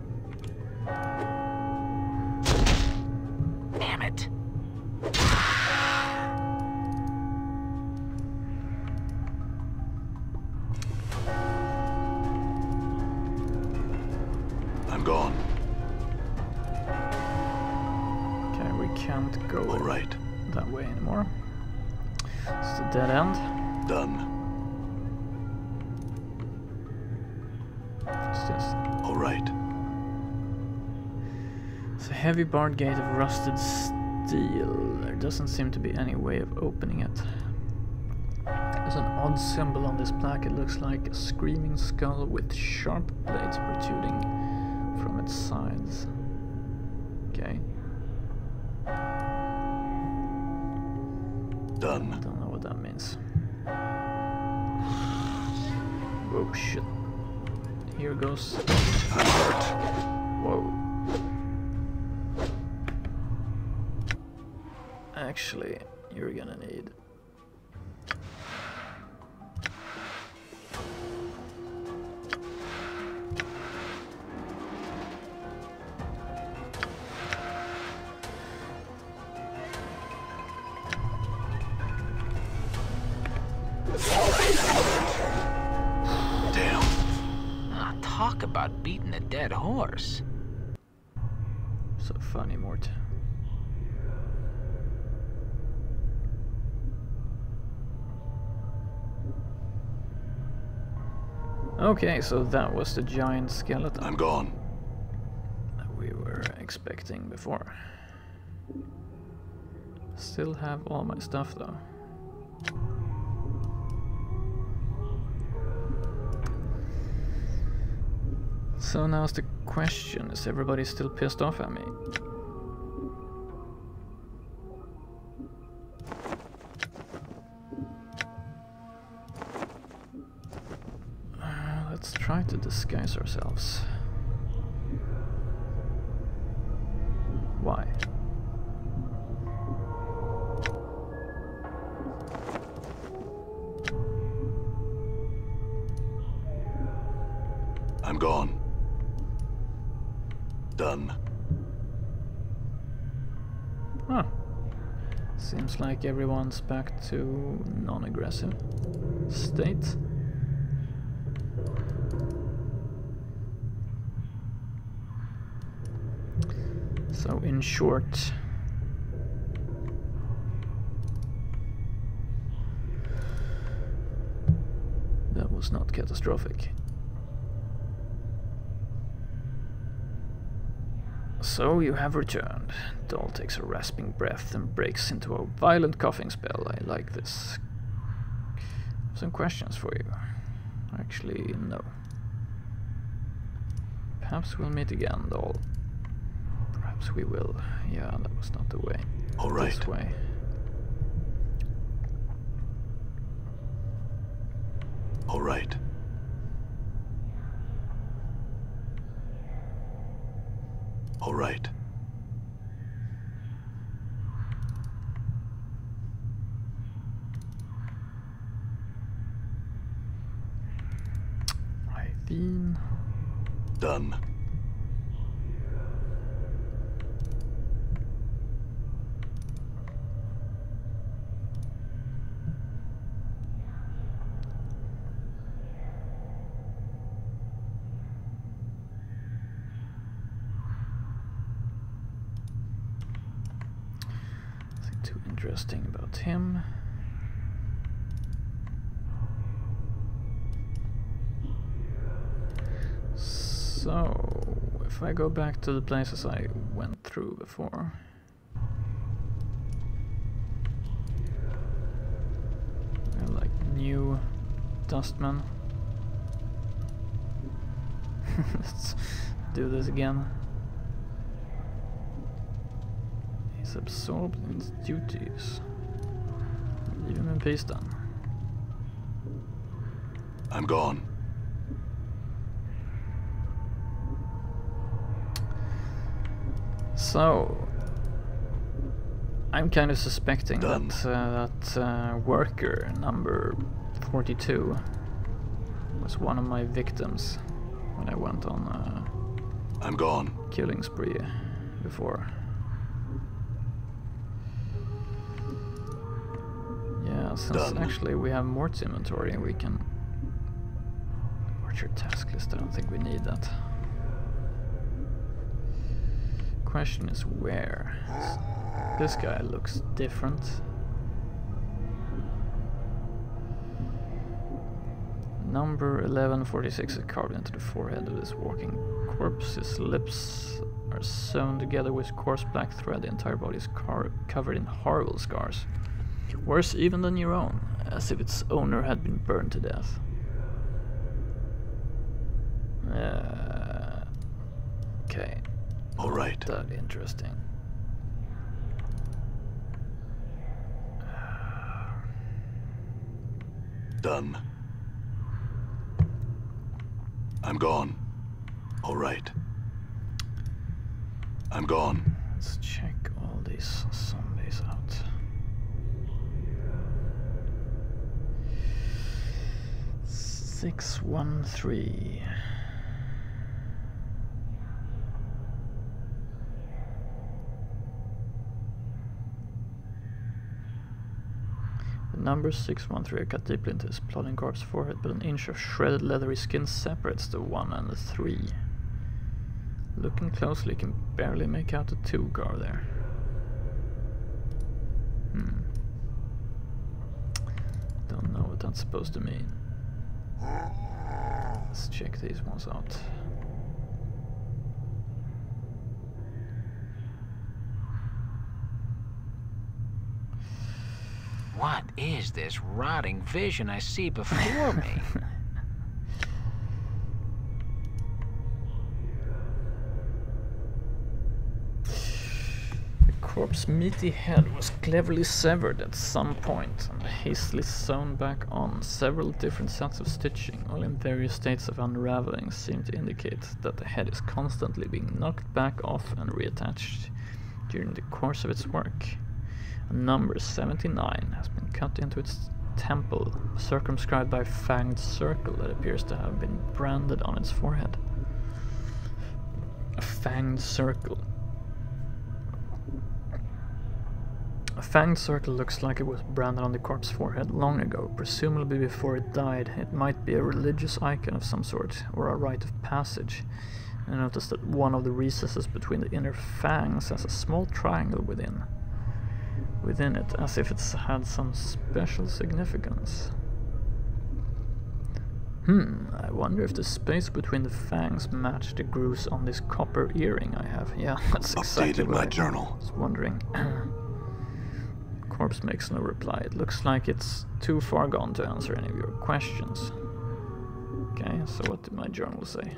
[SPEAKER 2] Damn it.
[SPEAKER 3] I'm gone.
[SPEAKER 1] Can't go
[SPEAKER 3] all right.
[SPEAKER 1] That way anymore. It's a dead end.
[SPEAKER 3] Done.
[SPEAKER 1] What's this?
[SPEAKER 3] All right.
[SPEAKER 1] It's a heavy barred gate of rusted steel. There doesn't seem to be any way of opening it. There's an odd symbol on this plaque. It looks like a screaming skull with sharp blades protruding from its sides. Okay.
[SPEAKER 3] Done.
[SPEAKER 1] I don't know what that means. Oh shit. Here goes.
[SPEAKER 3] I'm hurt.
[SPEAKER 1] Whoa. Actually, you're gonna need
[SPEAKER 2] Talk about beating a dead horse.
[SPEAKER 1] so funny, Mort. Okay, so that was the giant skeleton.
[SPEAKER 3] I'm gone.
[SPEAKER 1] That we were expecting before. Still have all my stuff though. So now's the question, is everybody still pissed off at me? Let's try to disguise ourselves. Why?
[SPEAKER 3] I'm gone. Done.
[SPEAKER 1] Huh. Seems like everyone's back to non-aggressive state. So in short, that was not catastrophic. So you have returned. Dhal takes a rasping breath and breaks into a violent coughing spell. I like this. Some questions for you. Actually, no. Perhaps we'll meet again, Dhal. Perhaps we will. Yeah, that was not the way.
[SPEAKER 3] All right.
[SPEAKER 1] This way.
[SPEAKER 3] All right. All right.
[SPEAKER 1] Ivin.
[SPEAKER 3] Done.
[SPEAKER 1] Nothing too interesting about him. So, if I go back to the places I went through before. They're like new dustmen. Let's do this again. He's absorbed in his duties. Leave him in peace then.
[SPEAKER 3] I'm gone.
[SPEAKER 1] So, I'm kind of suspecting
[SPEAKER 3] Done.
[SPEAKER 1] that worker number 42 was one of my victims when I went on
[SPEAKER 3] I'm gone.
[SPEAKER 1] a killing spree before. Yeah, since
[SPEAKER 3] Done.
[SPEAKER 1] actually we have Mort's inventory, we can... Orchard task list, I don't think we need that. Question is where? This guy looks different. Number 1146 is carved into the forehead of this walking corpse. His lips are sewn together with coarse black thread. The entire body is covered in horrible scars. Worse even than your own, as if its owner had been burned to death. Okay.
[SPEAKER 3] All right.
[SPEAKER 1] That interesting.
[SPEAKER 3] Done. I'm gone. All right. I'm gone.
[SPEAKER 1] Let's check all these zombies out. Six, 1, 3. The number 613 cut deeply into his plodding corpse forehead, but an inch of shredded leathery skin separates the 1 and the 3. Looking closely, you can barely make out the 2 guard there. Don't know what that's supposed to mean. Let's check these ones out.
[SPEAKER 2] What is this rotting vision I see before me?
[SPEAKER 1] The corpse's meaty head was cleverly severed at some point and hastily sewn back on. Several different sets of stitching, all in various states of unraveling, seem to indicate that the head is constantly being knocked back off and reattached during the course of its work. A number 79 has been cut into its temple, circumscribed by a fanged circle that appears to have been branded on its forehead. A fanged circle. A fanged circle looks like it was branded on the corpse's forehead long ago, presumably before it died. It might be a religious icon of some sort, or a rite of passage. I noticed that one of the recesses between the inner fangs has a small triangle within it, as if it's had some special significance. I wonder if the space between the fangs match the grooves on this copper earring I have. Yeah, that's exactly
[SPEAKER 3] Updated
[SPEAKER 1] what
[SPEAKER 3] my
[SPEAKER 1] I
[SPEAKER 3] journal.
[SPEAKER 1] was wondering. Corpse makes no reply. It looks like it's too far gone to answer any of your questions. Okay, so what did my journal say?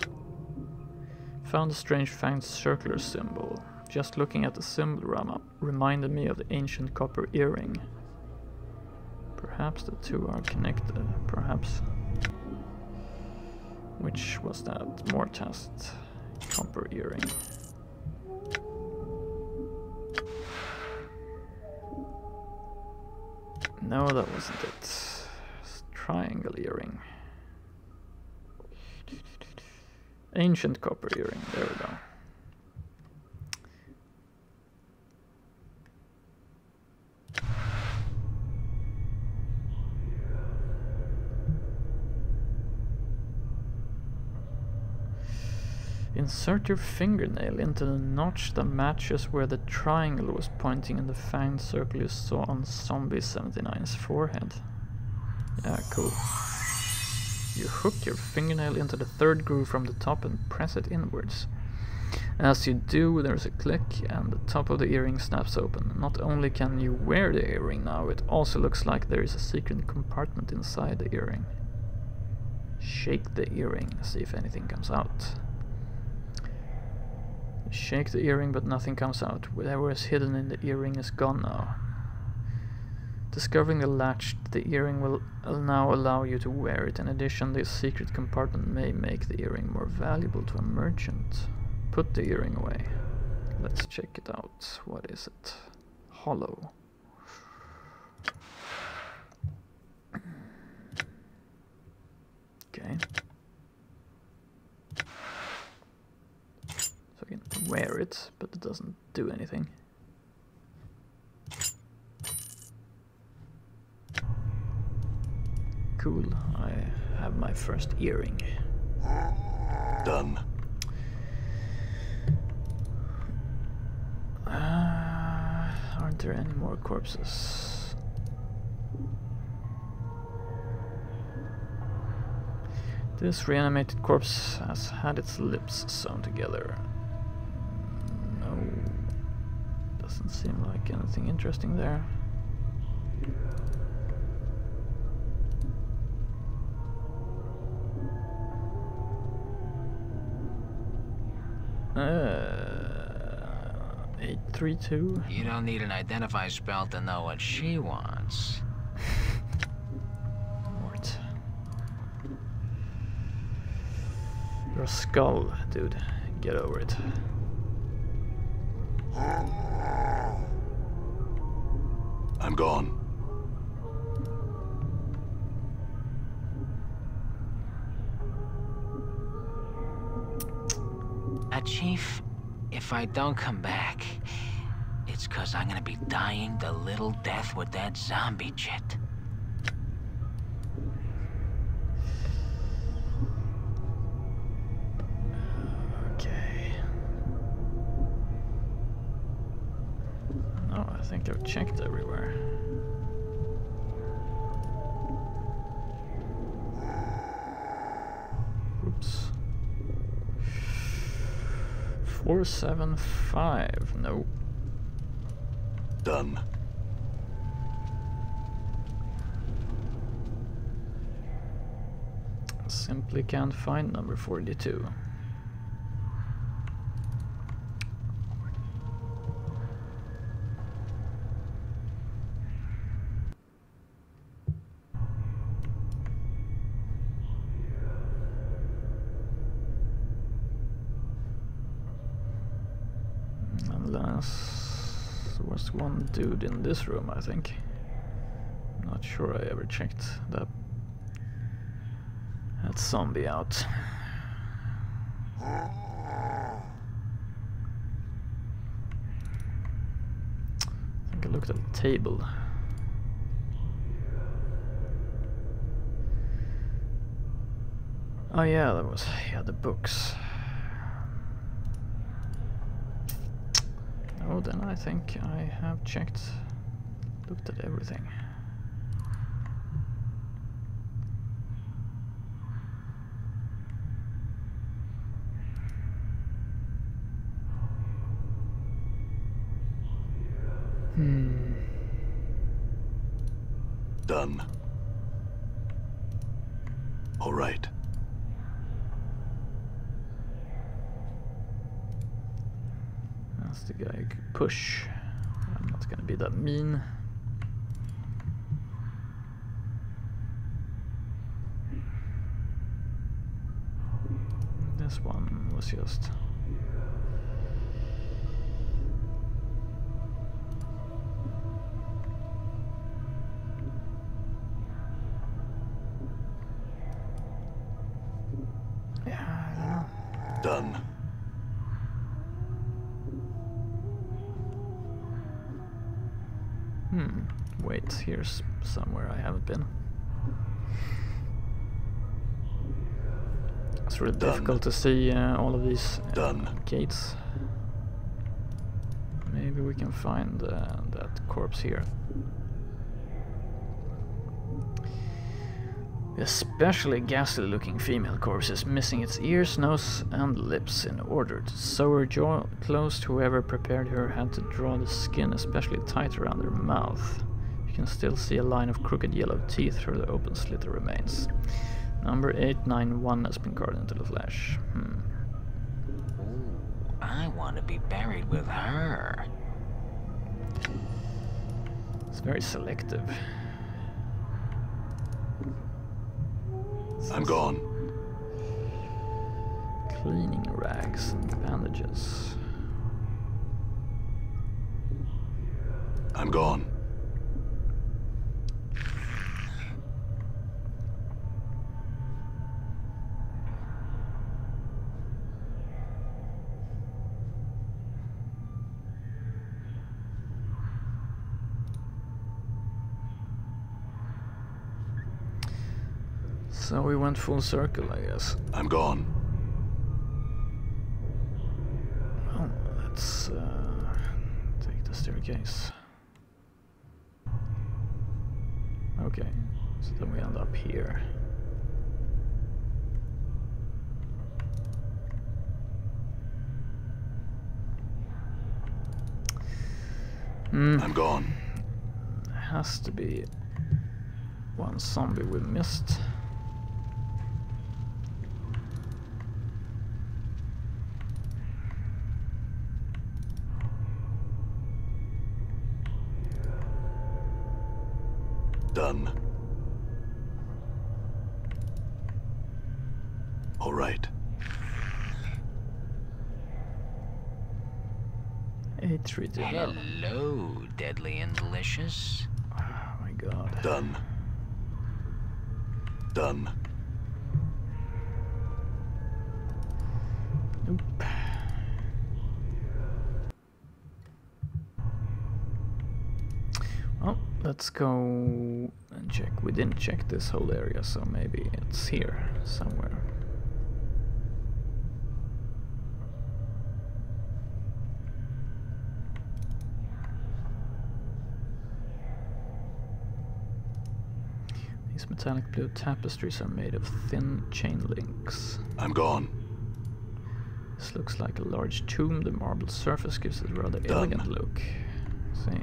[SPEAKER 1] Found a strange fanged circular symbol. Just looking at the symbol reminded me of the ancient copper earring. Perhaps the two are connected, perhaps. Which was that? Mortast copper earring. No, that wasn't it. It's triangle earring. Ancient copper earring, there we go. Insert your fingernail into the notch that matches where the triangle was pointing in the fanged circle you saw on Zombie 79's forehead. Yeah, cool. You hook your fingernail into the third groove from the top and press it inwards. As you do, there's a click and the top of the earring snaps open. Not only can you wear the earring now, it also looks like there is a secret compartment inside the earring. Shake the earring, see if anything comes out. You shake the earring but nothing comes out. Whatever is hidden in the earring is gone now. Discovering the latch, the earring will now allow you to wear it. In addition, this secret compartment may make the earring more valuable to a merchant. Put the earring away. Let's check it out. What is it? Hollow. Okay. So I can wear it, but it doesn't do anything. Cool, I have my first earring.
[SPEAKER 3] Done.
[SPEAKER 1] Aren't there any more corpses? This reanimated corpse has had its lips sewn together. No, doesn't seem like anything interesting there. Uh, 832.
[SPEAKER 2] You don't need an identify spell to know what she wants.
[SPEAKER 1] Mort. You're a skull, dude. Get over it.
[SPEAKER 3] I'm gone.
[SPEAKER 2] Chief, if I don't come back, it's 'cause I'm gonna be dying the little death with that zombie shit.
[SPEAKER 1] Okay. No, I think I've checked everywhere. Oops. 475, no.
[SPEAKER 3] Done.
[SPEAKER 1] Simply can't find number 42. There was one dude in this room, I think. I'm not sure I ever checked that zombie out. I think I looked at the table. Oh yeah, that was, yeah, the books. Oh, then I think I have looked at everything.
[SPEAKER 3] Done. All right.
[SPEAKER 1] That's the guy who could push. I'm not gonna be that mean. This one was just... yeah, I don't know.
[SPEAKER 3] Done.
[SPEAKER 1] Wait, here's somewhere I haven't been. It's really difficult to see all of these gates. Maybe we can find that corpse here. The especially ghastly looking female corpse is missing its ears, nose and lips. In order to sew her jaw closed, whoever prepared her had to draw the skin especially tight around her mouth. You can still see a line of crooked yellow teeth through the open slit that remains. Number 891 has been carved into the flesh.
[SPEAKER 2] Ooh, I want to be buried with her.
[SPEAKER 1] It's very selective.
[SPEAKER 3] I'm gone.
[SPEAKER 1] Cleaning rags and bandages.
[SPEAKER 3] I'm gone.
[SPEAKER 1] So we went full circle, I guess.
[SPEAKER 3] I'm gone.
[SPEAKER 1] Well, let's take the staircase. Okay, so then we end up here.
[SPEAKER 3] I'm gone.
[SPEAKER 1] There has to be one zombie we missed.
[SPEAKER 3] Done. All right.
[SPEAKER 1] 831.
[SPEAKER 2] Hello, deadly and delicious.
[SPEAKER 1] Oh my god.
[SPEAKER 3] Done. Done.
[SPEAKER 1] Nope. Well, let's go and check. We didn't check this whole area, so maybe it's here somewhere. These metallic blue tapestries are made of thin chain links.
[SPEAKER 3] I'm gone.
[SPEAKER 1] This looks like a large tomb. The marble surface gives it a rather elegant look. See.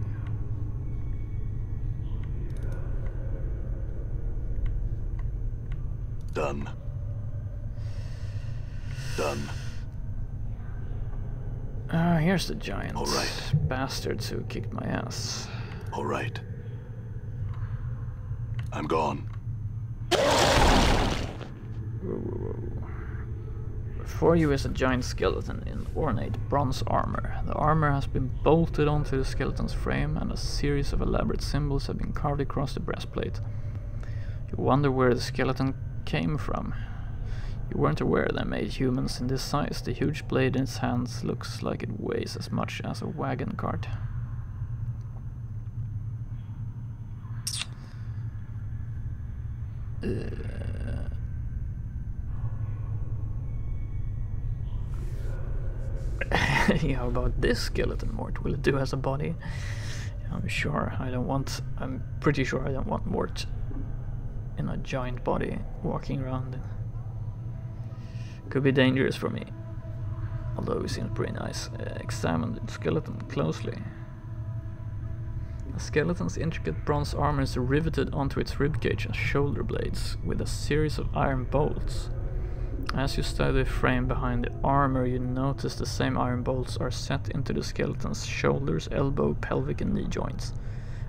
[SPEAKER 3] Done. Done.
[SPEAKER 1] Here's the giant
[SPEAKER 3] All right.
[SPEAKER 1] bastards who kicked my ass.
[SPEAKER 3] All right. I'm gone.
[SPEAKER 1] Whoa, whoa, whoa. Before you is a giant skeleton in ornate bronze armor. The armor has been bolted onto the skeleton's frame, and a series of elaborate symbols have been carved across the breastplate. You wonder where the skeleton came from. You weren't aware they made humans in this size. The huge blade in its hands looks like it weighs as much as a wagon cart. How about this skeleton Mort? Will it do as a body? I'm pretty sure I don't want Mort in a giant body walking around. Could be dangerous for me. Although he seems pretty nice. Examine the skeleton closely. The skeleton's intricate bronze armor is riveted onto its ribcage and shoulder blades with a series of iron bolts. As you study the frame behind the armor, you notice the same iron bolts are set into the skeleton's shoulders, elbow, pelvic and knee joints.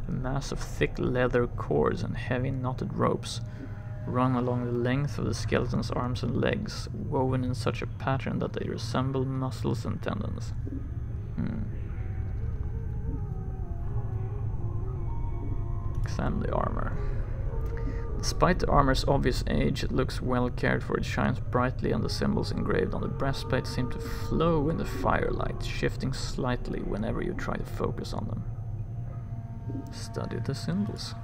[SPEAKER 1] A mass of thick leather cords and heavy knotted ropes run along the length of the skeleton's arms and legs, woven in such a pattern that they resemble muscles and tendons. Examine the armor. Despite the armor's obvious age, it looks well cared for. It shines brightly, and the symbols engraved on the breastplate seem to flow in the firelight, shifting slightly whenever you try to focus on them. Study the symbols.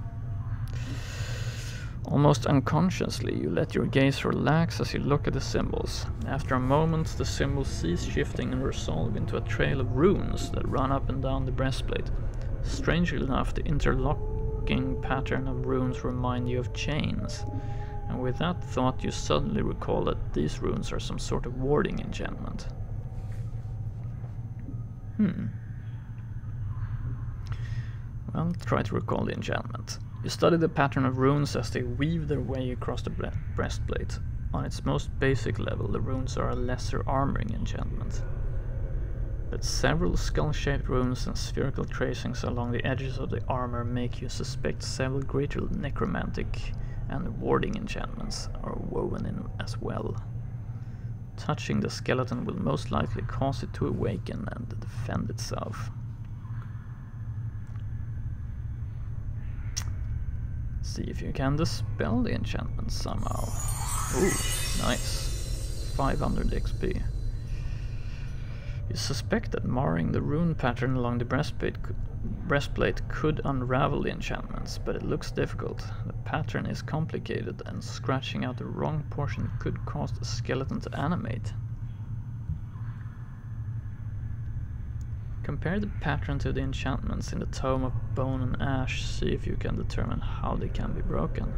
[SPEAKER 1] Almost unconsciously, you let your gaze relax as you look at the symbols. After a moment, the symbols cease shifting and resolve into a trail of runes that run up and down the breastplate. Strangely enough, the interlocking pattern of runes remind you of chains, and with that thought you suddenly recall that these runes are some sort of warding enchantment. Well, try to recall the enchantment. You study the pattern of runes as they weave their way across the breastplate. On its most basic level, the runes are a lesser armoring enchantment. But several skull-shaped runes and spherical tracings along the edges of the armor make you suspect several greater necromantic and warding enchantments are woven in as well. Touching the skeleton will most likely cause it to awaken and defend itself. See if you can dispel the enchantment somehow. Ooh, nice. 500 XP. You suspect that marring the rune pattern along the breastplate could unravel the enchantments, but it looks difficult. The pattern is complicated, and scratching out the wrong portion could cause the skeleton to animate. Compare the pattern to the enchantments in the Tome of Bone and Ash. See if you can determine how they can be broken.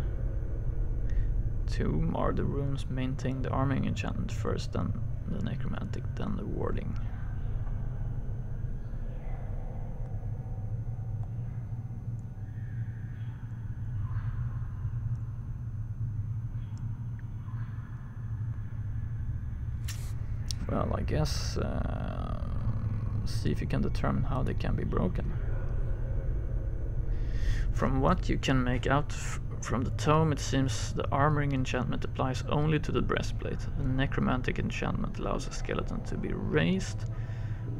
[SPEAKER 1] 2. Mar the runes, maintain the arming enchantment first, then the necromantic, then the warding. Well, I guess see if you can determine how they can be broken. From what you can make out from the tome, it seems the armoring enchantment applies only to the breastplate. The necromantic enchantment allows the skeleton to be raised,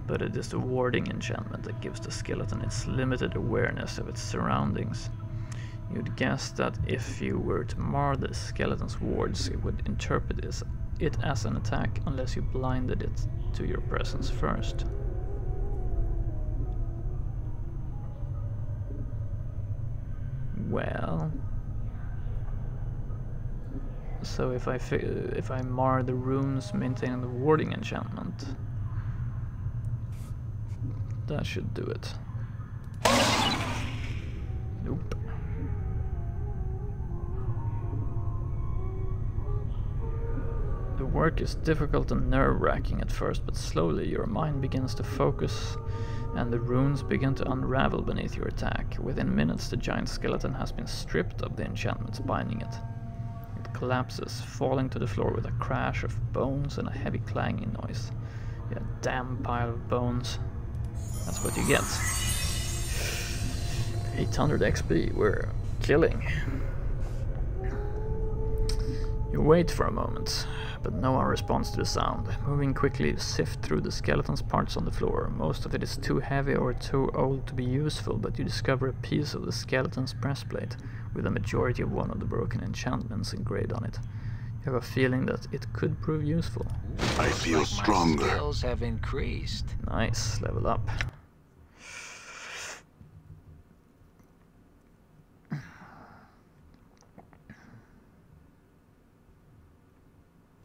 [SPEAKER 1] but it is the warding enchantment that gives the skeleton its limited awareness of its surroundings. You'd guess that if you were to mar the skeleton's wards, it would interpret it as an attack unless you blinded it to your presence first. Well, so if I mar the runes maintaining the warding enchantment, that should do it. Nope. The work is difficult and nerve-wracking at first, but slowly your mind begins to focus and the runes begin to unravel beneath your attack. Within minutes, the giant skeleton has been stripped of the enchantments binding it. It collapses, falling to the floor with a crash of bones and a heavy clanging noise. Yeah, damn pile of bones. That's what you get. 800 XP, we're killing. You wait for a moment, but no one responds to the sound. Moving quickly, you sift through the skeleton's parts on the floor. Most of it is too heavy or too old to be useful, but you discover a piece of the skeleton's breastplate with a majority of one of the broken enchantments engraved on it. You have a feeling that it could prove useful.
[SPEAKER 3] I feel stronger.
[SPEAKER 2] My skills have increased.
[SPEAKER 1] Nice, level up.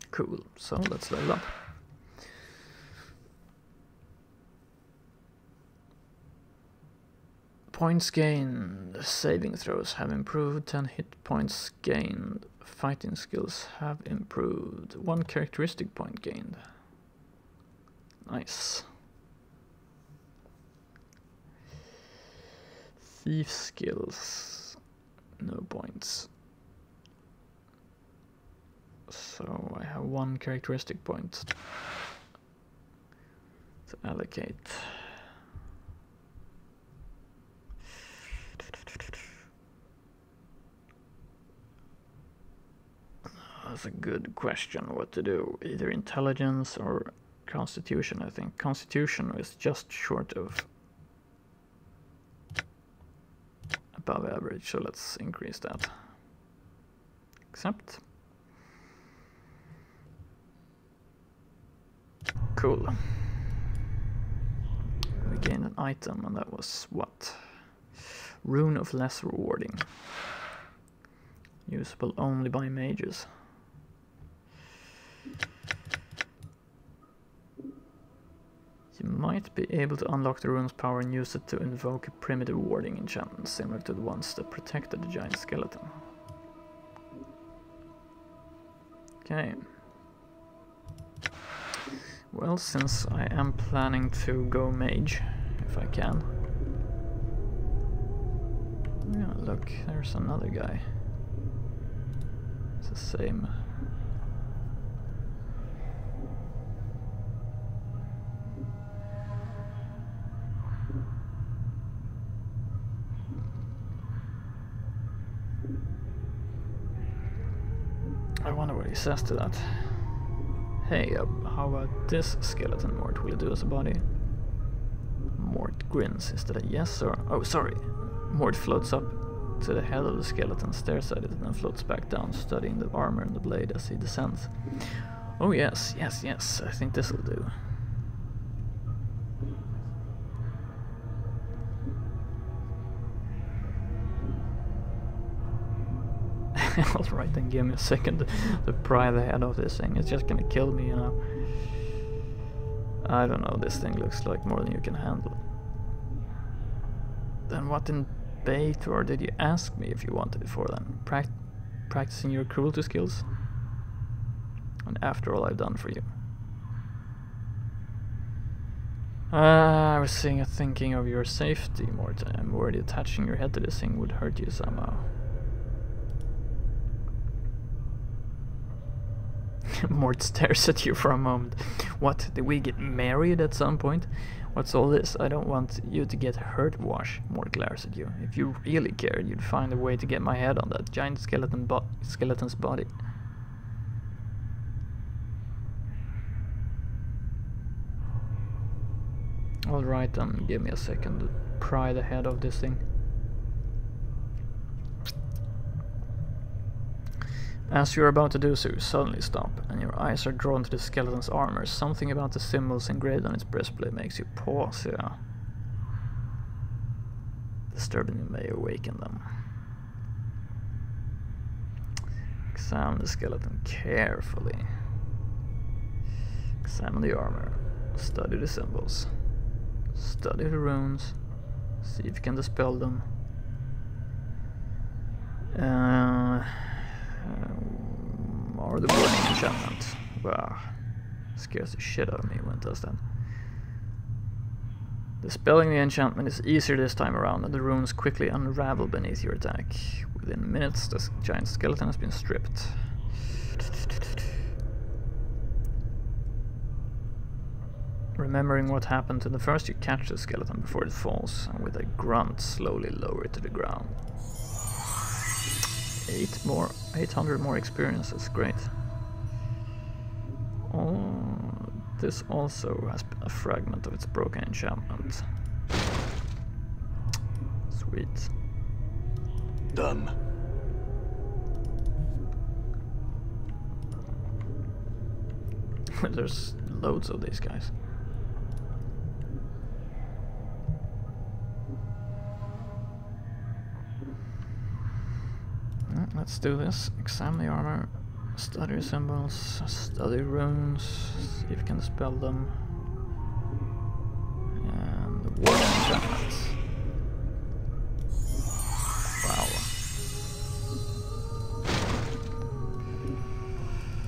[SPEAKER 1] Cool, so let's level up. Points gained. Saving throws have improved. 10 hit points gained. Fighting skills have improved. 1 characteristic point gained. Nice. Thief skills. No points. So I have one characteristic point to allocate. That's a good question what to do. Either intelligence or constitution, I think. Constitution is just short of above average, so let's increase that. Accept. Cool. We gained an item, and that was what? Rune of Less Rewarding. Usable only by mages. You might be able to unlock the rune's power and use it to invoke a primitive warding enchantment similar to the ones that protected the giant skeleton. Okay. Well, since I am planning to go mage, if I can. Yeah, look, there's another guy. It's the same. I wonder what he says to that. Hey, how about this skeleton, Mort? Will it do as a body? Mort grins. Is that a yes or... Oh, sorry. Mort floats up to the head of the skeleton, stares at it, and then floats back down, studying the armor and the blade as he descends. Oh yes, yes, yes. I think this'll do. Alright, then give me a second to pry the head off this thing. It's just gonna kill me, you know. I don't know, this thing looks like more than you can handle. Then what in bait, or did you ask me if you wanted it for then? Practicing your cruelty skills? And after all I've done for you. I was thinking of your safety, Morta. I'm worried attaching your head to this thing would hurt you somehow. Mort stares at you for a moment. What, did we get married at some point? What's all this? I don't want you to get hurt, Wash. Mort glares at you. If you really cared, you'd find a way to get my head on that giant skeleton's body. Alright, then give me a second to pry the head of this thing. As you're about to do so, you suddenly stop, and your eyes are drawn to the skeleton's armor. Something about the symbols engraved on its breastplate makes you pause, yeah. Disturbing you may awaken them. Examine the skeleton carefully. Examine the armor. Study the symbols. Study the runes. See if you can dispel them. Or the burning enchantment. Wow. Scares the shit out of me when it does that. Dispelling the enchantment is easier this time around, and the runes quickly unravel beneath your attack. Within minutes, the giant skeleton has been stripped. Remembering what happened to the first, you catch the skeleton before it falls, and with a grunt slowly lower it to the ground. 800 more experiences, great. Oh, this also has a fragment of its broken enchantment. Sweet.
[SPEAKER 3] Done.
[SPEAKER 1] There's loads of these guys. Let's do this. Examine the armor, study symbols, study runes, see if you can dispel them. And the warning enchantments. Wow.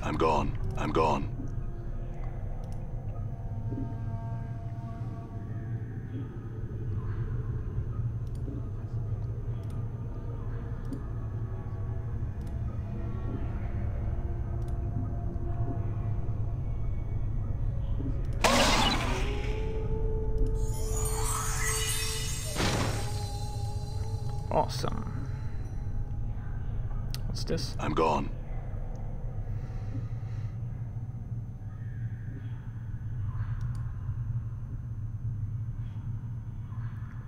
[SPEAKER 3] I'm gone. I'm gone.
[SPEAKER 1] Awesome. What's this?
[SPEAKER 3] I'm gone.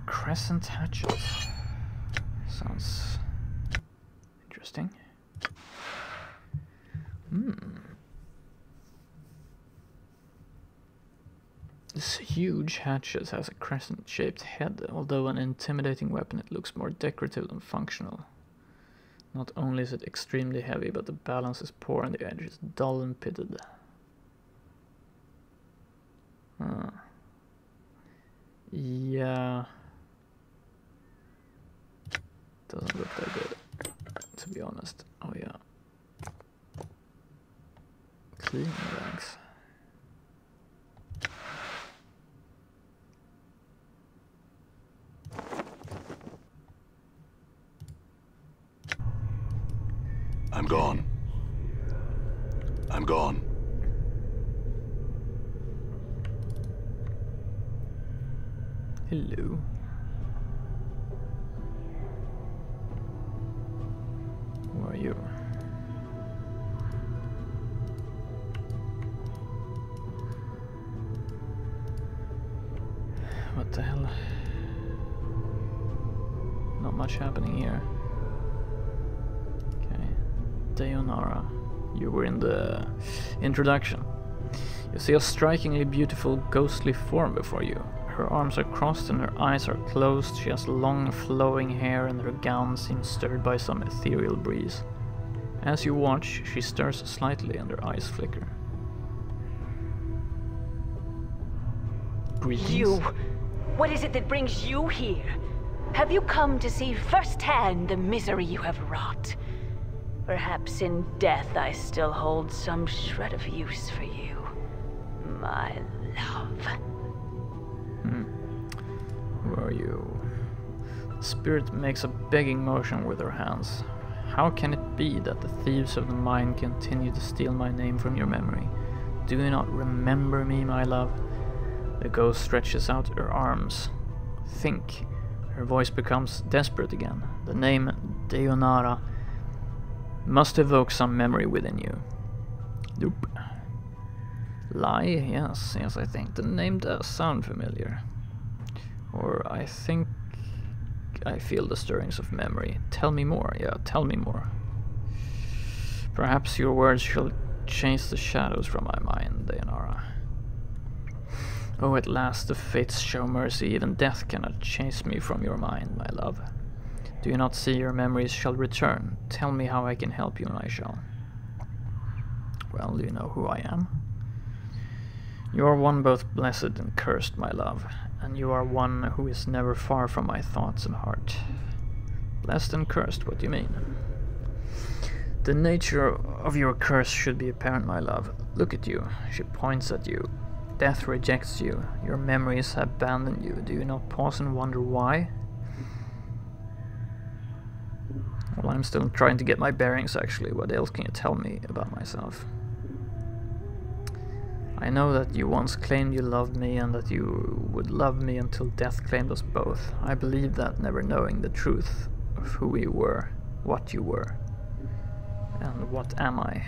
[SPEAKER 1] Crescent hatches. Sounds interesting. This huge hatchet has a crescent-shaped head. Although an intimidating weapon, it looks more decorative than functional. Not only is it extremely heavy, but the balance is poor and the edge is dull and pitted. Yeah. Doesn't look that good, to be honest. Oh yeah. Cleaning rags.
[SPEAKER 3] I'm gone. I'm gone.
[SPEAKER 1] Hello. Who are you? What the hell? Not much happening here. Okay. Dayanara. You were in the introduction. You see a strikingly beautiful ghostly form before you. Her arms are crossed and her eyes are closed. She has long flowing hair and her gown seems stirred by some ethereal breeze. As you watch, she stirs slightly and her eyes flicker. Greetings.
[SPEAKER 4] You! What is it that brings you here? Have you come to see firsthand the misery you have wrought? Perhaps in death I still hold some shred of use for you, my love.
[SPEAKER 1] Who are you? The spirit makes a begging motion with her hands. How can it be that the thieves of the mind continue to steal my name from your memory? Do you not remember me, my love? The ghost stretches out her arms. Think. Her voice becomes desperate again. The name Dayanara must evoke some memory within you. Nope. Lie? Yes, I think the name does sound familiar. Or I think I feel the stirrings of memory. Tell me more, yeah, tell me more. Perhaps your words shall chase the shadows from my mind, Dayanara. Oh, at last the fates show mercy. Even death cannot chase me from your mind, my love. Do you not see your memories shall return? Tell me how I can help you and I shall. Well, do you know who I am? You are one both blessed and cursed, my love, and you are one who is never far from my thoughts and heart. Blessed and cursed, what do you mean? The nature of your curse should be apparent, my love. Look at you. She points at you. Death rejects you. Your memories have abandoned you. Do you not pause and wonder why? Well, I'm still trying to get my bearings, actually. What else can you tell me about myself? I know that you once claimed you loved me and that you would love me until death claimed us both. I believe that, never knowing the truth of who you were, what you were. And what am I?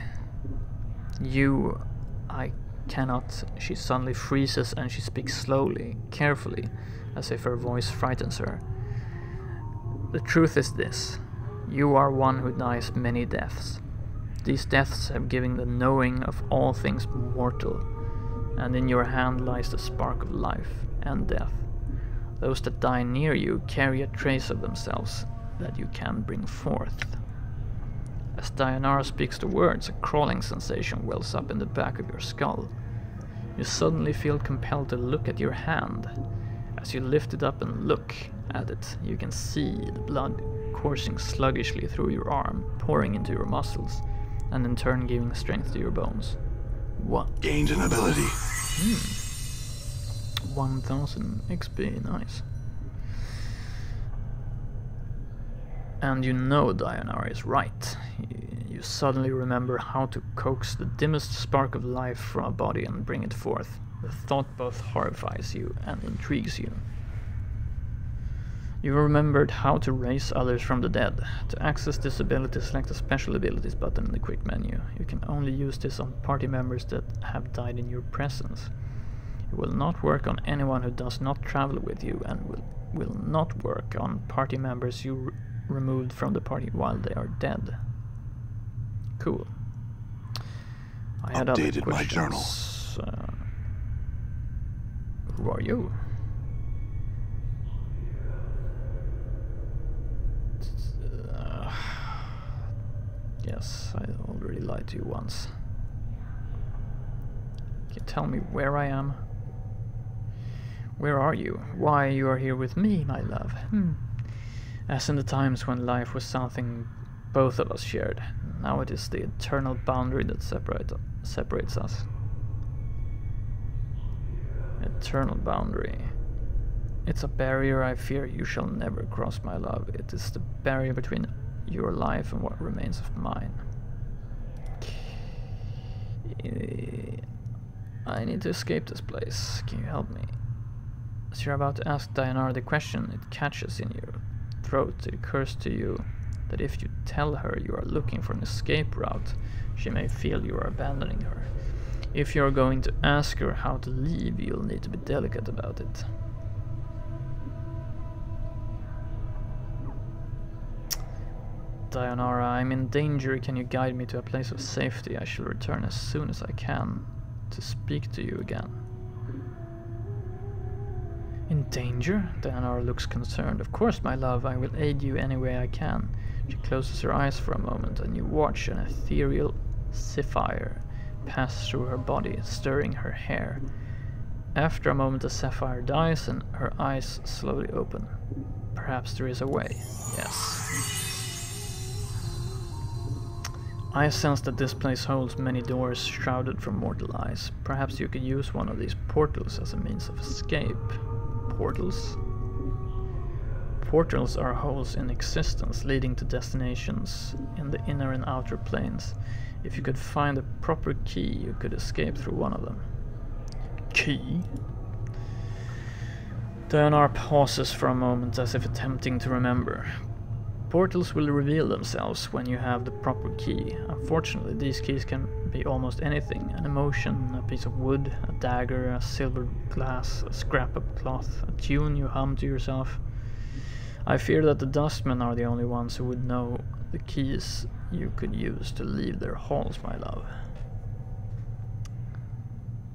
[SPEAKER 1] You, I cannot. She suddenly freezes and she speaks slowly, carefully, as if her voice frightens her. The truth is this. You are one who dies many deaths. These deaths have given the knowing of all things mortal, and in your hand lies the spark of life and death. Those that die near you carry a trace of themselves that you can bring forth. As Dayanara speaks the words, a crawling sensation wells up in the back of your skull. You suddenly feel compelled to look at your hand. As you lift it up and look at it, you can see the blood coursing sluggishly through your arm, pouring into your muscles, and in turn giving strength to your bones. What?
[SPEAKER 3] Gained an ability.
[SPEAKER 1] 1000 XP, nice. And you know Dayanara is right. You suddenly remember how to coax the dimmest spark of life from a body and bring it forth. The thought both horrifies you and intrigues you. You remembered how to raise others from the dead. To access this ability, select the Special Abilities button in the quick menu. You can only use this on party members that have died in your presence. It will not work on anyone who does not travel with you, and will not work on party members you removed from the party while they are dead. Cool. I had
[SPEAKER 3] Updated
[SPEAKER 1] other
[SPEAKER 3] my journal.
[SPEAKER 1] Who are you? Yes, I already lied to you once. Can you tell me where I am? Where are you? Why you are here with me, my love? As in the times when life was something both of us shared. Now it is the eternal boundary that separates us. Eternal boundary. It's a barrier I fear you shall never cross, my love. It is the barrier between your life and what remains of mine. I need to escape this place. Can you help me? As you're about to ask Diana the question, it catches in your throat. It occurs to you that if you tell her you are looking for an escape route, she may feel you are abandoning her. If you're going to ask her how to leave, you'll need to be delicate about it. Dianara, I'm in danger. Can you guide me to a place of safety? I shall return as soon as I can to speak to you again. In danger? Dianara looks concerned. Of course, my love, I will aid you any way I can. She closes her eyes for a moment, and you watch an ethereal sapphire pass through her body, stirring her hair. After a moment, the sapphire dies, and her eyes slowly open. Perhaps there is a way. Yes. I sense that this place holds many doors shrouded from mortal eyes. Perhaps you could use one of these portals as a means of escape. Portals? Portals are holes in existence leading to destinations in the inner and outer planes. If you could find the proper key, you could escape through one of them. Key? Diana pauses for a moment as if attempting to remember. Portals will reveal themselves when you have the proper key. Unfortunately, these keys can be almost anything. An emotion, a piece of wood, a dagger, a silver glass, a scrap of cloth, a tune you hum to yourself. I fear that the dustmen are the only ones who would know the keys you could use to leave their halls, my love.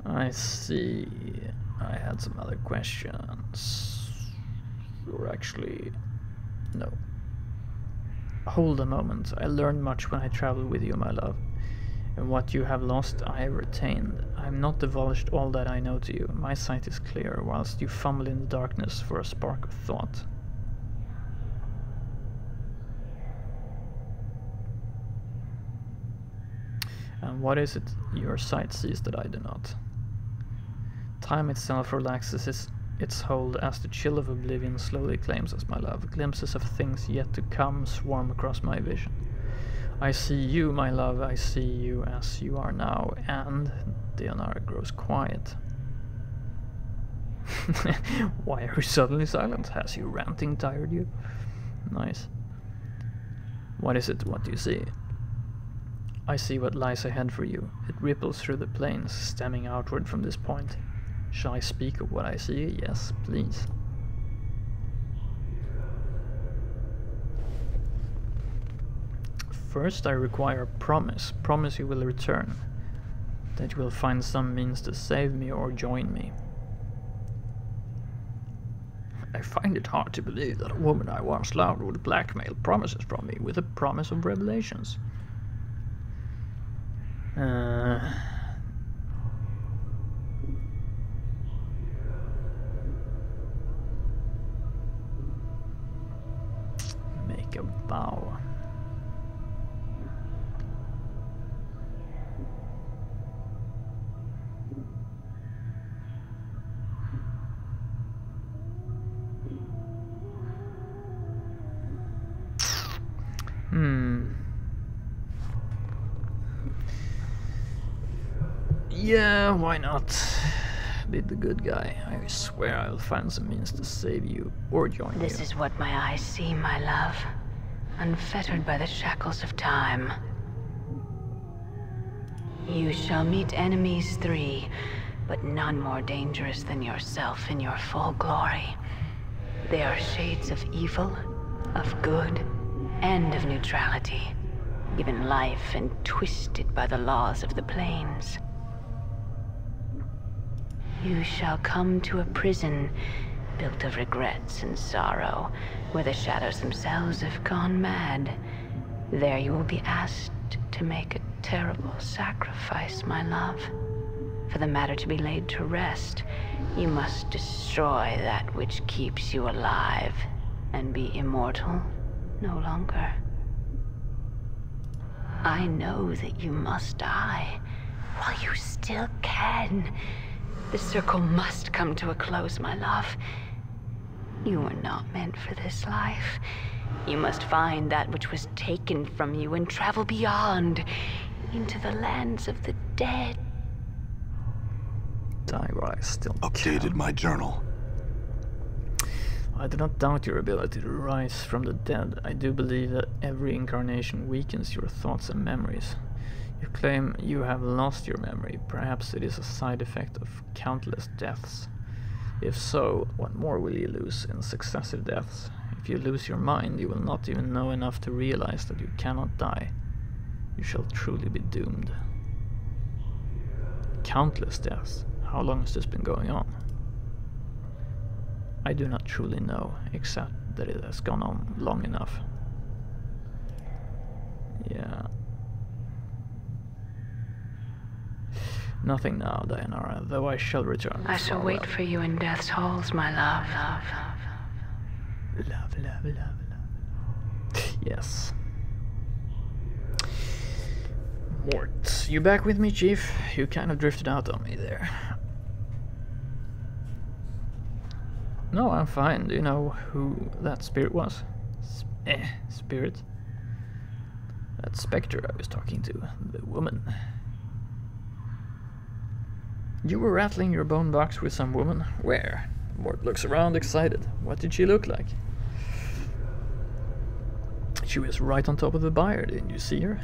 [SPEAKER 1] I see. I had some other questions. Or actually, no. Hold a moment. I learned much when I traveled with you, my love. And what you have lost, I have retained. I have not divulged all that I know to you. My sight is clear, whilst you fumble in the darkness for a spark of thought. And what is it your sight sees that I do not? Time itself relaxes its hold as the chill of oblivion slowly claims us, my love. Glimpses of things yet to come swarm across my vision. I see you, my love, I see you as you are now, and Dianara grows quiet. Why are you suddenly silent? Has your ranting tired you? Nice. What is it? What do you see? I see what lies ahead for you. It ripples through the plains, stemming outward from this point. Shall I speak of what I see? Yes, please. First, I require a promise. Promise you will return. That you will find some means to save me or join me. I find it hard to believe that a woman I once loved would blackmail promises from me with a promise of revelations. Make a vow. Yeah, why not? be the good guy. I swear I'll find some means to save you or join you.
[SPEAKER 4] This is what my eyes see, my love. Unfettered by the shackles of time. You shall meet enemies 3, but none more dangerous than yourself in your full glory. They are shades of evil, of good, and of neutrality, given life and twisted by the laws of the planes. You shall come to a prison built of regrets and sorrow, where the shadows themselves have gone mad. There you will be asked to make a terrible sacrifice, my love. For the matter to be laid to rest, you must destroy that which keeps you alive and be immortal no longer. I know that you must die while you still can. The circle must come to a close, my love. You were not meant for this life. You must find that which was taken from you and travel beyond, into the lands of the dead.
[SPEAKER 1] Die while I still
[SPEAKER 3] Updated
[SPEAKER 1] can.
[SPEAKER 3] my journal.
[SPEAKER 1] I do not doubt your ability to rise from the dead. I do believe that every incarnation weakens your thoughts and memories. You claim you have lost your memory. Perhaps it is a side effect of countless deaths. If so, what more will you lose in successive deaths? If you lose your mind, you will not even know enough to realize that you cannot die. You shall truly be doomed. Countless deaths? How long has this been going on? I do not truly know, except that it has gone on long enough. Yeah. Nothing now, Dayanara, though I shall return.
[SPEAKER 4] I shall wait for you in death's halls, my love.
[SPEAKER 1] Love. Yes. Mort, you back with me, Chief? You kind of drifted out on me there. No, I'm fine. Do you know who that spirit was? Spirit? That spectre I was talking to. The woman. You were rattling your bone box with some woman? Where? Mort looks around excited. What did she look like? She was right on top of the buyer. Didn't you see her?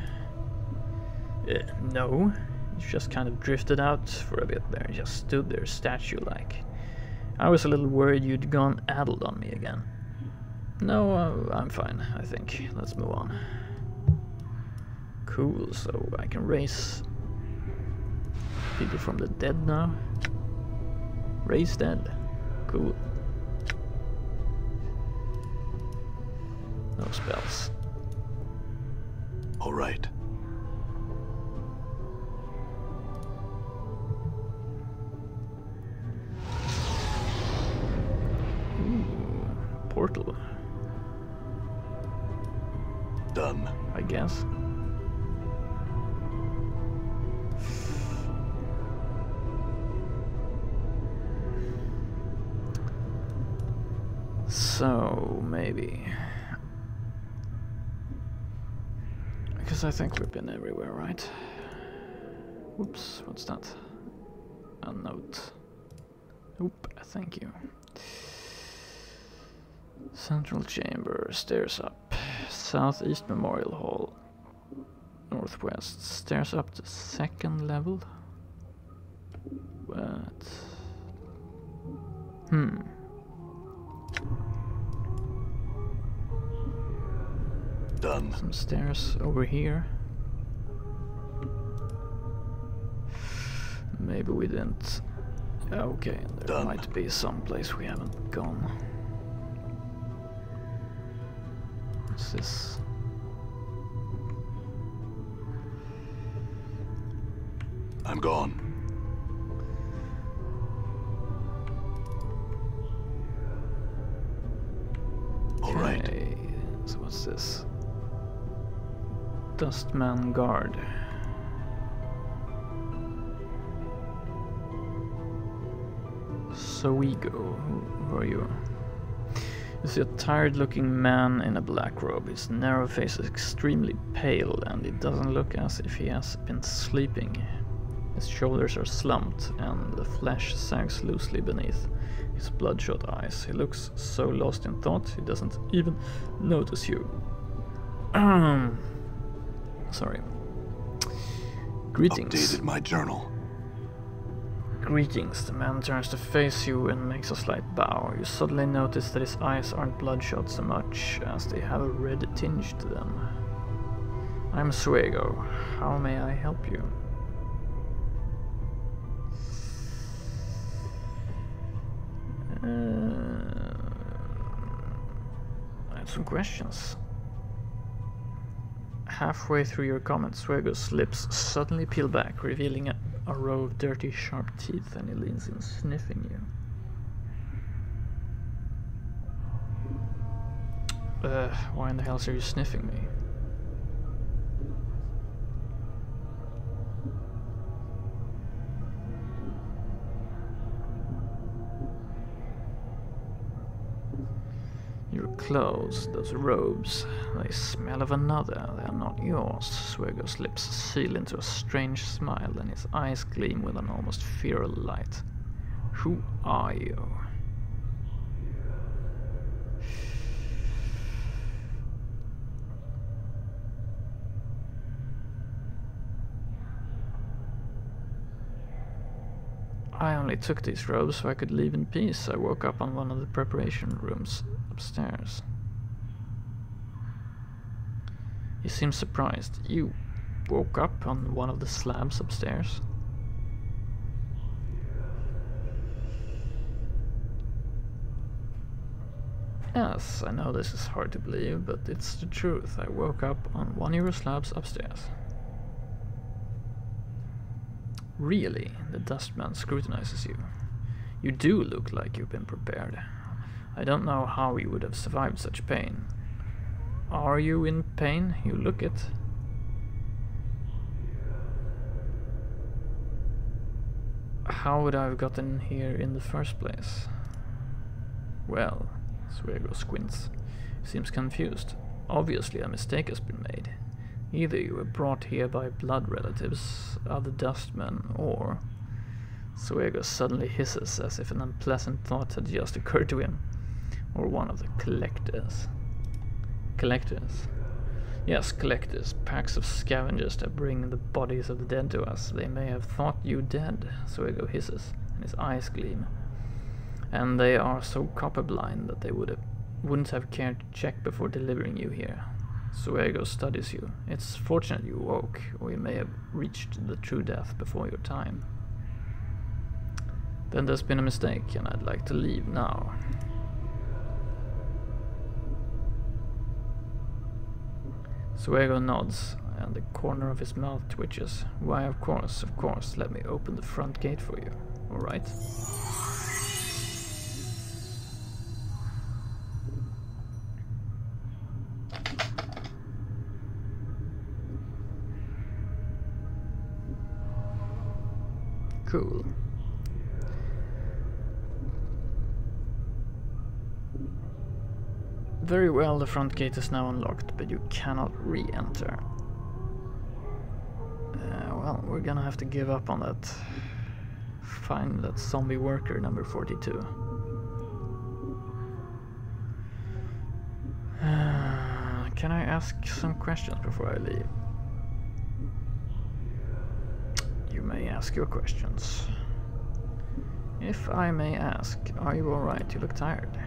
[SPEAKER 1] No. She just kind of drifted out for a bit there. Just stood there statue-like. I was a little worried you'd gone addled on me again. No, I'm fine, I think. Let's move on. Cool, so I can raise people from the dead now. Raise dead. Cool. No spells.
[SPEAKER 3] All right.
[SPEAKER 1] Portal.
[SPEAKER 3] Done.
[SPEAKER 1] I guess. So, maybe. Because I think we've been everywhere, right? Whoops, what's that? A note. Oop, thank you. Central chamber, stairs up. Southeast Memorial Hall. Northwest, stairs up to 2nd level. What?
[SPEAKER 3] Done.
[SPEAKER 1] Some stairs over here. Maybe we didn't. Okay, there
[SPEAKER 3] Done.
[SPEAKER 1] might be some place we haven't gone. What's this?
[SPEAKER 3] I'm gone. All right.
[SPEAKER 1] Okay, so what's this? Dustman Guard. So we go. Who are you? You see a tired-looking man in a black robe. His narrow face is extremely pale, and it doesn't look as if he has been sleeping. His shoulders are slumped, and the flesh sags loosely beneath his bloodshot eyes. He looks so lost in thought, he doesn't even notice you. Sorry. Greetings.
[SPEAKER 3] Updated my journal.
[SPEAKER 1] Greetings. The man turns to face you and makes a slight bow. You suddenly notice that his eyes aren't bloodshot so much as they have a red tinge to them. I'm Suego. How may I help you? I have some questions. Halfway through your comment, Suego's lips suddenly peel back, revealing a row of dirty, sharp teeth, and he leans in, sniffing you. Why in the hell are you sniffing me? Your clothes, those robes, they smell of another. They are not yours. Suego's lips seal into a strange smile, and his eyes gleam with an almost feral light. Who are you? I only took these robes so I could leave in peace. I woke up on one of the preparation rooms upstairs. He seems surprised. You woke up on one of the slabs upstairs? Yes, I know this is hard to believe, but it's the truth. I woke up on one of your slabs upstairs. Really? The dustman scrutinizes you. You do look like you've been prepared. I don't know how you would have survived such pain. Are you in pain? You look it. How would I have gotten here in the first place? Well, Suego squints. He seems confused. Obviously a mistake has been made. Either you were brought here by blood relatives, other dustmen, or... Suego suddenly hisses as if an unpleasant thought had just occurred to him. Or one of the collectors. Collectors? Yes, collectors. Packs of scavengers that bring the bodies of the dead to us. They may have thought you dead, Suego hisses, and his eyes gleam. And they are so copper-blind that they wouldn't have cared to check before delivering you here. Suego studies you. It's fortunate you woke, or you may have reached the true death before your time. Then there's been a mistake, and I'd like to leave now. Suego nods, and the corner of his mouth twitches. Why, of course, let me open the front gate for you. Alright? Cool. Very well, the front gate is now unlocked, but you cannot re-enter. Well, we're gonna have to give up on that. Find that zombie worker number 42. Can I ask some questions before I leave? You may ask your questions. If I may ask, are you alright? You look tired.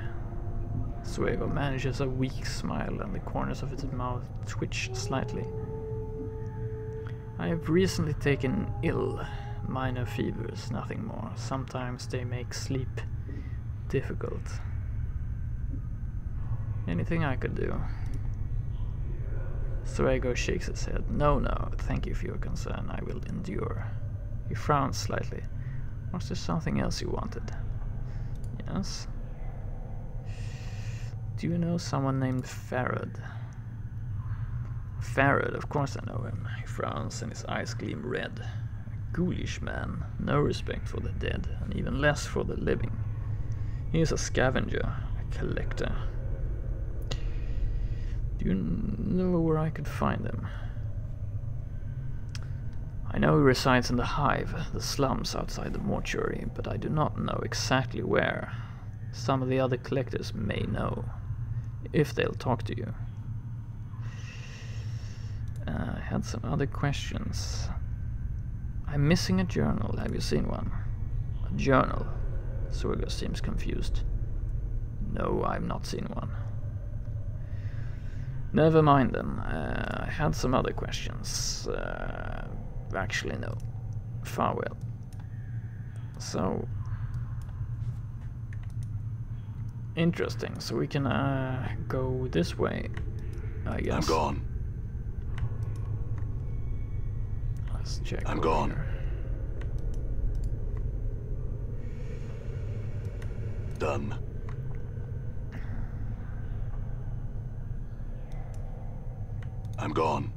[SPEAKER 1] Suego manages a weak smile, and the corners of his mouth twitch slightly. I have recently taken ill. Minor fevers, nothing more. Sometimes they make sleep difficult. Anything I could do? Suego shakes his head. No, thank you for your concern. I will endure. He frowns slightly. Was there something else you wanted? Yes? Do you know someone named Farad? Farad, of course I know him. He frowns and his eyes gleam red. A ghoulish man, no respect for the dead, and even less for the living. He is a scavenger, a collector. Do you know where I could find him? I know he resides in the Hive, the slums outside the mortuary, but I do not know exactly where. Some of the other collectors may know, if they'll talk to you. I had some other questions. I'm missing a journal. Have you seen one? A journal? Sorgo seems confused. No, I've not seen one. Never mind then. I had some other questions. Actually, no. Farewell. So... interesting. So we can go this way, I guess.
[SPEAKER 3] I'm gone.
[SPEAKER 1] Let's check.
[SPEAKER 3] I'm gone.
[SPEAKER 1] Here.
[SPEAKER 3] Done. I'm gone.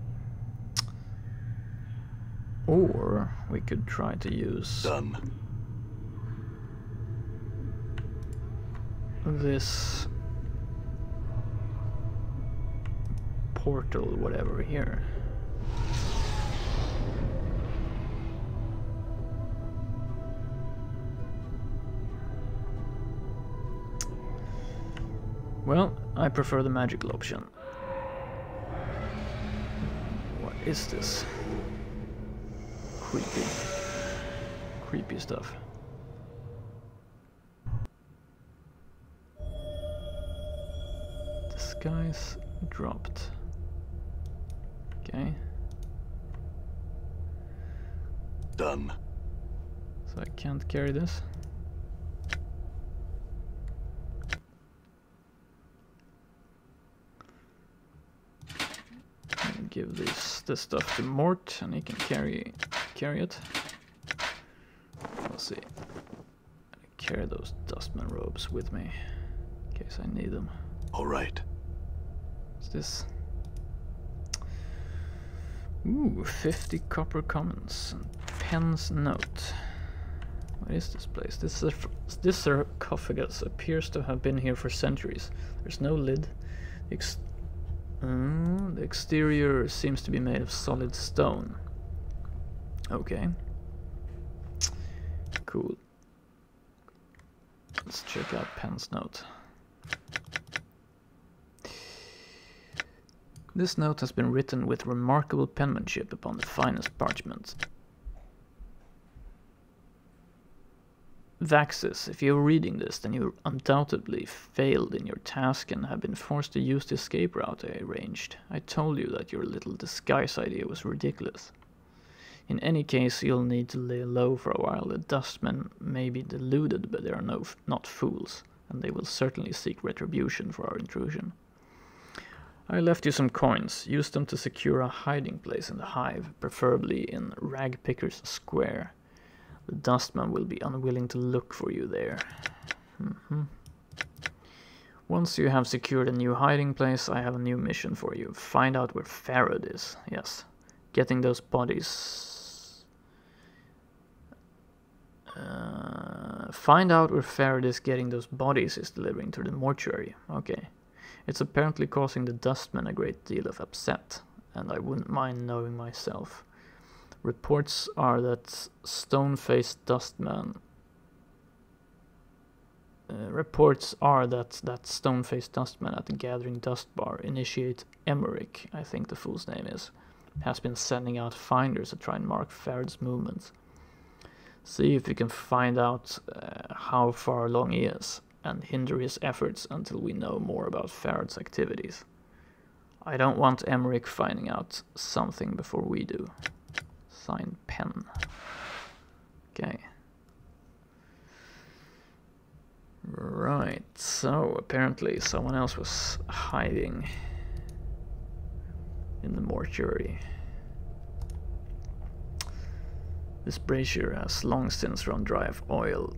[SPEAKER 1] Or we could try to use
[SPEAKER 3] Done.
[SPEAKER 1] this portal, whatever, here. Well, I prefer the magical option. What is this? Creepy stuff. Disguise dropped. Okay.
[SPEAKER 3] Done.
[SPEAKER 1] So I can't carry this. Give this stuff to Mort, and he can carry it. Let's see. I carry those dustman robes with me in case I need them.
[SPEAKER 3] All right.
[SPEAKER 1] What's this? Ooh, 50 copper commons and Penn's note. What is this place? This sarcophagus appears to have been here for centuries. There's no lid. The exterior seems to be made of solid stone. Okay. Cool. Let's check out Penn's note. This note has been written with remarkable penmanship upon the finest parchment. Vaxis, if you're reading this, then you undoubtedly failed in your task and have been forced to use the escape route I arranged. I told you that your little disguise idea was ridiculous. In any case, you'll need to lay low for a while. The dustmen may be deluded, but they are not fools, and they will certainly seek retribution for our intrusion. I left you some coins. Use them to secure a hiding place in the Hive, preferably in Ragpicker's Square. The dustman will be unwilling to look for you there. Once you have secured a new hiding place, I have a new mission for you. Find out where Farad is. Yes. Getting those bodies... find out where Farad is getting those bodies is delivering to the mortuary. Okay. It's apparently causing the dustmen a great deal of upset, and I wouldn't mind knowing myself. Reports are that stone-faced dustman... that stone-faced dustman at the Gathering Dust Bar, Initiate Emmerich, I think the fool's name is, has been sending out finders to try and mark Farad's movements. See if you can find out how far along he is, and hinder his efforts until we know more about Farad's activities. I don't want Emmerich finding out something before we do. Signed Penn. Okay. Right, so apparently someone else was hiding in the mortuary. This brazier has long since run dry of oil.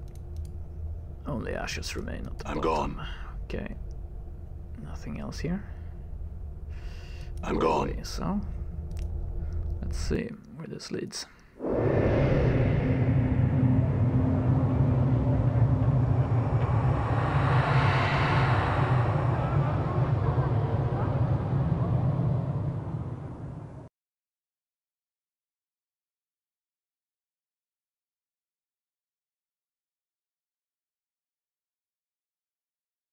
[SPEAKER 1] Only ashes remain at the bottom.
[SPEAKER 3] Gone.
[SPEAKER 1] Okay. Nothing else here.
[SPEAKER 3] I'm gone.
[SPEAKER 1] So, let's see where this leads.